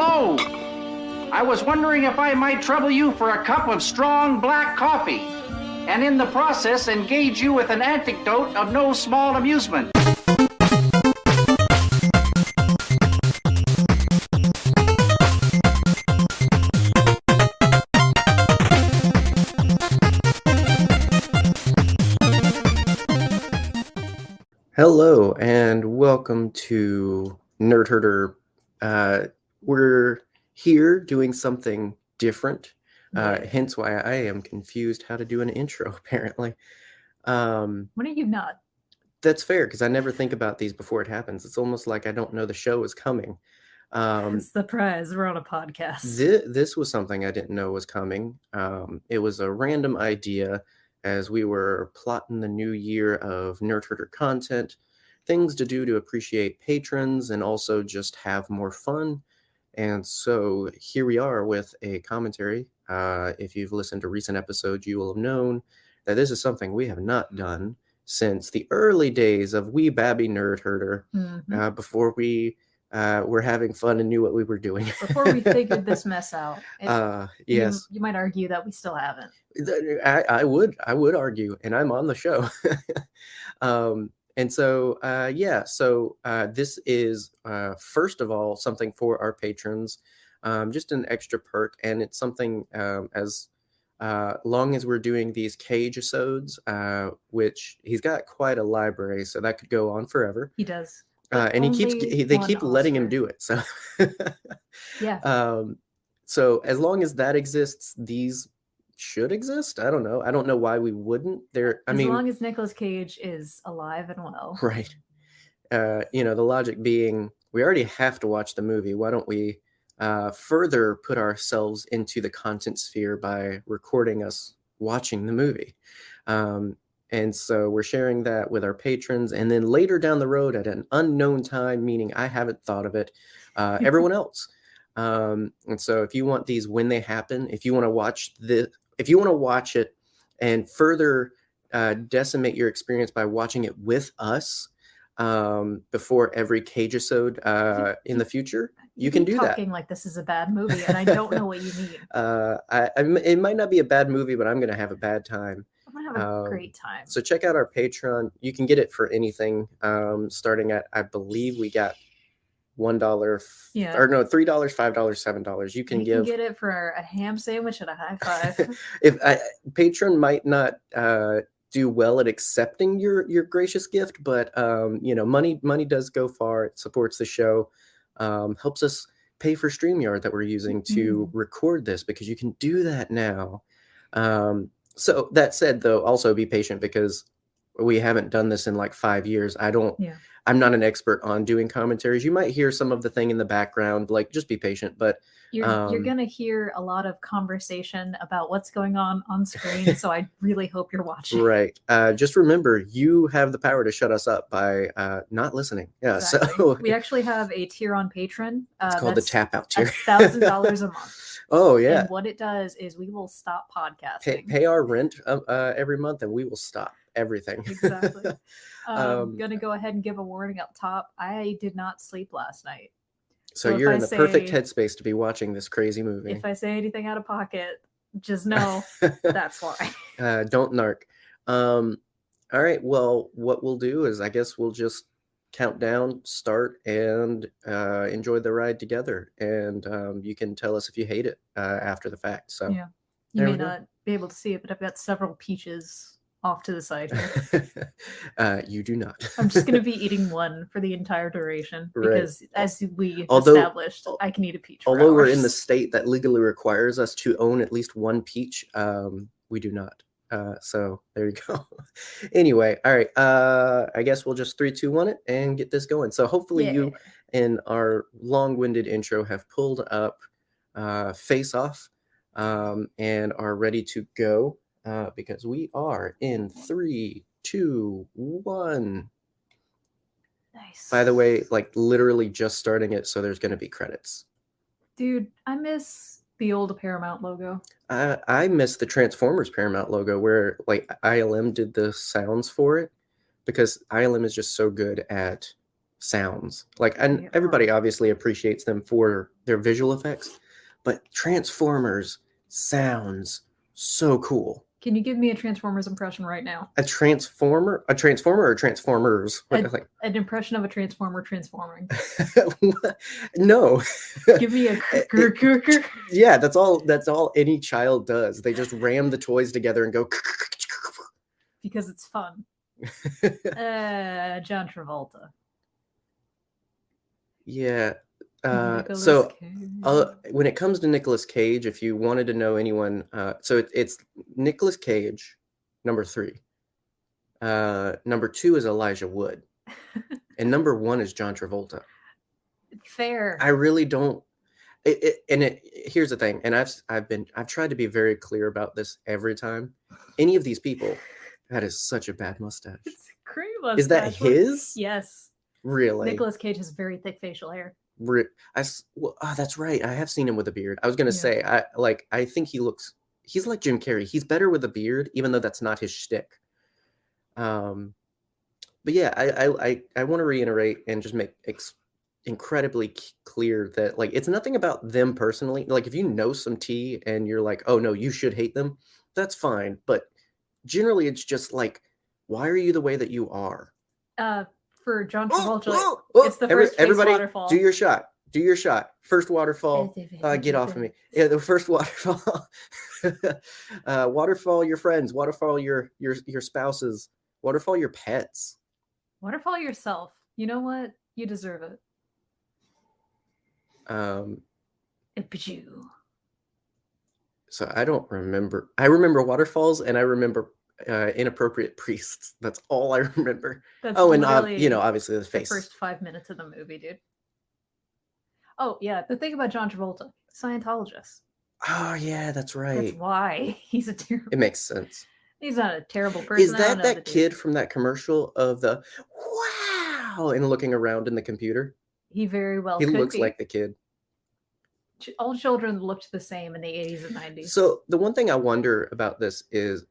Hello! I was wondering if I might trouble you for a cup of strong black coffee, and in the process engage you with an anecdote of no small amusement. Hello and welcome to Nerdherder. We're here doing something different, hence why I am confused how to do an intro, apparently. When are you not? That's fair, because I never think about these before it happens. It's almost like I don't know the show is coming. It's the prize. We're on a podcast. This was something I didn't know was coming. It was a random idea as we were plotting the new year of Nerdherder content, things to do to appreciate patrons and also just have more fun. And so here we are with a commentary. If you've listened to recent episodes, you will have known that this is something we have not done since the early days of Wee Babby Nerdherder, before we were having fun and knew what we were doing. Before we figured this mess out. Yes. You might argue that we still haven't. I would argue, and I'm on the show. This is, first of all, something for our patrons, just an extra perk, and it's something as long as we're doing these cage-episodes, which he's got quite a library, so that could go on forever. He does. And they keep letting him do it. So yeah. So as long as that exists, these should exist. I don't know why we wouldn't. As long as Nicolas Cage is alive and well. Right. The logic being we already have to watch the movie. Why don't we further put ourselves into the content sphere by recording us watching the movie? And so we're sharing that with our patrons. And then later down the road at an unknown time, meaning I haven't thought of it, everyone else. And so if you want these when they happen, if you want to watch it and further decimate your experience by watching it with us before every cage episode in the future, you can do that. Talking like this is a bad movie, and I don't know what you mean. It might not be a bad movie, but I'm going to have a bad time. I'm going to have a great time. So check out our Patreon. You can get it for anything, starting at, I believe we got $1, $3, $5, $7. You can get it for a ham sandwich and a high five. Patron might not do well at accepting your gracious gift, but money does go far. It supports the show, helps us pay for StreamYard that we're using to record this, because you can do that now. So that said, though, also be patient, because we haven't done this in like 5 years. I'm not an expert on doing commentaries. You might hear some of the thing in the background, like just be patient. But you're going to hear a lot of conversation about what's going on screen. So I really hope you're watching. Right. Just remember, you have the power to shut us up by not listening. Yeah. Exactly. So we actually have a tier on Patreon. It's called the tap out tier. $1,000 a month. Oh, yeah. And what it does is we will stop podcasting. Pay our rent every month, and we will stop everything. Exactly. I'm going to go ahead and give a warning up top. I did not sleep last night. So you're in the perfect headspace to be watching this crazy movie. If I say anything out of pocket, just know that's why. Don't narc. All right. Well, what we'll do is I guess we'll just count down, start, and enjoy the ride together. And you can tell us if you hate it after the fact. So yeah, you may not be able to see it, but I've got several peaches off to the side here. You do not. I'm just going to be eating one for the entire duration, because as we established, I can eat a peach. Although we're in the state that legally requires us to own at least one peach, we do not. So there you go. Anyway, all right. I guess we'll just 3, 2, 1 it and get this going. So hopefully you, in our long-winded intro, have pulled up Face Off and are ready to go. Because we are in 3, 2, 1. Nice. By the way, like literally just starting it, so there's going to be credits. Dude, I miss the old Paramount logo. I miss the Transformers Paramount logo, where like ILM did the sounds for it, because ILM is just so good at sounds. Like, and They everybody are. obviously appreciates them for their visual effects, but Transformers sounds so cool. Can you give me a Transformers impression right now? A transformer or Transformers? Like An impression of a Transformer transforming. no. Give me a Yeah, that's all any child does. They just ram the toys together and go because it's fun. John Travolta. Yeah. Nicolas So Cage. when it comes to Nicolas Cage, if you wanted to know anyone, so it's Nicolas Cage, number 3. Number 2 is Elijah Wood, and number 1 is John Travolta. Fair. I really don't. Here's the thing, and I've tried to be very clear about this every time. Any of these people, that is such a bad mustache. It's a cream mustache. Is that his? Yes. Really? Nicolas Cage has very thick facial hair. That's right. I have seen him with a beard. I was gonna say, I think he's like Jim Carrey. He's better with a beard, even though that's not his shtick. But yeah, I want to reiterate and just make incredibly clear that, like, it's nothing about them personally. Like, if you know some tea and you're like, oh no, you should hate them, that's fine. But generally, it's just like, why are you the way that you are? For John Travolta, it's the first everybody waterfall. Do your shot. First waterfall. Get off of me. Yeah, the first waterfall. Waterfall your friends. Waterfall your spouses. Waterfall your pets. Waterfall yourself. You know what? You deserve it. So I don't remember. I remember waterfalls, and I remember inappropriate priests. That's all I remember. That's and obviously the face. The first 5 minutes of the movie, dude. Oh yeah, the thing about John Travolta, Scientologist. Oh yeah, that's right. That's why he's a terrible. It makes sense. He's not a terrible person. Is that kid from that commercial of the wow and looking around in the computer? He very well. He could looks be. like the kid. All children looked the same in the 80s and 90s. So the one thing I wonder about this is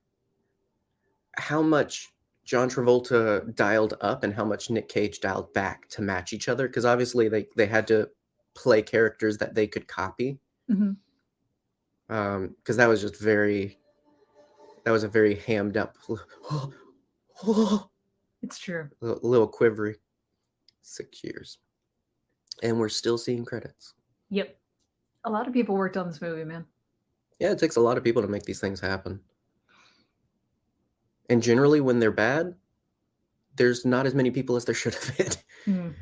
how much John Travolta dialed up and how much Nick Cage dialed back to match each other, because obviously they had to play characters that they could copy. Mm-hmm. Because that was a very hammed up. It's true. A little quivery. 6 years, and we're still seeing credits. Yep. A lot of people worked on this movie, man. Yeah, it takes a lot of people to make these things happen. And generally, when they're bad, there's not as many people as there should have been. Mm.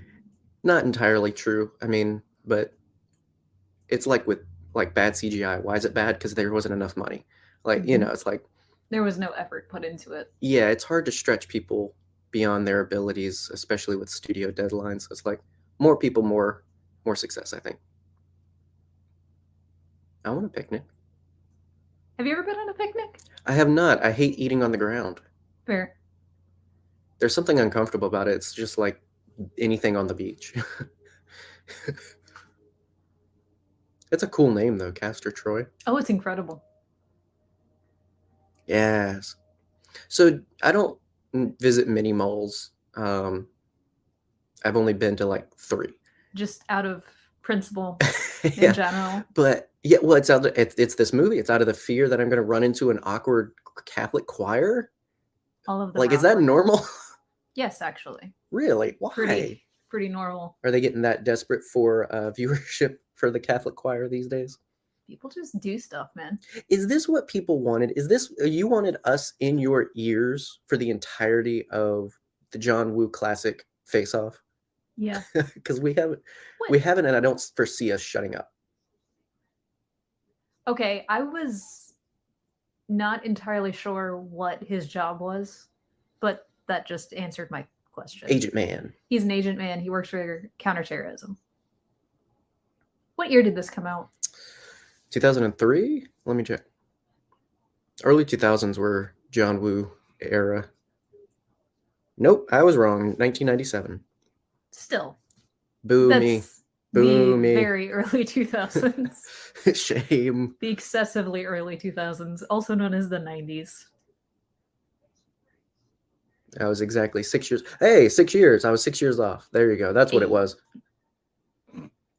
Not entirely true. I mean, but it's like with bad CGI. Why is it bad? Because there wasn't enough money. It's like there was no effort put into it. Yeah, it's hard to stretch people beyond their abilities, especially with studio deadlines. It's like more people, more success, I think. I want a picnic. Have you ever been on a picnic? I have not. I hate eating on the ground. Fair. There's something uncomfortable about it. It's just like anything on the beach. It's a cool name, though, Castor Troy. Oh, it's incredible. Yes. So I don't visit many malls. I've only been to like 3. Just out of principle in general. But yeah, well, it's this movie. It's out of the fear that I'm going to run into an awkward Catholic choir. All of them. Is that normal? Yes, actually. Really? Why? Pretty normal. Are they getting that desperate for viewership for the Catholic choir these days? People just do stuff, man. Is this what people wanted? You wanted us in your ears for the entirety of the John Woo classic Face Off? Yeah. Because we haven't, and I don't foresee us shutting up. Okay, I was not entirely sure what his job was, but that just answered my question. Agent man. He's an agent man. He works for counterterrorism. What year did this come out? 2003? Let me check. Early 2000s were John Woo era. Nope, I was wrong. 1997. Still. Boo me. Boo me. Very early 2000s. Shame. The excessively early 2000s, also known as the 90s. I was exactly 6 years. Hey, 6 years. I was 6 years off. There you go. That's what it was.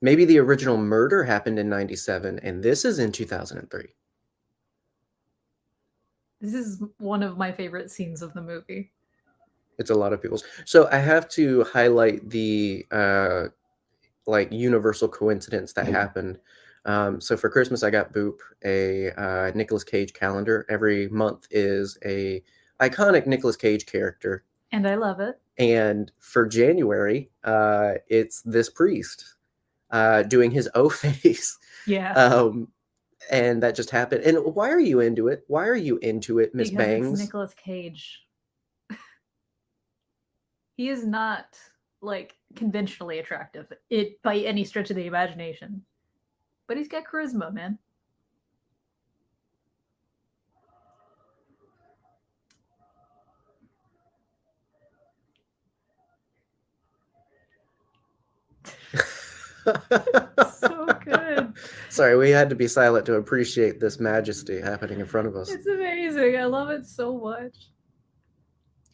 Maybe the original murder happened in 97 and this is in 2003. This is one of my favorite scenes of the movie. It's a lot of people's. So I have to highlight the like universal coincidence that happened. So for Christmas, I got Boop a Nicolas Cage calendar. Every month is a iconic Nicolas Cage character. And I love it. And for January, it's this priest doing his O face. Yeah. And that just happened. And why are you into it? Why are you into it, Miss Bangs? It's Nicolas Cage. He is not like conventionally attractive by any stretch of the imagination, but he's got charisma, man. So good. Sorry, we had to be silent to appreciate this majesty happening in front of us. It's amazing. I love it so much.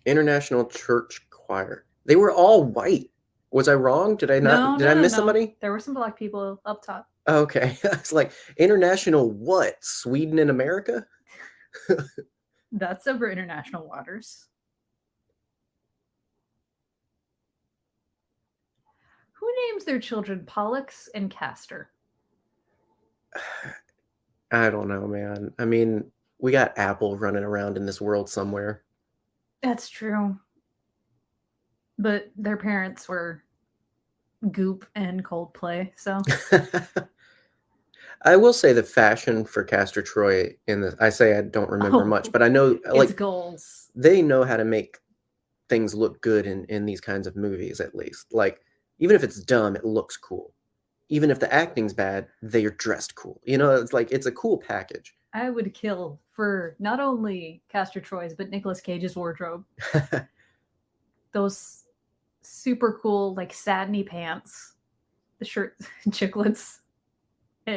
International Church Choir. They were all white. Was I wrong? Did I not? Did I miss somebody? There were some black people up top. Okay. It's like international what? Sweden and America? That's over international waters. Who names their children Pollux and Castor? I don't know, man. I mean, we got Apple running around in this world somewhere. That's true. But their parents were Goop and Coldplay, so. I will say the fashion for Castor Troy I say I don't remember much, but I know like goals. They know how to make things look good in these kinds of movies, at least. Like, even if it's dumb, it looks cool. Even if the acting's bad, they are dressed cool. You know, it's like, it's a cool package. I would kill for not only Castor Troy's, but Nicolas Cage's wardrobe. Those super cool, like, satiny pants, the shirt chiclets,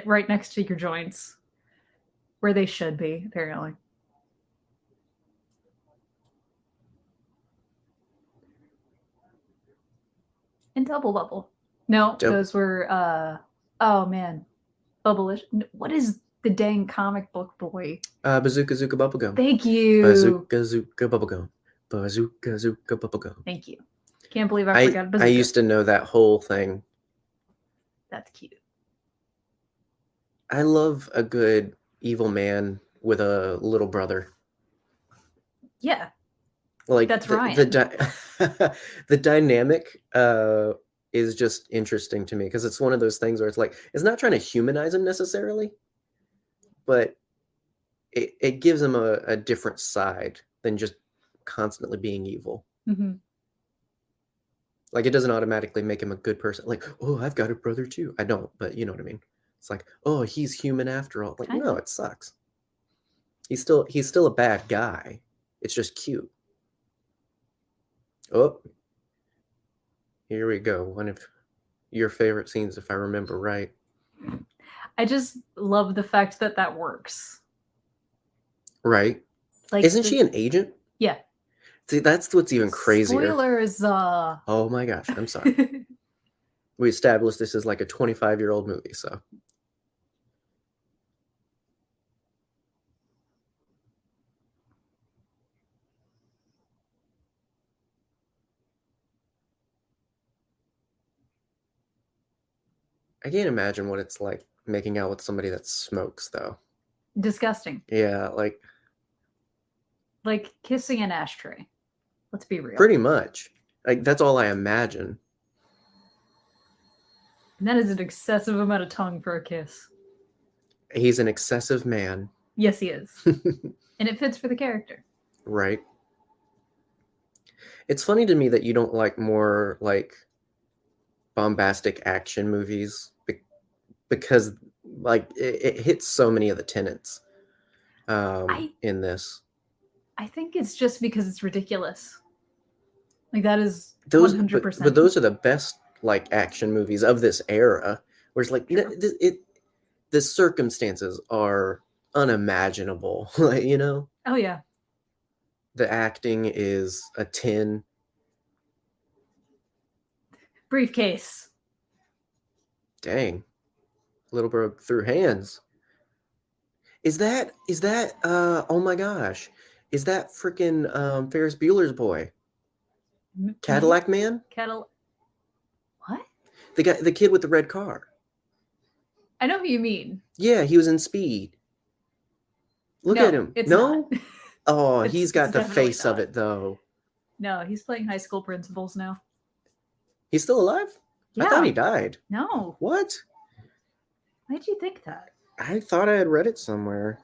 right next to your joints, where they should be, apparently. And Double Bubble. No, those were, oh man, Bubble. What is the dang comic book boy? Bazooka Zooka Bubblegum. Thank you. Bazooka Zooka Bubblegum. Bazooka Zooka Bubblegum. Thank you. Can't believe I forgot Bazooka. I used to know that whole thing. That's cute. I love a good evil man with a little brother. Yeah. Like that's right. The dynamic is just interesting to me because it's one of those things where it's like, it's not trying to humanize him necessarily, but it gives him a different side than just constantly being evil. Mm-hmm. Like, it doesn't automatically make him a good person. Like, oh, I've got a brother too. I don't, but you know what I mean? It's like, oh, he's human after all. Like, no, it sucks. He's still a bad guy. It's just cute. Oh, here we go. One of your favorite scenes, if I remember right. I just love the fact that works. Right. Like, isn't she an agent? Yeah. See, that's what's even crazier. Spoilers. Oh my gosh, I'm sorry. We established this is like a 25-year-old movie, so. I can't imagine what it's like making out with somebody that smokes, though. Disgusting. Yeah, like kissing an ashtray. Let's be real. Pretty much. Like, that's all I imagine. And that is an excessive amount of tongue for a kiss. He's an excessive man. Yes, he is. And it fits for the character. Right. It's funny to me that you don't like more, like, bombastic action movies because, like, it hits so many of the tenets in this. I think it's just because it's ridiculous. Like, that is those 100%. But those are the best, like, action movies of this era, where it's like the circumstances are unimaginable, you know? Oh yeah. The acting is a 10. Briefcase. Dang. Little broke through hands. Is that oh my gosh. Is that freaking Ferris Bueller's boy? Cadillac Man? What? The kid with the red car. I know who you mean. Yeah, he was in Speed. Look at him. It's no? not. Oh, he's got the definitely face of not. it though. No, he's playing high school principals now. He's still alive? Yeah. I thought he died. No. What? Why'd you think that? I thought I had read it somewhere.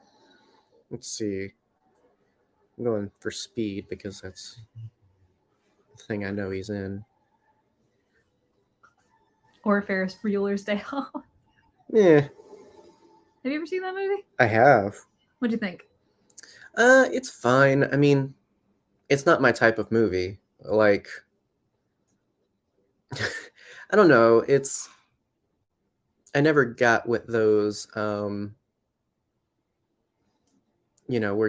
Let's see. I'm going for Speed because that's the thing I know he's in. Or Ferris Bueller's Day Off. Yeah. Have you ever seen that movie? I have. What'd you think? It's fine. I mean, it's not my type of movie. Like, I don't know. I never got with those, we're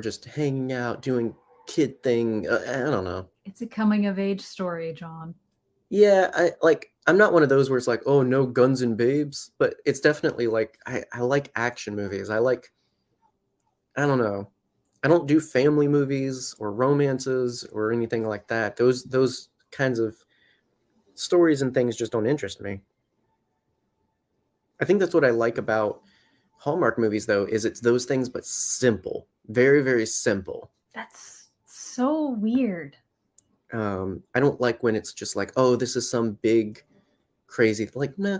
just hanging out, doing kid thing. I don't know. It's a coming of age story, John. Yeah, I'm not one of those where it's like, oh, no guns and babes, but it's definitely like, I like action movies. I don't know. I don't do family movies or romances or anything like that. Those kinds of stories and things just don't interest me. I think that's what I like about Hallmark movies, though, is it's those things, but simple. Very, very simple. That's so weird. I don't like when it's just like, oh, this is some big, crazy, like, nah,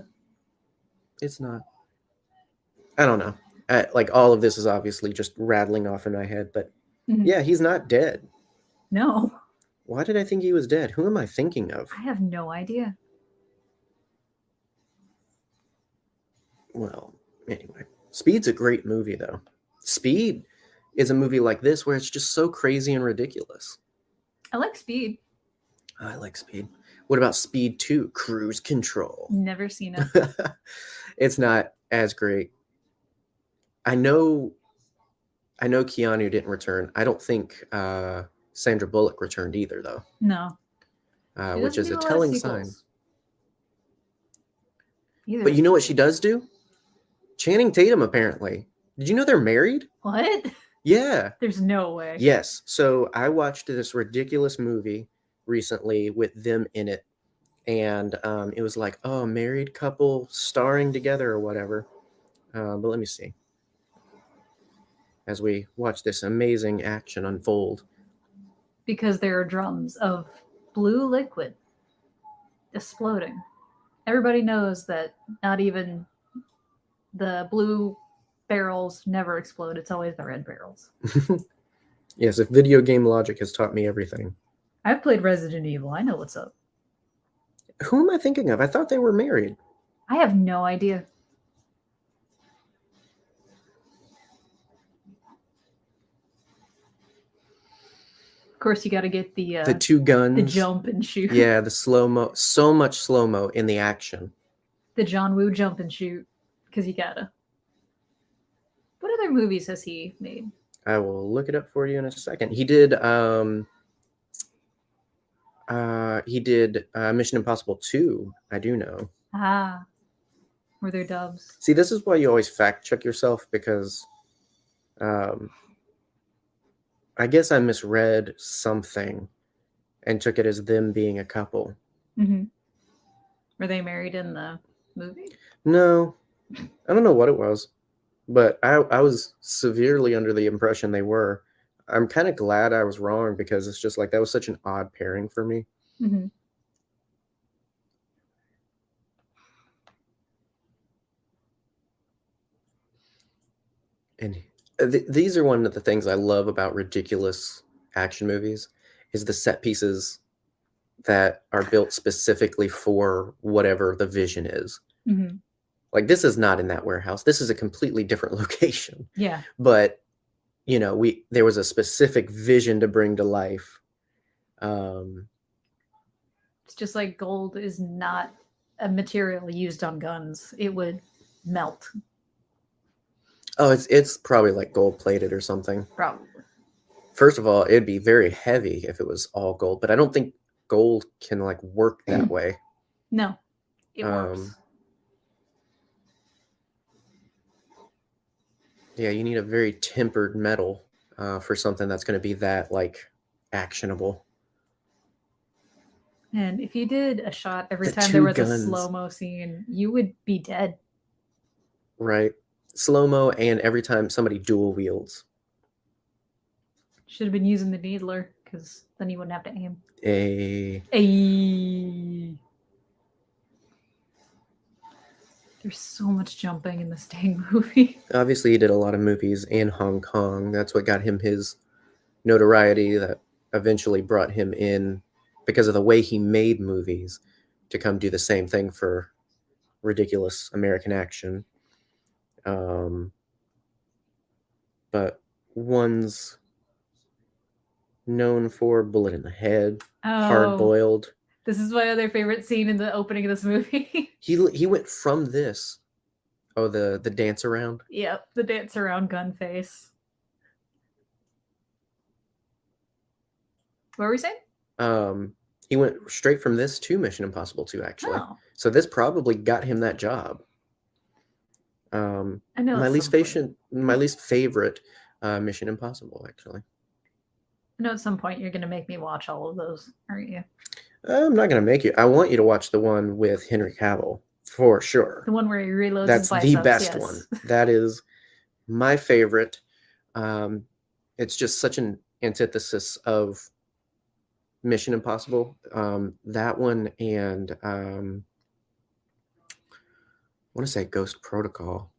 it's not. I don't know. Like, all of this is obviously just rattling off in my head, but yeah, he's not dead. No. Why did I think he was dead? Who am I thinking of? I have no idea. Well, anyway, Speed's a great movie, though. Speed is a movie like this where it's just so crazy and ridiculous. I like Speed. I like Speed. What about Speed 2, Cruise Control? Never seen it. It's not as great. I know Keanu didn't return. I don't think Sandra Bullock returned either, though. No. Which is a telling sign. Either. But you know what she does do? Channing Tatum, apparently. Did you know they're married? What? Yeah. There's no way. Yes. So I watched this ridiculous movie recently with them in it. And it was like, oh, married couple starring together or whatever. But let me see. As we watch this amazing action unfold. Because there are drums of blue liquid exploding. Everybody knows that not even the blue barrels never explode. It's always the red barrels. Yes, if video game logic has taught me everything. I've played Resident Evil. I know what's up. Who am I thinking of? I thought they were married. I have no idea. Of course, you got to get the two guns, the jump and shoot. Yeah, the slow-mo. So much slow-mo in the action. The John Woo jump and shoot, because you gotta. What other movies has he made? I will look it up for you in a second. He did Mission Impossible 2, I do know. Ah. Were there dubs? See, this is why you always fact check yourself, because I guess I misread something and took it as them being a couple. Mm-hmm. Were they married in the movie? No. I don't know what it was, but I was severely under the impression they were. I'm kind of glad I was wrong, because it's just like that was such an odd pairing for me. Mm-hmm. And these are one of the things I love about ridiculous action movies, is the set pieces that are built specifically for whatever the vision is. Mm-hmm. Like, this is not in that warehouse. This is a completely different location. Yeah. But, there was a specific vision to bring to life. It's just like gold is not a material used on guns. It would melt. Oh, it's probably like gold plated or something. Probably. First of all, it'd be very heavy if it was all gold, but I don't think gold can like work that way. No, it works. Yeah, you need a very tempered metal for something that's going to be that like actionable. And if you did a shot every The time there two was guns. a slow-mo scene, you would be dead. Right. Slow-mo and every time somebody dual wields. Should have been using the needler, because then you wouldn't have to aim. There's so much jumping in this dang movie. Obviously, he did a lot of movies in Hong Kong. That's what got him his notoriety that eventually brought him in because of the way he made movies to come do the same thing for ridiculous American action. But one's known for Bullet in the Head, Hard Boiled. This is my other favorite scene in the opening of this movie. He went from this. Oh, the dance around? Yep, the dance around gun face. What were we saying? He went straight from this to Mission Impossible 2, actually. Oh. So this probably got him that job. I know my least favorite Mission Impossible, actually. I know at some point you're going to make me watch all of those, aren't you? I'm not going to make you. I want you to watch the one with Henry Cavill, for sure. The one where he reloads That's his biceps, the best yes. one. That is my favorite. It's just such an antithesis of Mission Impossible. That one and I want to say Ghost Protocol.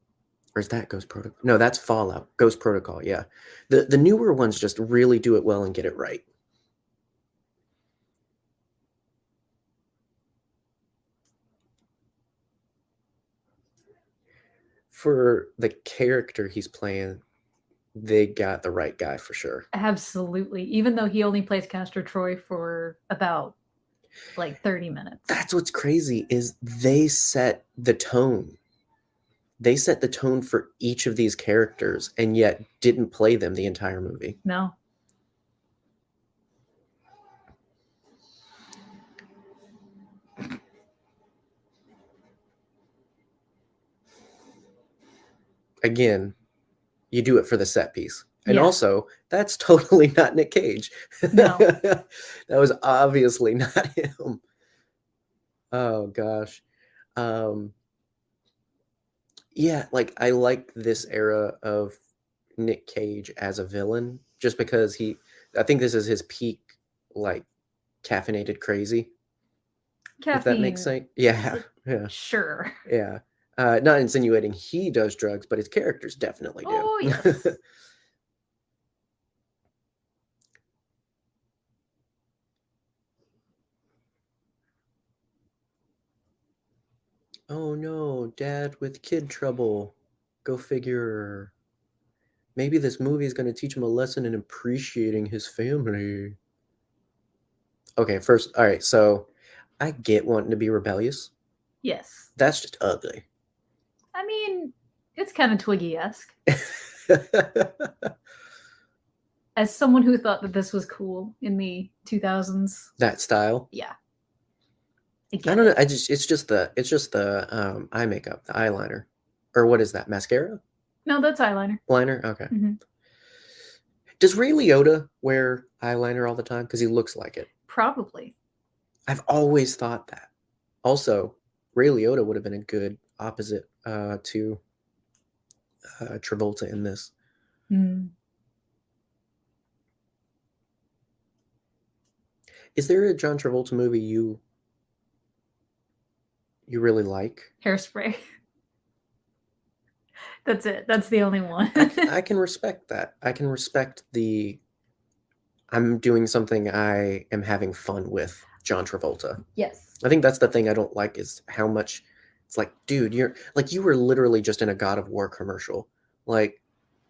Or is that Ghost Protocol? No, that's Fallout. Ghost Protocol, yeah. The newer ones just really do it well and get it right. For the character he's playing, they got the right guy for sure. Absolutely. Even though he only plays Castor Troy for about like 30 minutes. That's what's crazy is they set the tone. They set the tone for each of these characters and yet didn't play them the entire movie. No. Again, you do it for the set piece. And also, that's totally not Nick Cage. No. That was obviously not him. Oh, gosh. Yeah, like I like this era of Nick Cage as a villain just because I think this is his peak, like, caffeinated crazy. Caffeine. If that makes sense. Yeah. Sure. Yeah. Not insinuating he does drugs, but his characters definitely do. Oh, yes. Oh no, dad with kid trouble. Go figure. Maybe this movie is going to teach him a lesson in appreciating his family. Okay, first, all right, so I get wanting to be rebellious. Yes. That's just ugly. I mean, it's kind of Twiggy-esque. As someone who thought that this was cool in the 2000s. That style? Yeah. I don't know. It's just the eye makeup, the eyeliner. Or what is that? Mascara? No, that's eyeliner. Liner? Okay. Mm-hmm. Does Ray Liotta wear eyeliner all the time? Because he looks like it. Probably. I've always thought that. Also, Ray Liotta would have been a good opposite to Travolta in this. Mm. Is there a John Travolta movie you really like? Hairspray. That's it. That's the only one. I can respect that. I can respect I'm doing something I am having fun with John Travolta. Yes. I think that's the thing I don't like is how much it's like, dude, you were literally just in a God of War commercial. Like,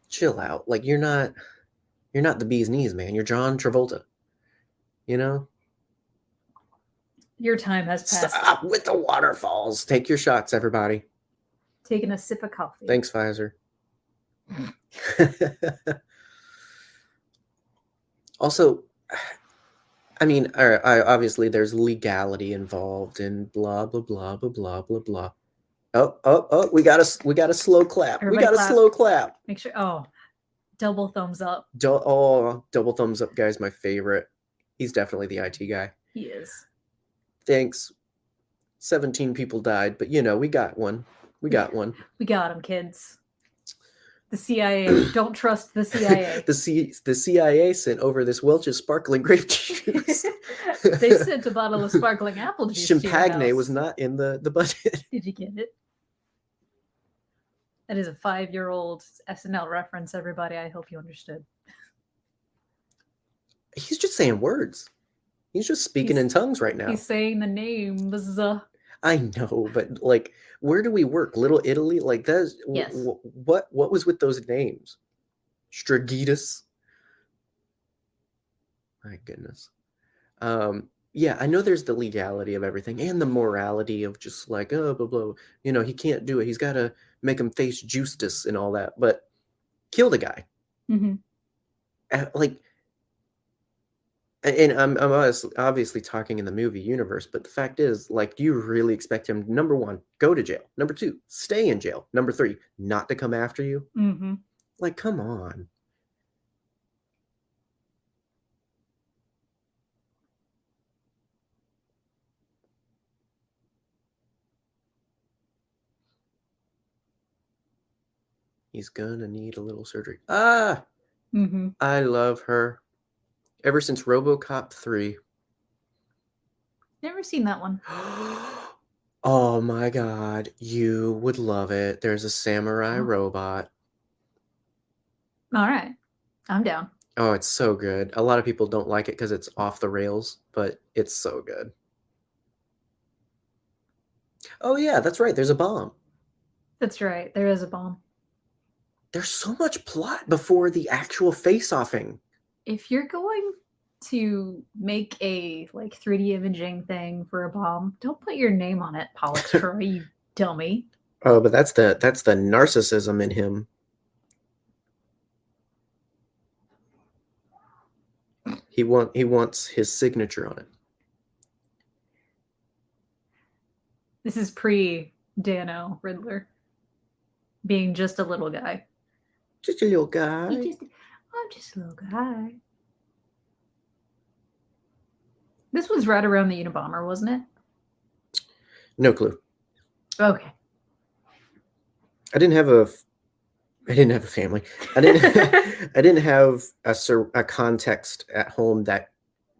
chill out. Like, you're not the bee's knees, man. You're John Travolta. You know? Your time has passed. Stop with the waterfalls. Take your shots, everybody. Taking a sip of coffee. Thanks, Pfizer. Also, I mean, obviously there's legality involved and blah blah blah blah blah blah blah. Oh! We got a slow clap. Everybody we got clap. a slow clap. Make sure. Oh, double thumbs up. Double thumbs up, guy's my favorite. He's definitely the IT guy. He is. Thanks. 17 people died, but we got one. We got one. We got him, kids. The CIA. Don't trust the CIA. The CIA sent over this Welch's sparkling grape juice. They sent a bottle of sparkling apple juice. Champagne was not in the budget. Did you get it? That is a 5-year-old SNL reference, everybody. I hope you understood. He's just saying words. He's just speaking in tongues right now. He's saying the names. I know, but like, where do we work? Little Italy? Like that's yes. What was with those names? Stragitas. My goodness. Yeah, I know there's the legality of everything and the morality of just like, oh, blah, blah. He can't do it. He's got to make him face justice and all that. But kill the guy. Mm-hmm. And I'm obviously talking in the movie universe, but the fact is, like, do you really expect him, number 1, go to jail? Number 2, stay in jail. Number 3, not to come after you? Mm-hmm. Like, come on. He's gonna need a little surgery. Mm-hmm. I love her. Ever since RoboCop 3. Never seen that one. Oh my god, you would love it. There's a samurai robot. All right. I'm down. Oh, it's so good. A lot of people don't like it because it's off the rails, but it's so good. Oh yeah, that's right. There's a bomb. That's right. There is a bomb. There's so much plot before the actual face-offing. If you're going to make a 3D imaging thing for a bomb, don't put your name on it, Pollux Troy, you dummy. Oh, but that's the narcissism in him. He wants his signature on it. This is pre-Dano Riddler being just a little guy. Just a little guy. I'm just a little guy. This was right around the Unabomber, wasn't it? No clue. Okay. I didn't have a family. I didn't have a context at home that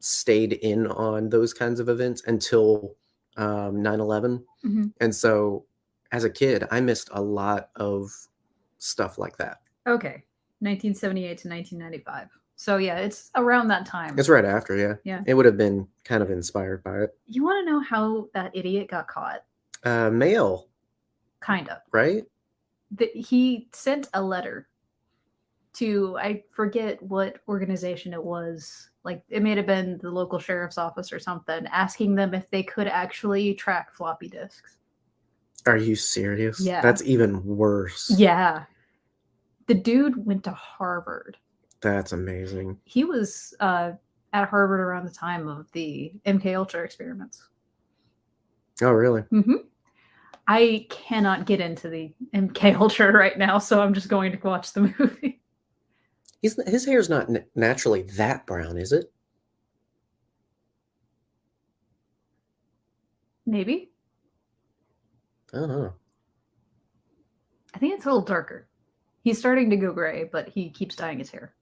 stayed in on those kinds of events until 9/11. Mm-hmm. And so as a kid, I missed a lot of stuff like that. Okay. 1978 to 1995. So yeah, it's around that time. It's right after, yeah. Yeah. It would have been kind of inspired by it. You want to know how that idiot got caught? Mail. Kind of. Right? He sent a letter to, I forget what organization it was. Like, it may have been the local sheriff's office or something, asking them if they could actually track floppy disks. Are you serious? Yeah. That's even worse. Yeah. The dude went to Harvard. That's amazing. He was at Harvard around the time of the MK Ultra experiments. Oh, really? Mm-hmm. I cannot get into the MK Ultra right now, so I'm just going to watch the movie. His hair's not naturally that brown, is it? Maybe. I don't know. I think it's a little darker. He's starting to go gray, but he keeps dyeing his hair.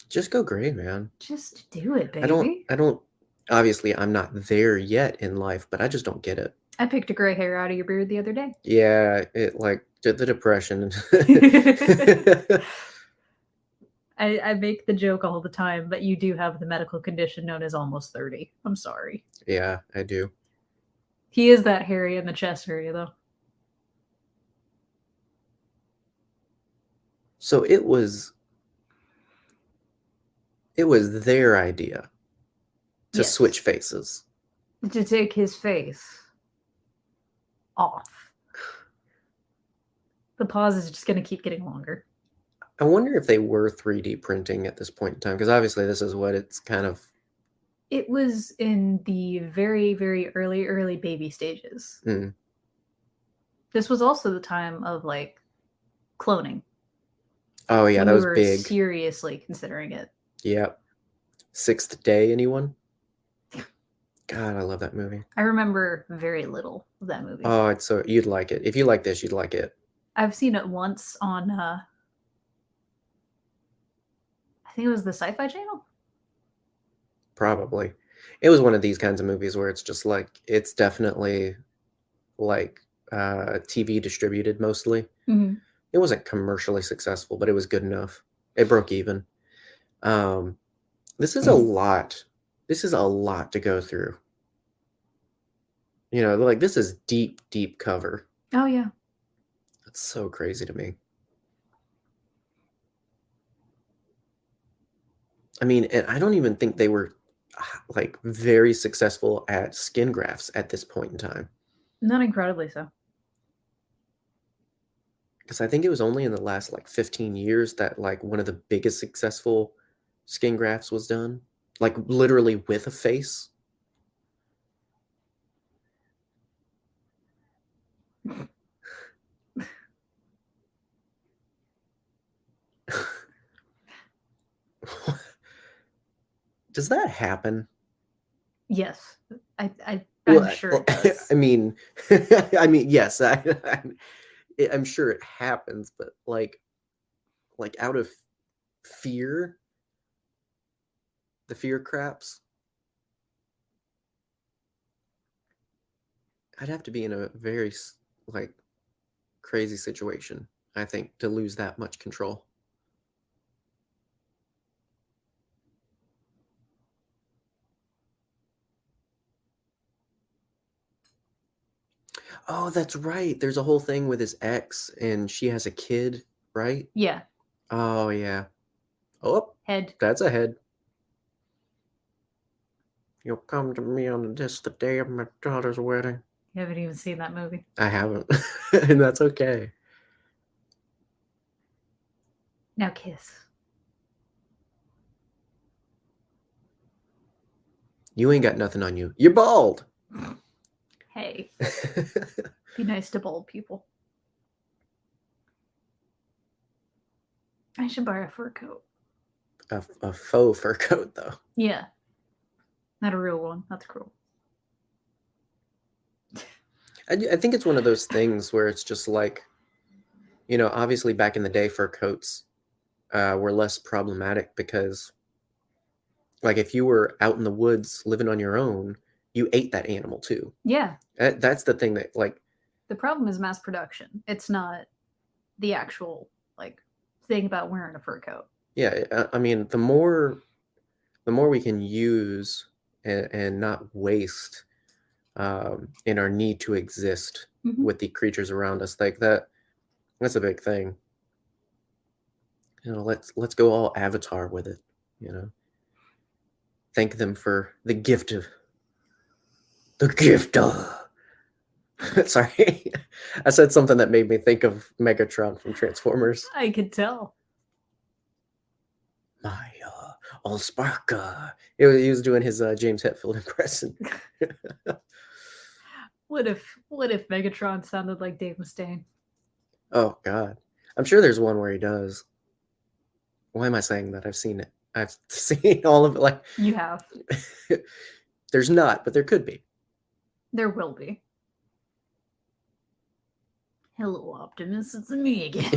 Just go gray, man. Just do it, baby. I don't. Obviously, I'm not there yet in life, but I just don't get it. I picked a gray hair out of your beard the other day. Yeah, it like the depression. I make the joke all the time, but you do have the medical condition known as almost 30. I'm sorry. Yeah, I do. He is that hairy in the chest area, though. So it was their idea to switch faces. To take his face off. The pause is just going to keep getting longer. I wonder if they were 3D printing at this point in time, because obviously this is what it's kind of. It was in the very, very early baby stages. Mm. This was also the time of like cloning. Oh yeah, when that we was were big. seriously considering it. Yep. Sixth Day, anyone? God, I love that movie. I remember very little of that movie. Oh, it's so you'd like it. If you like this, you'd like it. I've seen it once on I think it was the Sci-Fi Channel. Probably. It was one of these kinds of movies where it's just like it's definitely like TV distributed mostly. Mm-hmm. It wasn't commercially successful, but it was good enough. It broke even. This is a lot. This is a lot to go through. You know, like this is deep, deep cover. Oh yeah. That's so crazy to me. I mean, and I don't even think they were like very successful at skin grafts at this point in time. Not incredibly so. Because I think it was only in the last like 15 years that like one of the biggest successful skin grafts was done. Like literally with a face. Does that happen? Yes. I'm Well, sure it does. I mean, yes, I'm sure it happens, but like out of fear, the fear craps. I'd have to be in a very like crazy situation, I think, to lose that much control. Oh, that's right. There's a whole thing with his ex, and she has a kid, right? Yeah. Oh, yeah. Oh, Head. that's a head. You'll come to me on this, the day of my daughter's wedding. You haven't even seen that movie. I haven't, and that's okay. Now kiss. You ain't got nothing on you. You're bald. Hey. Be nice to bald people. I should buy a fur coat. A faux fur coat, though. Yeah. Not a real one. That's cruel. I think it's one of those things where it's just like, you know, obviously back in the day, fur coats were less problematic because, like, if you were out in the woods living on your own, you ate that animal too. Yeah. That's the thing that, like, the problem is mass production. It's not the actual like thing about wearing a fur coat. Yeah, I mean, the more we can use and not waste in our need to exist with the creatures around us, like that's a big thing. You know, let's go all Avatar with it. You know, thank them for the gift of. Sorry, I said something that made me think of Megatron from Transformers. I could tell. My Allspark. He was doing his James Hetfield impression. What if Megatron sounded like Dave Mustaine? Oh God, I'm sure there's one where he does. Why am I saying that? I've seen it. I've seen all of it. Like you have. There's not, but there could be. There will be. Hello, Optimus. It's me again.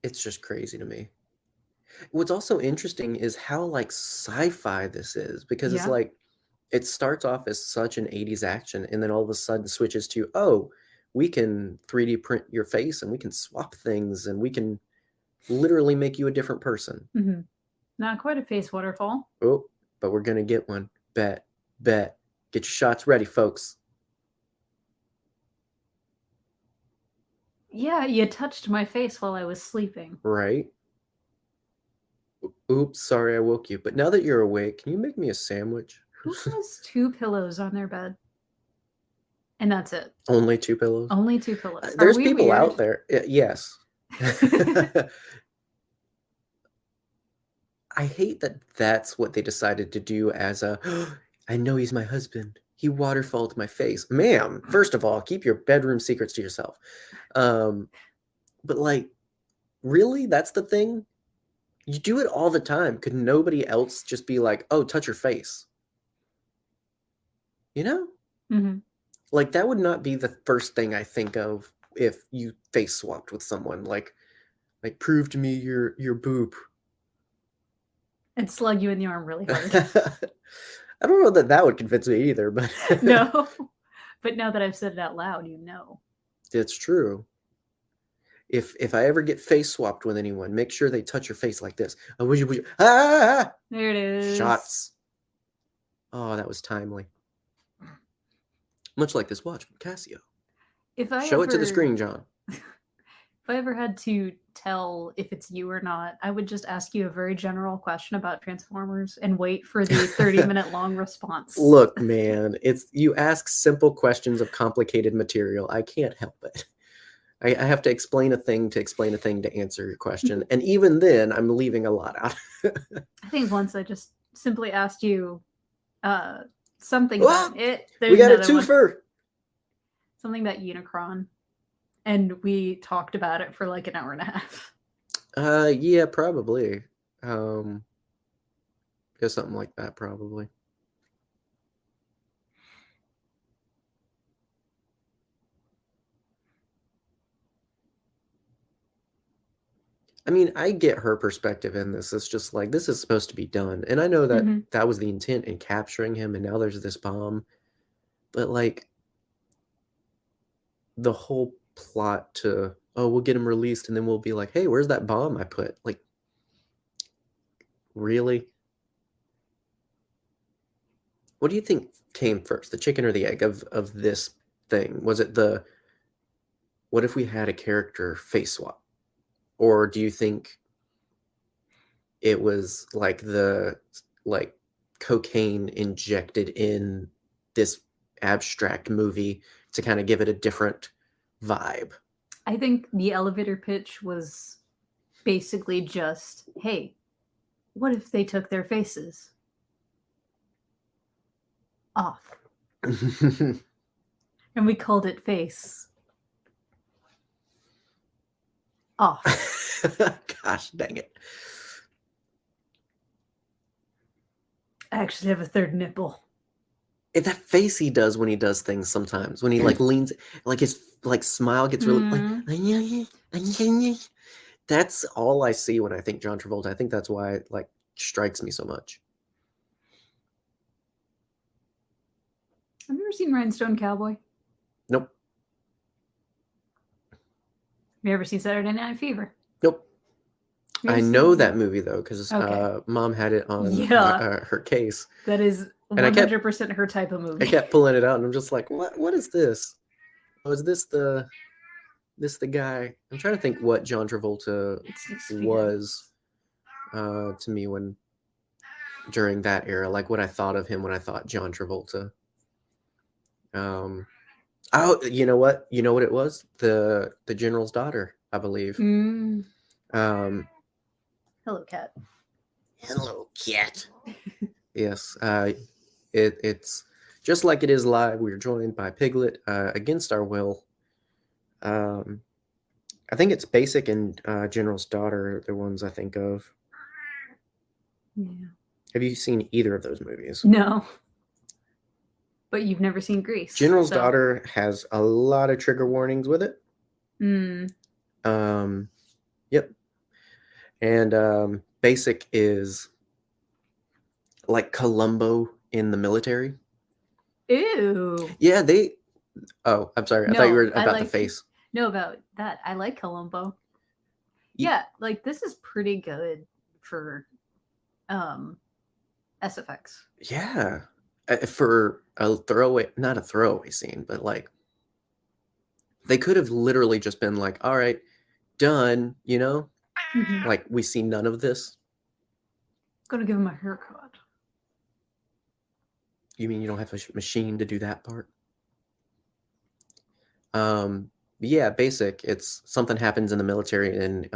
It's just crazy to me. What's also interesting is how like sci-fi this is, because it's like it starts off as such an 80s action and then all of a sudden switches to, oh, we can 3D print your face and we can swap things and we can literally make you a different person. Not quite a face waterfall. Oh, but we're gonna get one. Bet. Get your shots ready, folks. Yeah, you touched my face while I was sleeping. Right. Oops, sorry I woke you. But now that you're awake, can you make me a sandwich? Who has 2 pillows on their bed? And that's it. Only 2 pillows? Only 2 pillows. Are There's we people weird? out there. Yes. I hate that that's what they decided to do as a, I know he's my husband. He waterfalled my face. Ma'am, first of all, keep your bedroom secrets to yourself. But like, really? That's the thing? You do it all the time. Could nobody else just be like, oh, touch your face? You know? Mm-hmm. Like, that would not be the first thing I think of if you face swapped with someone. Like prove to me your boob. And slug you in the arm really hard. I don't know that would convince me either, but No. But now that I've said it out loud, you know. It's true. If I ever get face swapped with anyone, make sure they touch your face like this. Oh, would you? Ah! There it is. Shots. Oh, that was timely. Much like this watch from Casio. Show it to the screen, John. If I ever had to tell if it's you or not, I would just ask you a very general question about Transformers and wait for the 30-minute long response. Look, man, you ask simple questions of complicated material. I can't help it. I have to explain a thing to answer your question. And even then, I'm leaving a lot out. I think once I just simply asked you something about it. We got a twofer. Something about Unicron. And we talked about it for like an hour and a half. Yeah, probably. Yeah, something like that, probably. I mean, I get her perspective in this. It's just like, this is supposed to be done. And I know that that was the intent in capturing him, and now there's this bomb. But like, the whole plot to, oh, we'll get him released, and then we'll be like, hey, where's that bomb I put? Like, really? What do you think came first, the chicken or the egg of this thing? Was it what if we had a character face swap? Or do you think it was like cocaine injected in this abstract movie to kind of give it a different vibe? I think the elevator pitch was basically just, hey, what if they took their faces off? And we called it face off. Gosh dang it. I actually have a third nipple. That face he does when he does things sometimes, when he like leans, like his like smile gets really like, that's all I see when I think John Travolta. I think that's why it like strikes me so much. Have you ever seen Rhinestone Cowboy? Nope. Have you ever seen Saturday Night Fever? Nope. I know that movie though, because Mom had it on her case. That is 100% her type of movie. I kept pulling it out, and I'm just like, what is this? Oh, is this the guy? I'm trying to think what John Travolta was to me during that era, like what I thought of him when I thought John Travolta. Oh, you know what? You know what it was? The General's Daughter, I believe. Hello, cat. Hello, cat. Yes. It's just like it is live. We're joined by Piglet against our will. I think it's Basic and General's Daughter, the ones I think of. Yeah. Have you seen either of those movies? No. But you've never seen Grease. General's Daughter has a lot of trigger warnings with it. Yep. And Basic is like Columbo in the military. Ew. Yeah, oh, I'm sorry. I thought you were about the face. No, about that. I like Columbo. Yeah, like this is pretty good for SFX. Yeah. For a throwaway, not a throwaway scene, but like they could have literally just been like, all right, done, you know? Like we see none of this. Gonna give him a haircut. You mean you don't have a machine to do that part? Yeah, basic. It's something happens in the military, and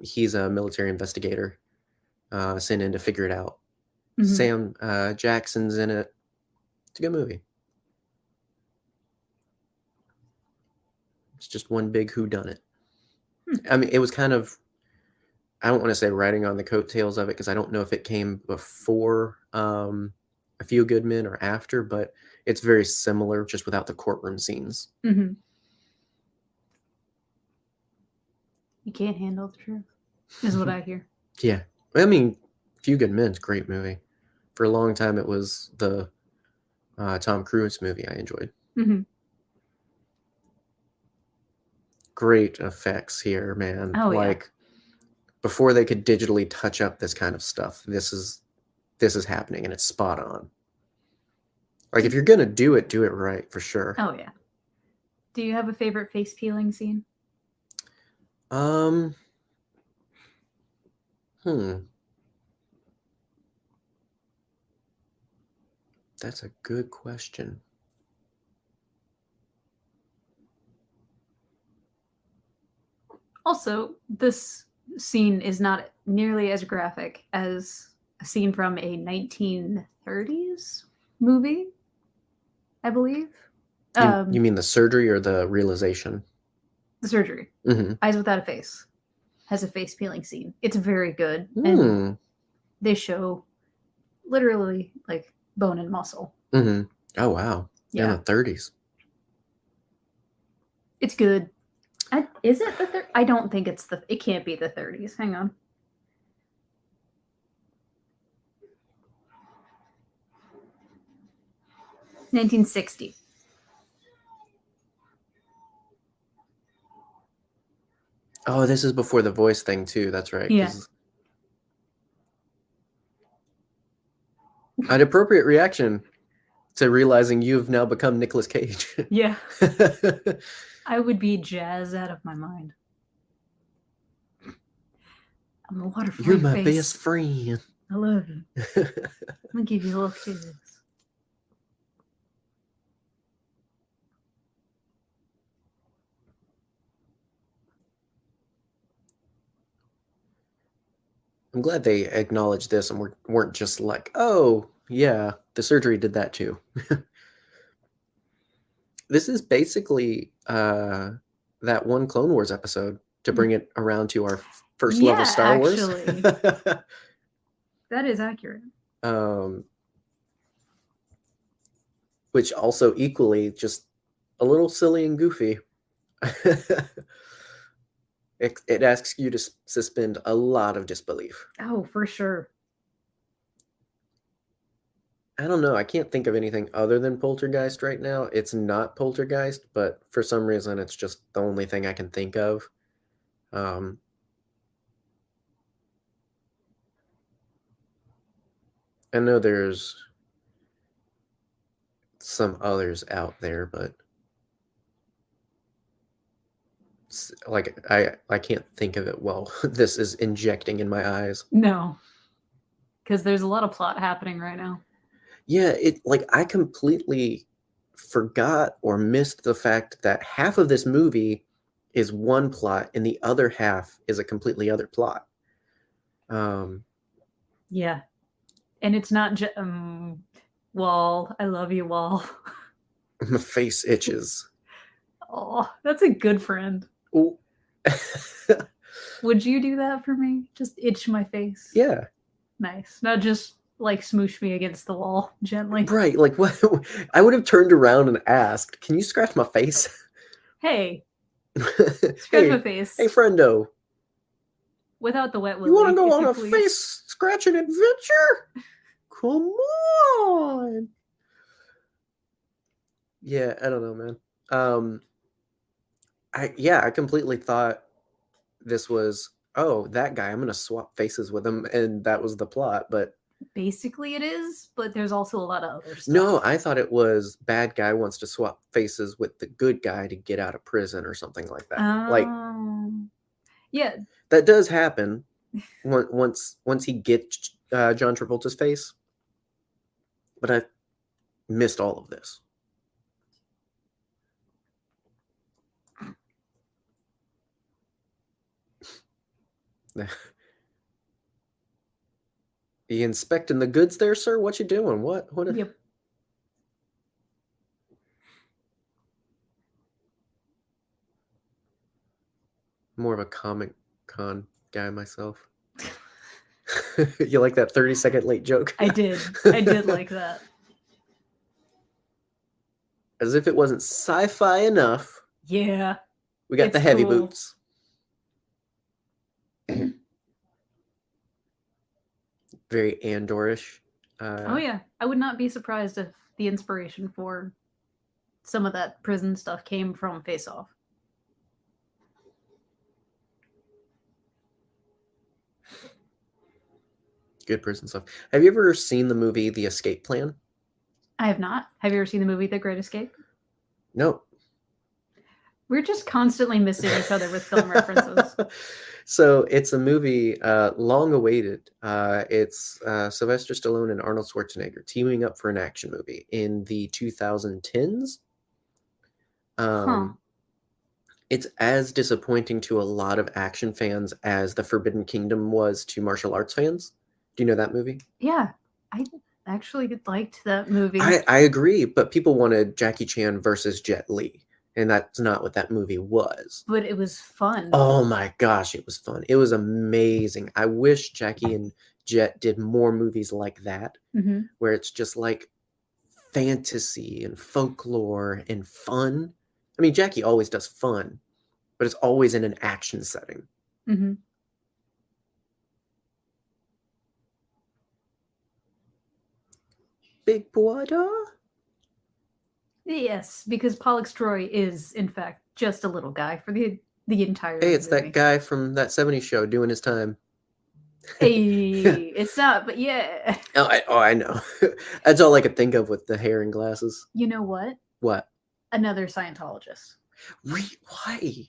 he's a military investigator sent in to figure it out. Sam Jackson's in it. It's a good movie. It's just one big whodunit. I mean, it was kind of, I don't want to say riding on the coattails of it, because I don't know if it came before A Few Good Men or after, but it's very similar, just without the courtroom scenes. You can't handle the truth, is what I hear. Yeah. I mean, Few Good Men's a great movie. For a long time, it was the Tom Cruise movie I enjoyed. Great effects here, man. Oh, like, before they could digitally touch up this kind of stuff, this is happening, and it's spot on. Like, if you're gonna do it right, for sure. Oh yeah. Do you have a favorite face peeling scene? That's a good question. Also, this scene is not nearly as graphic as a scene from a 1930s movie, I believe. You mean the surgery or the realization? The surgery. Eyes Without a Face has a face peeling scene. It's very good. And they show literally like bone and muscle. Oh, wow. Yeah. In the 30s. It's good. Is it the I don't think it can't be the 30s. Hang on. $1960. Oh, this is before the voice thing too. That's right. Yeah. An appropriate reaction to realizing you've now become Nicolas Cage. Yeah. I would be jazzed out of my mind. I'm a waterfall. You're my best friend. I love you. I'm gonna give you a little kiss. I'm glad they acknowledged this and weren't just like, oh, yeah, the surgery did that too. This is basically that one Clone Wars episode, to bring it around to our first level Star Wars. That is accurate. Which also equally just a little silly and goofy. It asks you to suspend a lot of disbelief. Oh, for sure. I don't know. I can't think of anything other than Poltergeist right now. It's not Poltergeist, but for some reason, it's just the only thing I can think of. I know there's some others out there, but like I can't think of it while this is injecting in my eyes. No, because there's a lot of plot happening right now. Yeah, I completely forgot or missed the fact that half of this movie is one plot and the other half is a completely other plot. Yeah, and it's not just Wall. I love you, Wall. My face itches. Oh, that's a good friend. Ooh. Would you do that for me? Just itch my face? Yeah. Nice. Not just like smoosh me against the wall gently. Right. Like what? I would have turned around and asked, "Can you scratch my face?" Hey. Scratch my face. Hey, friendo. Without the wet willy. You want to go on a face scratching adventure? Come on. Yeah, I don't know, man. I completely thought this was, oh, that guy, I'm gonna swap faces with him, and that was the plot, but basically it is, but there's also a lot of other stuff. No, I thought it was bad guy wants to swap faces with the good guy to get out of prison or something like that. Yeah, that does happen once he gets John Travolta's face, but I missed all of this. You inspecting the goods there, sir? What you doing? What? Yep. More of a Comic Con guy myself. You like that 30-second late joke? I did. I did like that. As if it wasn't sci-fi enough. Yeah. We got It's the heavy cool. boots. Very Andorish. Oh yeah. I would not be surprised if the inspiration for some of that prison stuff came from Face Off. Good prison stuff. Have you ever seen the movie The Escape Plan? I have not. Have you ever seen the movie The Great Escape? No. We're just constantly missing each other with film references. So it's a movie long awaited. It's Sylvester Stallone and Arnold Schwarzenegger teaming up for an action movie in the 2010s. It's as disappointing to a lot of action fans as The Forbidden Kingdom was to martial arts fans. Do you know that movie? Yeah, I actually liked that movie. I agree, but people wanted Jackie Chan versus Jet Li, and that's not what that movie was. But it was fun. Oh my gosh, it was fun. It was amazing. I wish Jackie and Jet did more movies like that, where it's just like fantasy and folklore and fun. I mean, Jackie always does fun, but it's always in an action setting. Big brother? Yes, because Pollux Troy is, in fact, just a little guy for the entire Hey, it's movie. that guy from that 70s show doing his time. Hey, it's not, but yeah. I know. That's all I could think of with the hair and glasses. You know what? What? Another Scientologist. Why?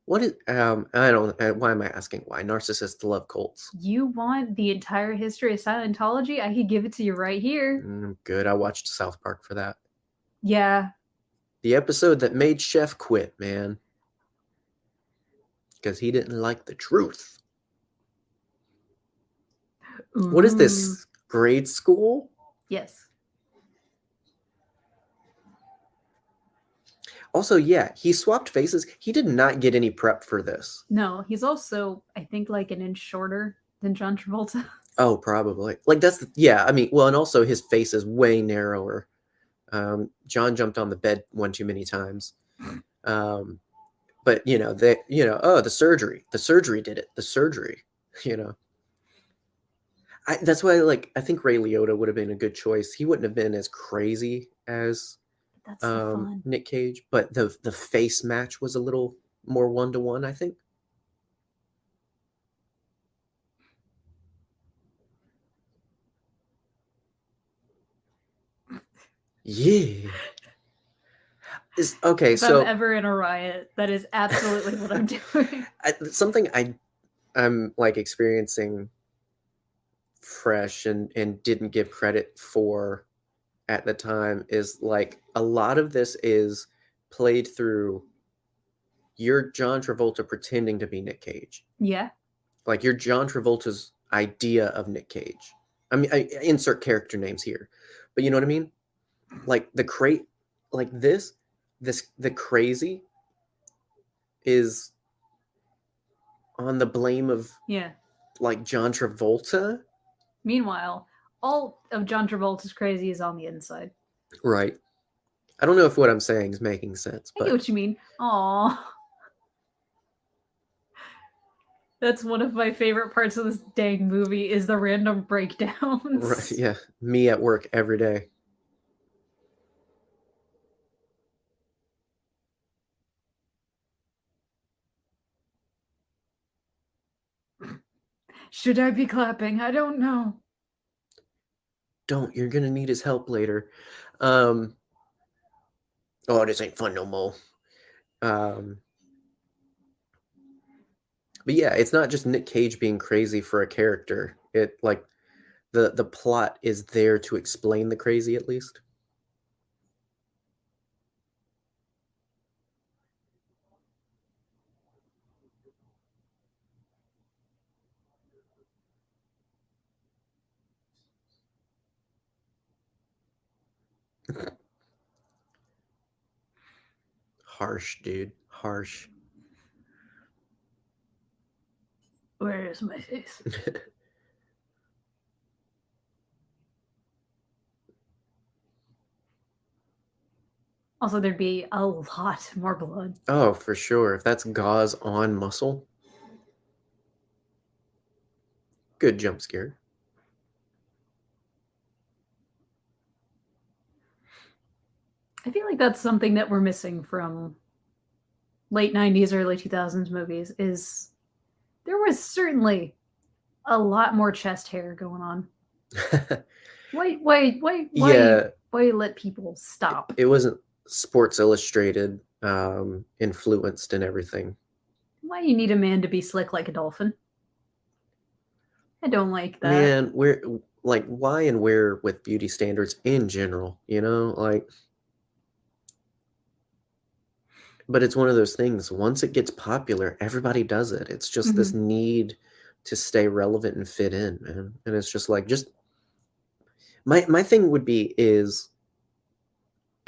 What is I don't why am I asking why? Narcissists love cults. You want the entire history of Scientology? I could give it to you right here. Good. I watched South Park for that. Yeah. The episode that made Chef quit, man. Because he didn't like the truth. Ooh. What is this? Grade school? Yes. Also, yeah, he swapped faces. He did not get any prep for this. No, he's also, I think, like an inch shorter than John Travolta. Oh, probably. Like yeah, I mean, well, and also his face is way narrower. John jumped on the bed one too many times. But the surgery did it. The surgery, that's why I think Ray Liotta would have been a good choice. He wouldn't have been as crazy as That's fun. Nick Cage, but the face match was a little more 1-to-1, I think. Yeah. Okay, if so I'm ever in a riot, that is absolutely what I'm doing. Something I'm like experiencing fresh and didn't give credit for at the time is like a lot of this is played through you're John Travolta pretending to be Nick Cage. Yeah. Like you're John Travolta's idea of Nick Cage. I mean, I insert character names here, but you know what I mean? Like the crazy is on the blame of like John Travolta. Meanwhile, all of John Travolta's crazy is on the inside. Right. I don't know if what I'm saying is making sense, I get what you mean. Aww. That's one of my favorite parts of this dang movie is the random breakdowns. Right, yeah. Me at work every day. Should I be clapping? I don't know. Don't. You're going to need his help later. Oh, this ain't fun no more. But yeah, it's not just Nick Cage being crazy for a character. the plot is there to explain the crazy at least. Harsh, dude. Harsh. Where is my face? Also, there'd be a lot more blood. Oh, for sure. If that's gauze on muscle. Good jump scare. I feel like that's something that we're missing from late 90s, early 2000s movies is there was certainly a lot more chest hair going on. Why Yeah. why let people stop? It wasn't Sports Illustrated influenced and everything. Why you need a man to be slick like a dolphin? I don't like that. Man, we're like, why and where with beauty standards in general, you know? Like, but it's one of those things. Once it gets popular, everybody does it. It's just this need to stay relevant and fit in, man. And it's just like, just my thing would be is,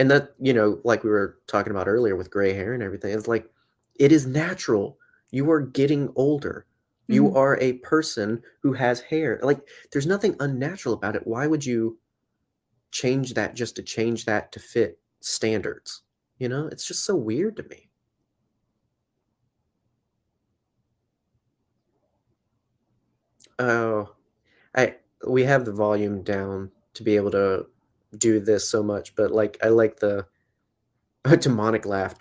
and that, you know, like we were talking about earlier with gray hair and everything, it's like, it is natural. You are getting older. You are a person who has hair. Like, there's nothing unnatural about it. Why would you change that just to change that to fit standards? You know, it's just so weird to me. Oh, we have the volume down to be able to do this so much, but like, I like the demonic laugh.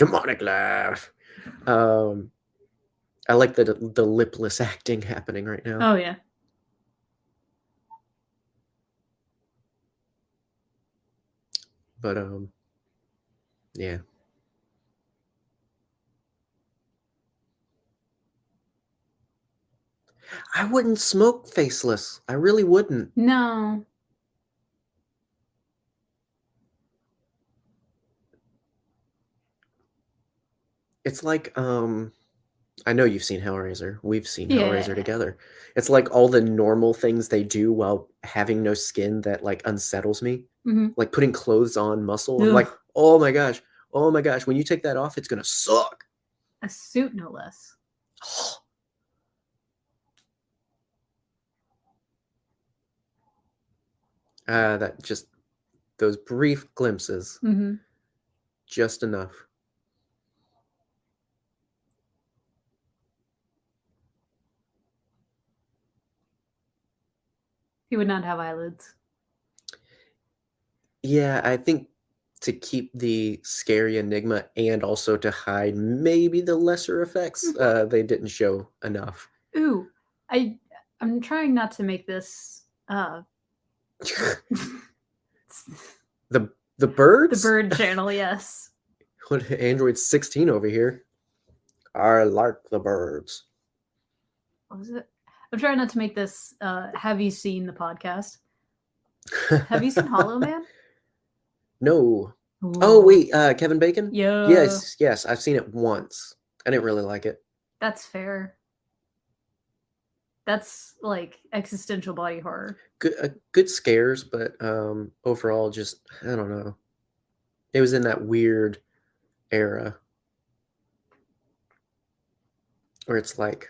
I like the lipless acting happening right now. Oh yeah. But yeah. I wouldn't smoke faceless. I really wouldn't. No. It's like I know you've seen Hellraiser. We've seen Yeah. Hellraiser together. It's like all the normal things they do while having no skin that like unsettles me. Like putting clothes on muscle. I'm like, oh my gosh. When you take that off, it's gonna suck. A suit, no less. That just those brief glimpses. Just enough. He would not have eyelids. Yeah, I think to keep the scary enigma and also to hide maybe the lesser effects, they didn't show enough. Ooh, I'm trying not to make this the birds? The bird channel, yes. What, Android 16 over here. I like the birds. What was it? I'm trying not to make this have you seen the podcast? Have you seen Hollow Man? No. Ooh. Oh wait, Kevin Bacon? Yeah. Yes, I've seen it once. I didn't really like it. That's fair. That's like existential body horror. Good scares, but overall just, I don't know. It was in that weird era where it's like,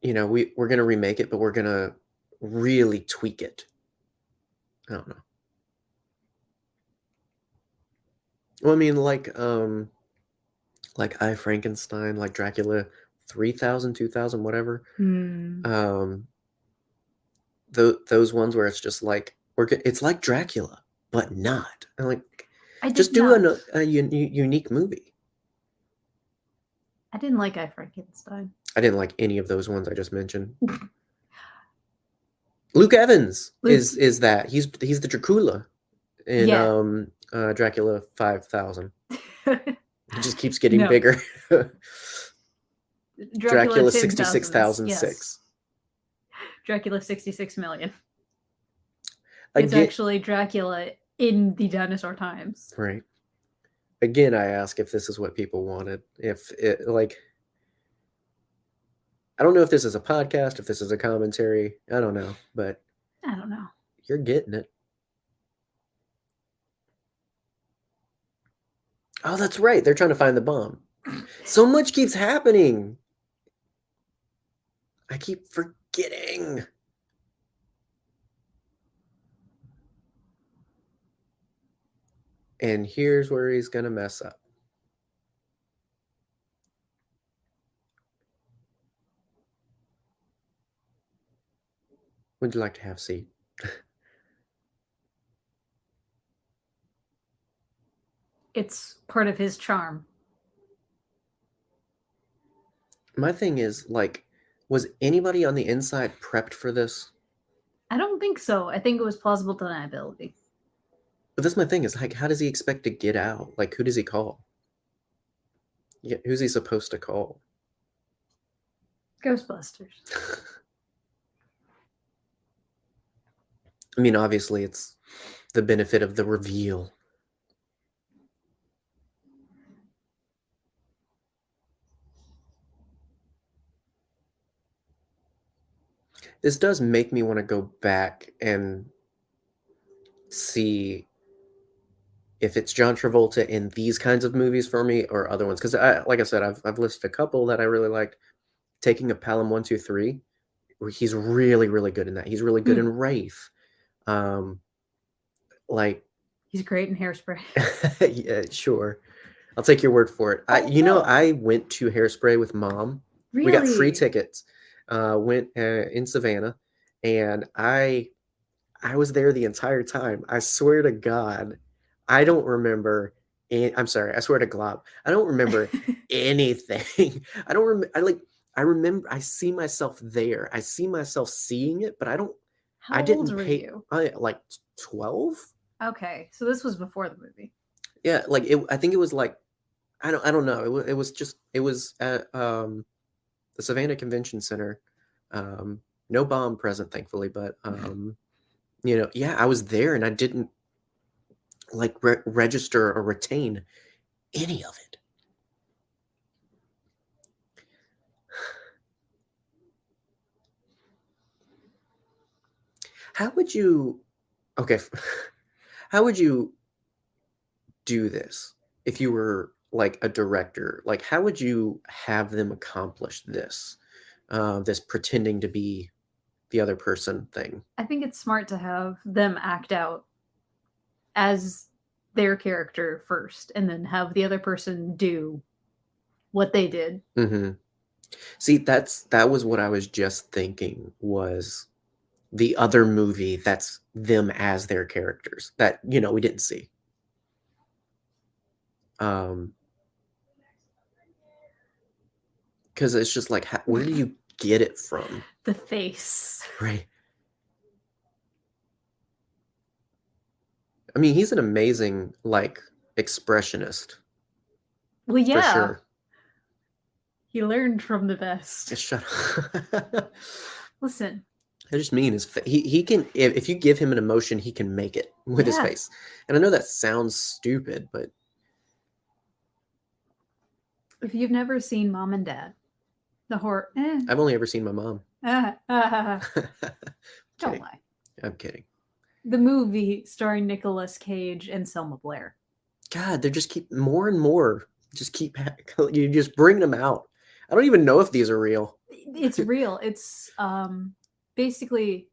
you know, we're gonna remake it, but we're gonna really tweak it. I don't know. Well, I mean, like I, Frankenstein, like Dracula 3000, 2000, whatever. Those ones where it's just like it's like Dracula, but not. I'm like, just do a unique movie. I didn't like I, Frankenstein. I didn't like any of those ones I just mentioned. Luke Evans is that he's the Dracula in Dracula 5000. It just keeps getting bigger. Dracula 66,006. Dracula 66 million. It's Again, actually Dracula in the dinosaur times. right. Again, I ask if this is what people wanted. If it, like, I don't know if this is a podcast, if this is a commentary. I don't know, but I don't know. you're getting it. Oh, that's right. They're trying to find the bomb. So much keeps happening. I keep forgetting. And here's where he's going to mess up. Would you like to have a seat? It's part of his charm. My thing is, like, was anybody on the inside prepped for this? I don't think so. I think it was plausible deniability. But that's my thing, is like, how does he expect to get out? Like, who does he call? Yeah, who's he supposed to call? Ghostbusters. I mean, obviously, it's the benefit of the reveal. This does make me want to go back and see if it's John Travolta in these kinds of movies for me or other ones. Because, like I said, I've listed a couple that I really liked. Taking a Pelham 1, 2, 3. He's really, really good in that. He's really good in Wraith. Like, he's great in Hairspray. Yeah, sure. I'll take your word for it. I went to Hairspray with Mom. Really? We got free tickets. Went in Savannah, and I was there the entire time. I swear to God, I don't remember. I'm sorry. I swear to Glob, I don't remember anything. I don't remember. I remember. I see myself there. I see myself seeing it, but I don't. How I didn't old were pay. you? Like 12. Okay, so this was before the movie. Yeah, like I think it was like, I don't know. It was at the Savannah Convention Center. No bomb present, thankfully, but yeah, I was there and I didn't like register or retain any of it. How would you do this if you were like a director? Like, how would you have them accomplish this? This pretending to be the other person thing. I think it's smart to have them act out as their character first, and then have the other person do what they did. Mm-hmm. See, that was what I was just thinking, was the other movie that's them as their characters that we didn't see. Because it's just like, where do you get it from? The face. Right. I mean, he's an amazing, like, expressionist. Well, yeah. For sure. He learned from the best. Just shut up. Listen. I just mean he can, if you give him an emotion, he can make it with his face. And I know that sounds stupid, but if you've never seen Mom and Dad, the horror. I've only ever seen my mom. Don't lie. I'm kidding. The movie starring Nicolas Cage and Selma Blair. God, they just keep more and more. You just bring them out. I don't even know if these are real. It's real. It's basically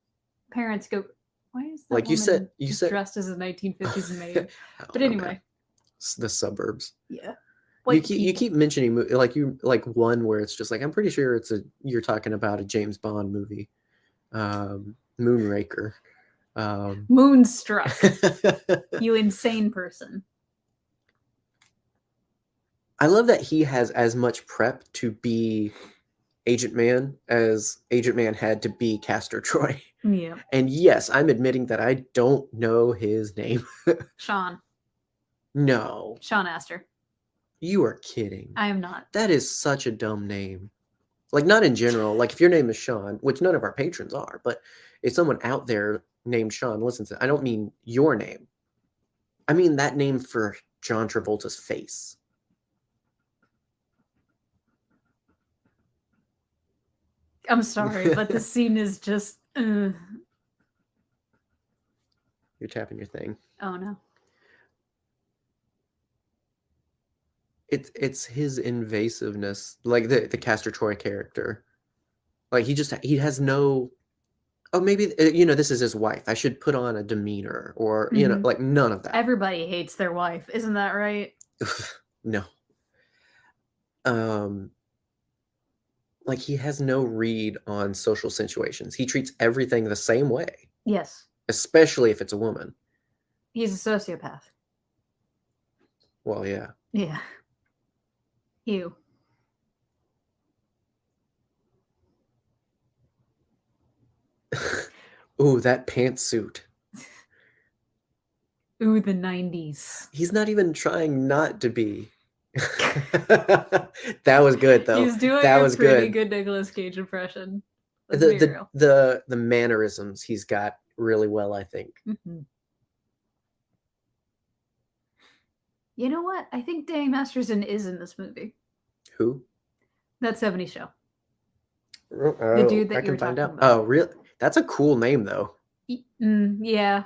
parents go. Why is that like you said dressed as a 1950s maid? But anyway, the suburbs. Yeah. You keep mentioning like one where it's just like, I'm pretty sure you're talking about a James Bond movie, Moonraker. Moonstruck. You insane person. I love that he has as much prep to be Agent Man as Agent Man had to be Castor Troy. Yeah. And yes, I'm admitting that I don't know his name. Sean. No. Sean Astor. You are kidding. I am not. That is such a dumb name. Like, not in general. Like, if your name is Sean, which none of our patrons are, but if someone out there named Sean listens to it, I don't mean your name. I mean that name for John Travolta's face. I'm sorry, but the scene is just... You're tapping your thing. Oh, no. It's his invasiveness, like the Castor Troy character. Like, he has no... Oh, maybe, this is his wife. I should put on a demeanor, or, like, none of that. Everybody hates their wife. Isn't that right? No. Like, he has no read on social situations. He treats everything the same way. Yes. Especially if it's a woman. He's a sociopath. Well, yeah. Yeah. Ew. Ooh, that pantsuit. Ooh, the 90s. He's not even trying not to be. That was good, though. He's doing that a was pretty good Nicolas Cage impression. Let's be real. The mannerisms he's got really well, I think. Mm-hmm. You know what? I think Danny Masterson is in this movie. Who? That 70s show. Oh, the dude that I you can were find talking out. about. Oh, really? That's a cool name, though. Yeah.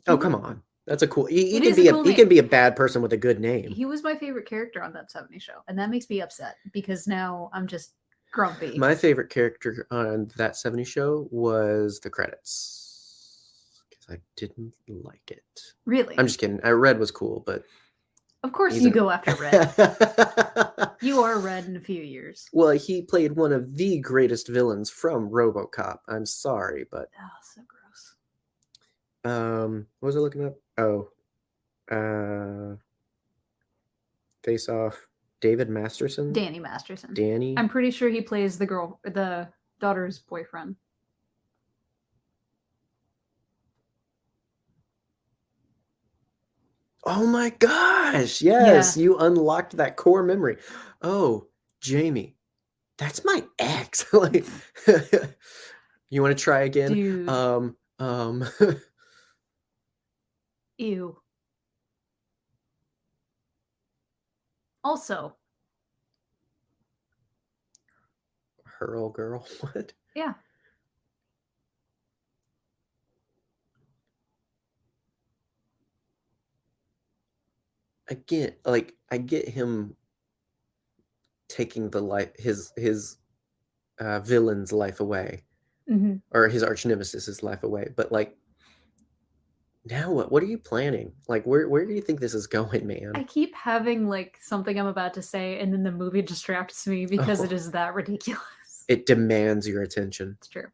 Oh, come on. That's a cool... He It can be a bad person with a good name. He was my favorite character on that 70s show, and that makes me upset because now I'm just grumpy. My favorite character on that 70s show was the credits, because I didn't like it. Really? I'm just kidding. Red was cool, but... Of course you go after Red. You are Red in a few years. Well, he played one of the greatest villains from RoboCop. I'm sorry, but... Oh, so gross. What was I looking up? Oh. Face Off. David Masterson? Danny Masterson. Danny? I'm pretty sure he plays the daughter's boyfriend. Oh my gosh! Yes, you unlocked that core memory. Oh, Jamie, that's my ex. Like, you want to try again? Dude. Ew. Also, Hurl girl. What? Yeah. I get him taking his villain's life away, or his arch nemesis's life away. But like, now what? What are you planning? Like, where do you think this is going, man? I keep having like something I'm about to say, and then the movie distracts me because it is that ridiculous. It demands your attention. It's true.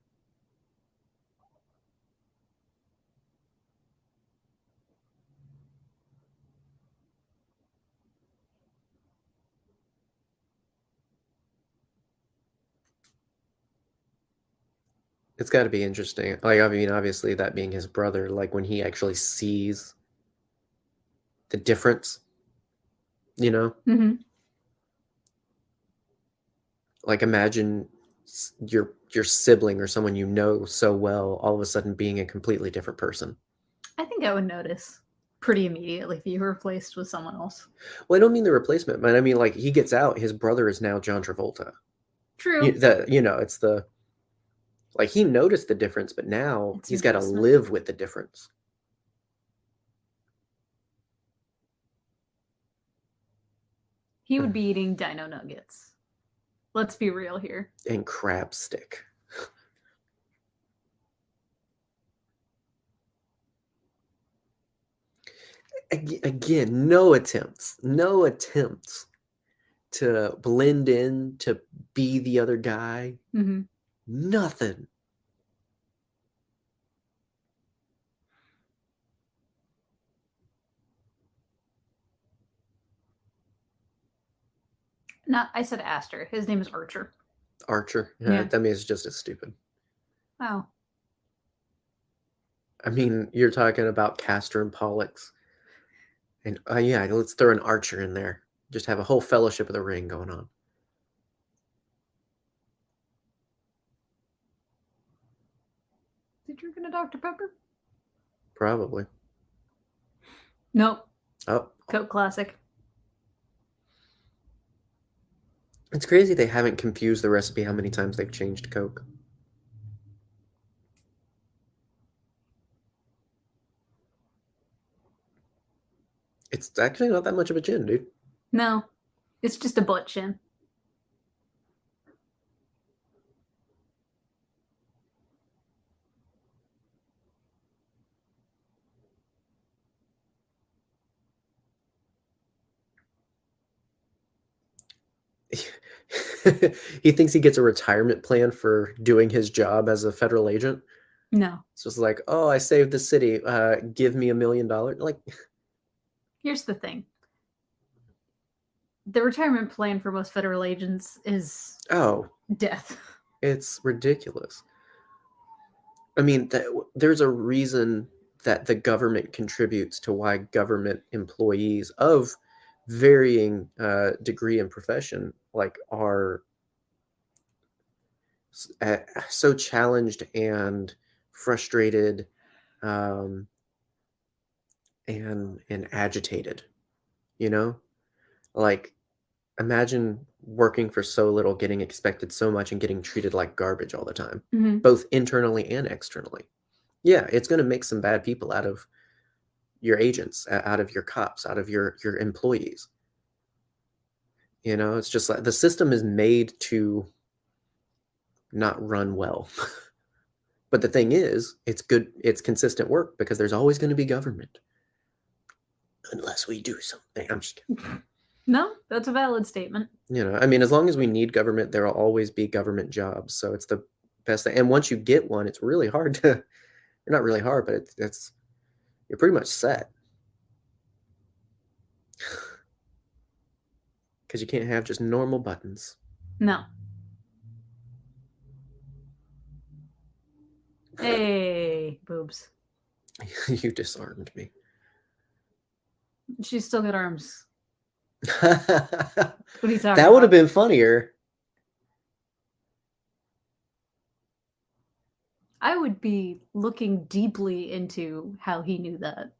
It's got to be interesting. Like, I mean, obviously that being his brother, like when he actually sees the difference, Like, imagine your sibling or someone you know so well all of a sudden being a completely different person. I think I would notice pretty immediately if you were replaced with someone else. Well, I don't mean the replacement, but I mean, like, he gets out, his brother is now John Travolta. True. It's the... Like, he noticed the difference, but now he's got to live with the difference. He would be eating dino nuggets. Let's be real here. And crab stick. Again, no attempts to blend in, to be the other guy. Nothing. I said Astor. His name is Archer. Archer? Yeah. That means it's just as stupid. Wow. I mean, you're talking about Castor and Pollux. And let's throw an Archer in there. Just have a whole Fellowship of the Ring going on. a Dr. Pepper? Probably. Nope. Oh, Coke Classic. it's crazy they haven't confused the recipe how many times they've changed Coke. It's actually not that much of a gin, dude. No, it's just a butt chin. He thinks he gets a retirement plan for doing his job as a federal agent. No. It's just like, oh, I saved the city. Give me $1 million. Like, here's the thing. The retirement plan for most federal agents is death. It's ridiculous. I mean, there's a reason that the government contributes to why government employees of varying degree and profession are so challenged and frustrated and agitated, like imagine working for so little, getting expected so much, and getting treated like garbage all the time, both internally and externally. Yeah, it's going to make some bad people out of your agents, out of your cops, out of your employees. It's just like the system is made to not run well. But the thing is, it's good, it's consistent work because there's always going to be government. Unless we do something. I'm just kidding. No, that's a valid statement. I mean, as long as we need government, there will always be government jobs. So it's the best thing. And once you get one, it's really hard to, not really hard, but it's you're pretty much set. Because you can't have just normal buttons. No. Hey, boobs. You disarmed me. She's still got arms. What are you talking That would have been funnier. I would be looking deeply into how he knew that.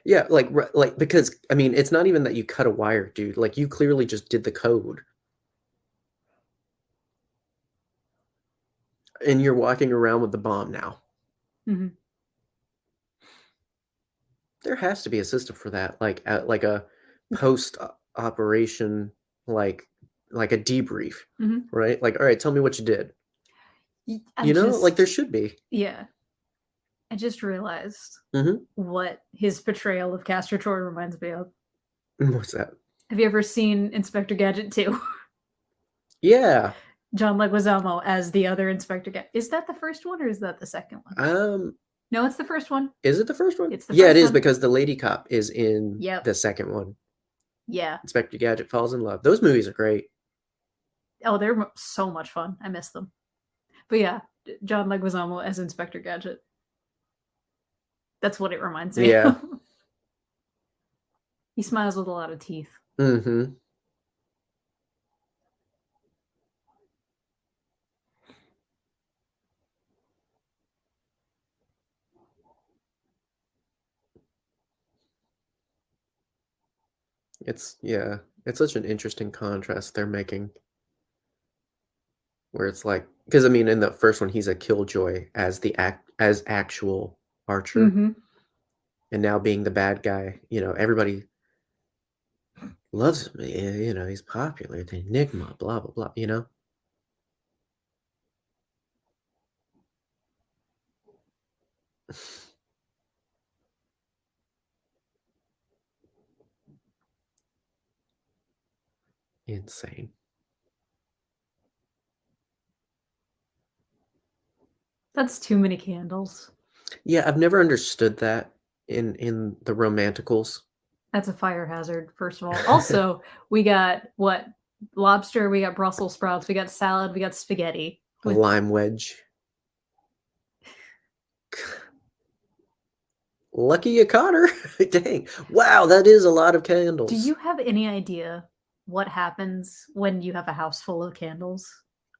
Yeah, like because I mean, it's not even that you cut a wire, dude. Like you clearly just did the code. And you're walking around with the bomb now. Mm-hmm. There has to be a system for that, like a post-operation, like a debrief, right? Like, all right, tell me what you did. Like there should be. Yeah. I just realized what his portrayal of Castor Troy reminds me of. What's that? Have you ever seen Inspector Gadget 2? Yeah. John Leguizamo as the other Inspector Gadget. Is that the first one or is that the second one? No, it's the first one. Is it the first one? It's the first it is one. Because the lady cop is in the second one. Yeah. Inspector Gadget falls in love. Those movies are great. Oh, they're so much fun. I miss them. But yeah, John Leguizamo as Inspector Gadget. That's what it reminds me of. He smiles with a lot of teeth. Mm-hmm. It's such an interesting contrast they're making. Where it's like, because I mean, in the first one, he's a killjoy as actual Archer, and now being the bad guy, everybody loves him. He's popular, the Enigma, blah blah blah. Insane. That's too many candles. Yeah, I've never understood that in the romanticals. That's a fire hazard, first of all. Also, we got lobster, we got Brussels sprouts, we got salad, we got spaghetti. A lime wedge. Lucky you caught her. Dang. Wow, that is a lot of candles. Do you have any idea what happens when you have a house full of candles?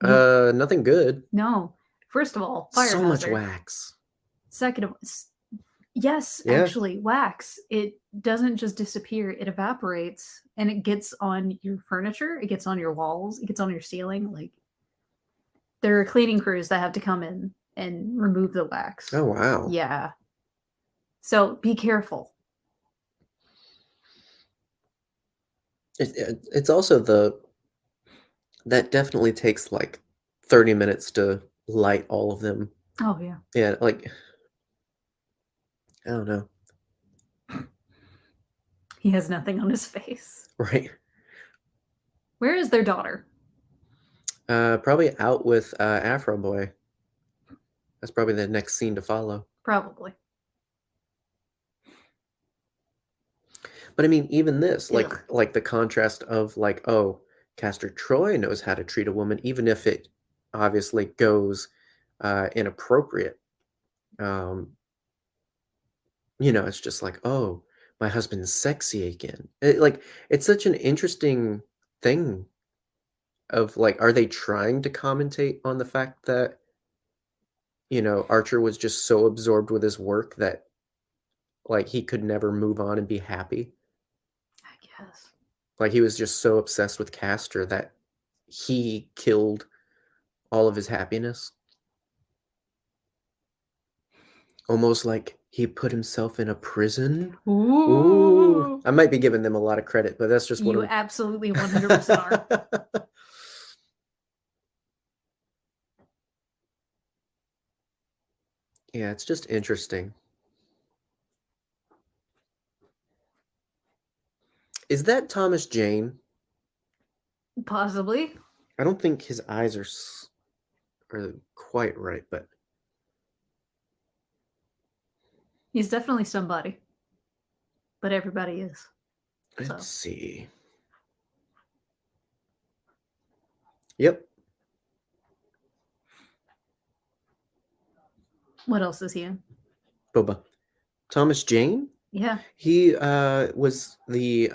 Nothing good. No. First of all, fire hazard. So much wax. Second of yes, Yeah. actually, wax. It doesn't just disappear, it evaporates and it gets on your furniture, it gets on your walls, it gets on your ceiling. Like, there are cleaning crews that have to come in and remove the wax. Oh, wow. Yeah. So be careful. It's also that definitely takes like 30 minutes to light all of them. Oh, yeah. Yeah, like, I don't know. He has nothing on his face. Right. Where is their daughter? Probably out with Afro Boy. That's probably the next scene to follow. Probably. But I mean, even this, Ugh. like the contrast of like, oh, Castor Troy knows how to treat a woman, even if it obviously goes inappropriate. It's just like, oh, my husband's sexy again. It's such an interesting thing of like, are they trying to commentate on the fact that, Archer was just so absorbed with his work that like he could never move on and be happy? I guess. Like he was just so obsessed with Castor that he killed all of his happiness. Almost like he put himself in a prison. Ooh. I might be giving them a lot of credit, but that's just what you absolutely 100% are. Yeah, it's just interesting. Is that Thomas Jane? Possibly. I don't think his eyes are quite right, but He's definitely somebody. But everybody is. let's see. Yep. What else is he in? Boba. Thomas Jane? Yeah. He was the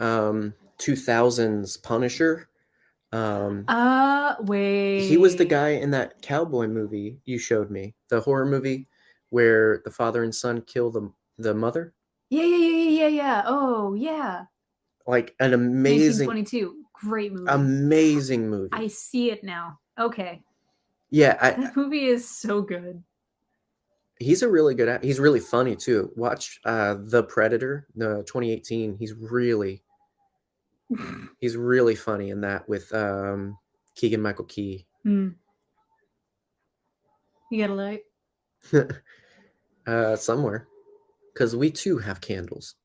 2000s Punisher. Wait. He was the guy in that cowboy movie you showed me, the horror movie where the father and son kill the mother. Yeah. Oh, yeah. Like an amazing 1922. Great movie. Amazing movie. I see it now. Okay. Yeah, that movie is so good. He's a really good actor. He's really funny too. Watch The Predator, the 2018. He's really funny in that with Keegan-Michael Key. You got a light? Somewhere. Because we too have candles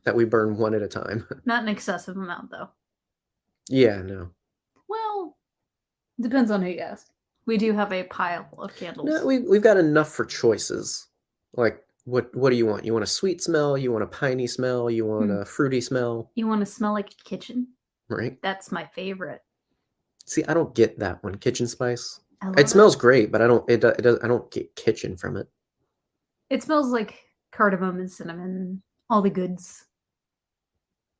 that we burn one at a time. Not an excessive amount, though. Yeah, no. Well, depends on who you ask. We do have a pile of candles. No, we've got enough for choices. Like, what do you want? You want a sweet smell? You want a piney smell? You want a fruity smell? You want to smell like a kitchen? Right. That's my favorite. See, I don't get that one. Kitchen spice. It smells great, but I don't get kitchen from it. It smells like cardamom and cinnamon, all the goods.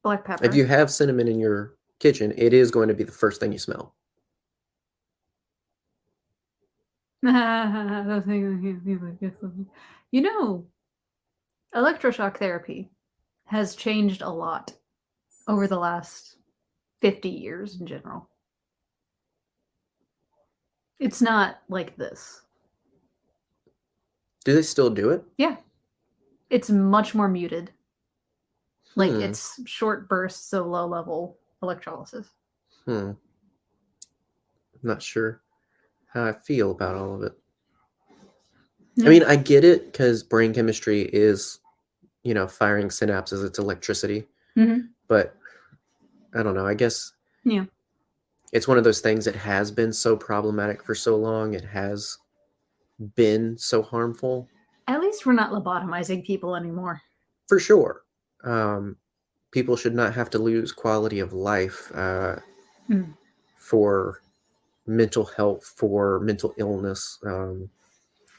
Black pepper. If you have cinnamon in your kitchen, it is going to be the first thing you smell. You know, electroshock therapy has changed a lot over the last 50 years in general. It's not like this. Do they still do it? Yeah. It's much more muted. Like, it's short bursts of low-level electrolysis. I'm not sure how I feel about all of it. I mean, I get it because brain chemistry is, firing synapses. It's electricity. But I don't know. I guess it's one of those things that has been so problematic for so long. It has been so harmful. At least we're not lobotomizing people anymore. For sure. People should not have to lose quality of life for mental health, for mental illness.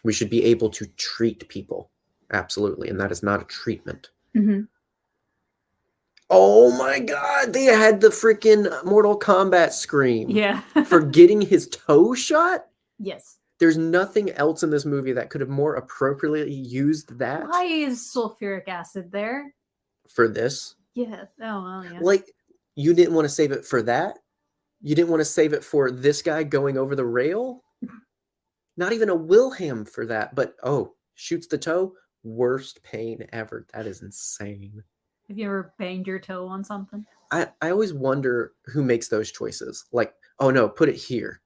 We should be able to treat people. Absolutely. And that is not a treatment. Oh my God. They had the freaking Mortal Kombat scream. Yeah. For getting his toe shot? Yes. There's nothing else in this movie that could have more appropriately used that Why is sulfuric acid there? for this. Yeah. Oh, well, yeah. Like, you didn't want to save it for that? You didn't want to save it for this guy going over the rail? Not even a Wilhelm for that, but shoots the toe. Worst pain ever. That is insane. Have you ever banged your toe on something? I always wonder who makes those choices. Like, oh no, put it here.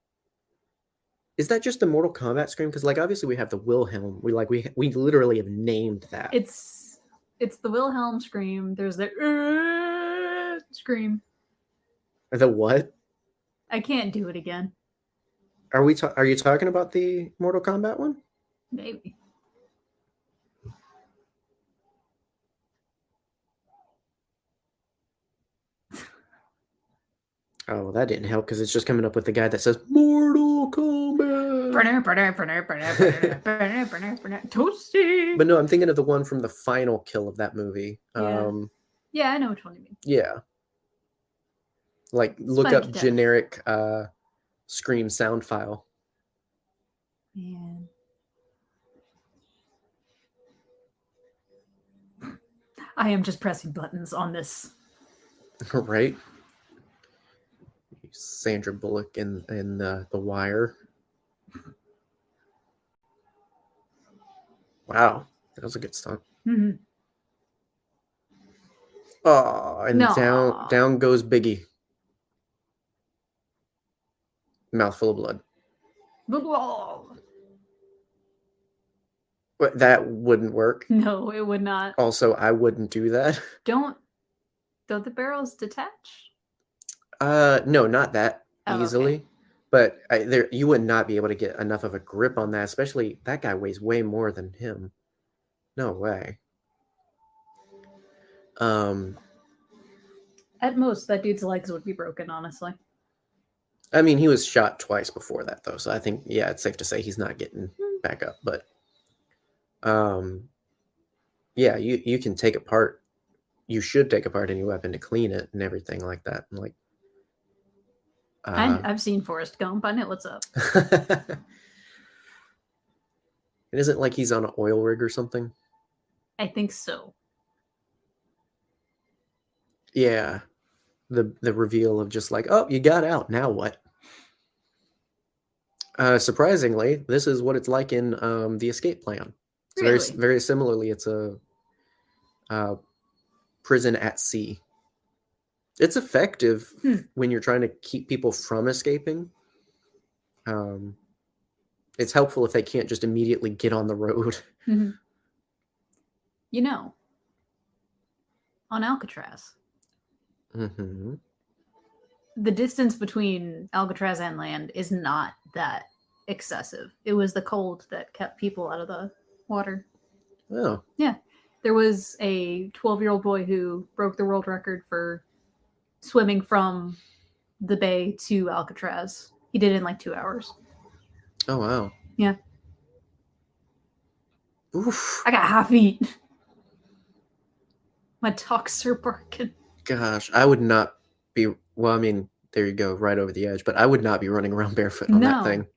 Is that just the Mortal Kombat scream? Because like obviously we have the Wilhelm. We literally have named that. It's the Wilhelm scream. There's the scream. The what? I can't do it again. Are you talking about the Mortal Kombat one? Maybe. Oh, well, that didn't help because it's just coming up with the guy that says Mortal Kombat. Toasty. But no, I'm thinking of the one from the final kill of that movie. Yeah. Yeah, I know which one you mean. Yeah. Like, look Spike up death. generic Scream sound file. Man. I am just pressing buttons on this. Right? Sandra Bullock in the Wire. Wow, that was a good stunt. Mm-hmm. Oh, and No. down goes Biggie. Mouthful of blood. But that wouldn't work. No, it would not. Also, I wouldn't do that. Don't the barrels detach? No, not that Oh, easily. okay. But you would not be able to get enough of a grip on that, especially that guy weighs way more than him. No way. At most, that dude's legs would be broken, honestly. I mean, he was shot twice before that, though, so I think, yeah, it's safe to say he's not getting back up. But, yeah, you can take apart. You should take apart any weapon to clean it and everything like that. And like, I've seen Forrest Gump. I know what's up. it isn't like he's on an oil rig or something. I think so. Yeah, the reveal of just like, oh, you got out. Now what? Surprisingly, this is what it's like in the Escape Plan. It's Really? very similarly, it's a prison at sea. It's effective when you're trying to keep people from escaping. It's helpful if they can't just immediately get on the road. Mm-hmm. You know, on Alcatraz, Mm-hmm. the distance between Alcatraz and land is not that excessive. It was the cold that kept people out of the water. Oh, Yeah. There was a 12-year-old boy who broke the world record for swimming from the bay to Alcatraz. He did it in like 2 hours. oh wow. Yeah. Oof. I got high feet. My tucks are barking. Gosh, I would not be. Well, I mean, there you go, right over the edge. But I would not be running around barefoot on that No. thing.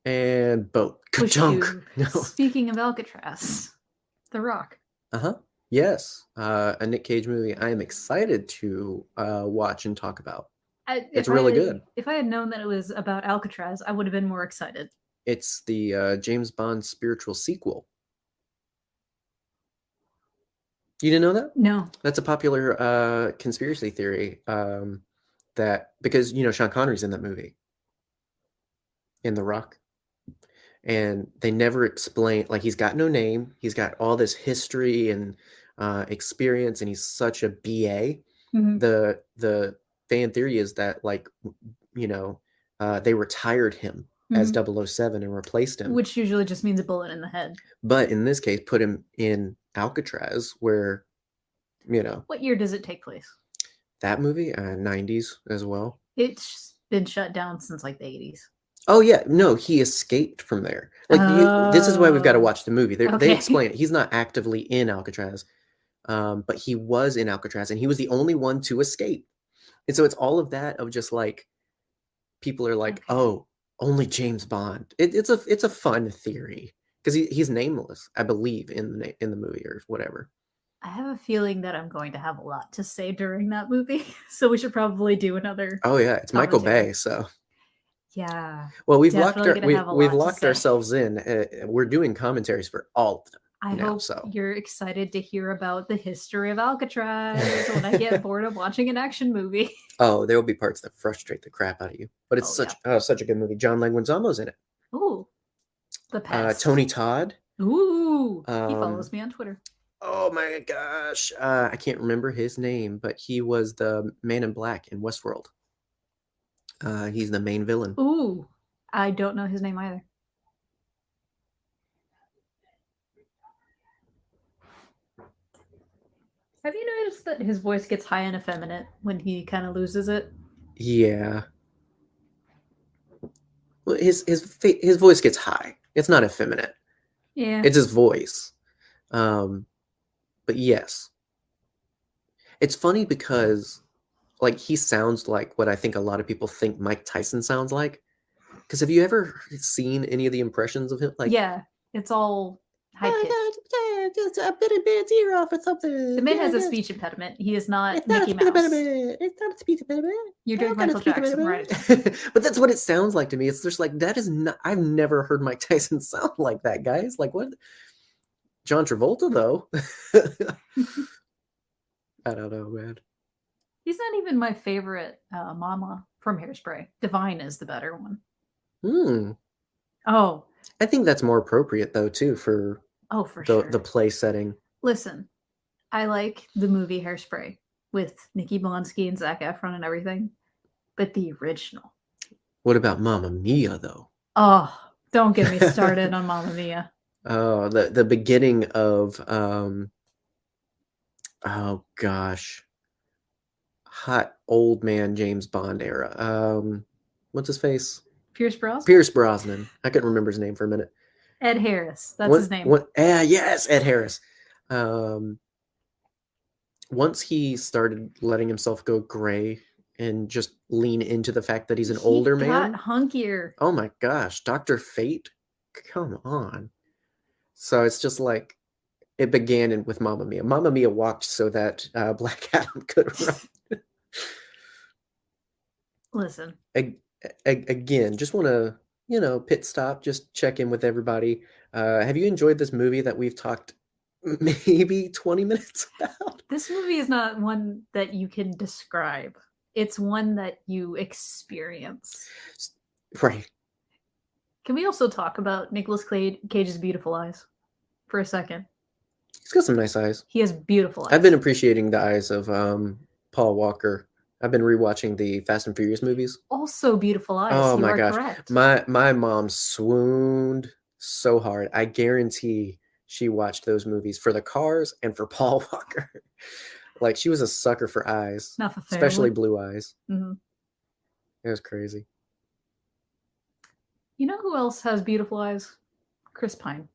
And boat. Push Ka-chunk. you. No. Speaking of Alcatraz, The Rock. Uh-huh. Yes. A Nick Cage movie I am excited to watch and talk about. It's really good. If I had known that it was about Alcatraz, I would have been more excited. It's the James Bond spiritual sequel. You didn't know that? No. That's a popular conspiracy theory that because Sean Connery's in that movie, in The Rock, and they never explain, like, he's got no name, he's got all this history and experience, and he's such a BA. Mm-hmm. The fan theory is that, like, they retired him as 007 and replaced him, which usually just means a bullet in the head. But in this case, put him in Alcatraz, where, What year does it take place? That movie, 90s as well. It's been shut down since like the 80s. Oh yeah, no, he escaped from there. Like this is why we've got to watch the movie. They explain it. He's not actively in Alcatraz, but he was in Alcatraz, and he was the only one to escape. And so it's all of that of just like, people are like, oh, only James Bond. It's a fun theory because he's nameless, I believe, in the movie or whatever. I have a feeling that I'm going to have a lot to say during that movie, so we should probably do another. Oh yeah, it's Michael commentary. Bay, so. Yeah. Well, we've Definitely gonna have a lot to locked say. ourselves in. We're doing commentaries for all of them. I now, hope so. you're excited to hear about the history of Alcatraz when I get bored of watching an action movie. Oh, there will be parts that frustrate the crap out of you, but it's such a good movie. John Leguizamo's in it. Ooh, the pest. Tony Todd. Ooh, he follows me on Twitter. Oh my gosh, I can't remember his name, but he was the Man in Black in Westworld. He's the main villain. Ooh, I don't know his name either. Have you noticed that his voice gets high and effeminate when he kind of loses it? Yeah. Well, his voice gets high. It's not effeminate. Yeah. It's his voice. But yes. It's funny because like he sounds like what I think a lot of people think Mike Tyson sounds like. Because have you ever seen any of the impressions of him? Like, yeah, it's all high pitched. Yeah, just a bit of man's ear off or something. The man has a speech impediment. He is not It's not Mickey a speech Mouse. impediment. It's not a speech impediment. You're doing I've got a Michael speech Jackson, impediment. right? But that's what it sounds like to me. It's just like that is not. I've never heard Mike Tyson sound like that, guys. Like what? John Travolta though. I don't know, man. He's not even my favorite Mama from Hairspray. Divine is the better one. Oh, I think that's more appropriate though too for sure. the play setting. Listen, I like the movie Hairspray with Nikki Blonsky and Zac Efron and everything, but the original. What about Mamma Mia though? Oh, don't get me started on Mamma Mia. Oh, the beginning of oh gosh, hot old man James Bond era. What's his face? Pierce Brosnan. Pierce Brosnan. I couldn't remember his name for a minute. Ed Harris. That's his name. Yes, Ed Harris. Once he started letting himself go gray and just lean into the fact that he's an older man. Got hunkier. Oh my gosh, Dr. Fate? Come on. So it's just like it began with Mamma Mia. Mamma Mia walked so that Black Adam could run. Listen. Again, just want to, pit stop, just check in with everybody. Have you enjoyed this movie that we've talked maybe 20 minutes about? This movie is not one that you can describe. It's one that you experience. Right. Can we also talk about Nicolas Cage's beautiful eyes for a second? He's got some nice eyes. He has beautiful eyes. I've been appreciating the eyes of Paul Walker. I've been rewatching the Fast and Furious movies. Also beautiful eyes. Oh you my are gosh. Correct. My mom swooned so hard. I guarantee she watched those movies for the cars and for Paul Walker. Like she was a sucker for eyes. Not for especially blue eyes. Mm-hmm. It was crazy. You know who else has beautiful eyes? Chris Pine.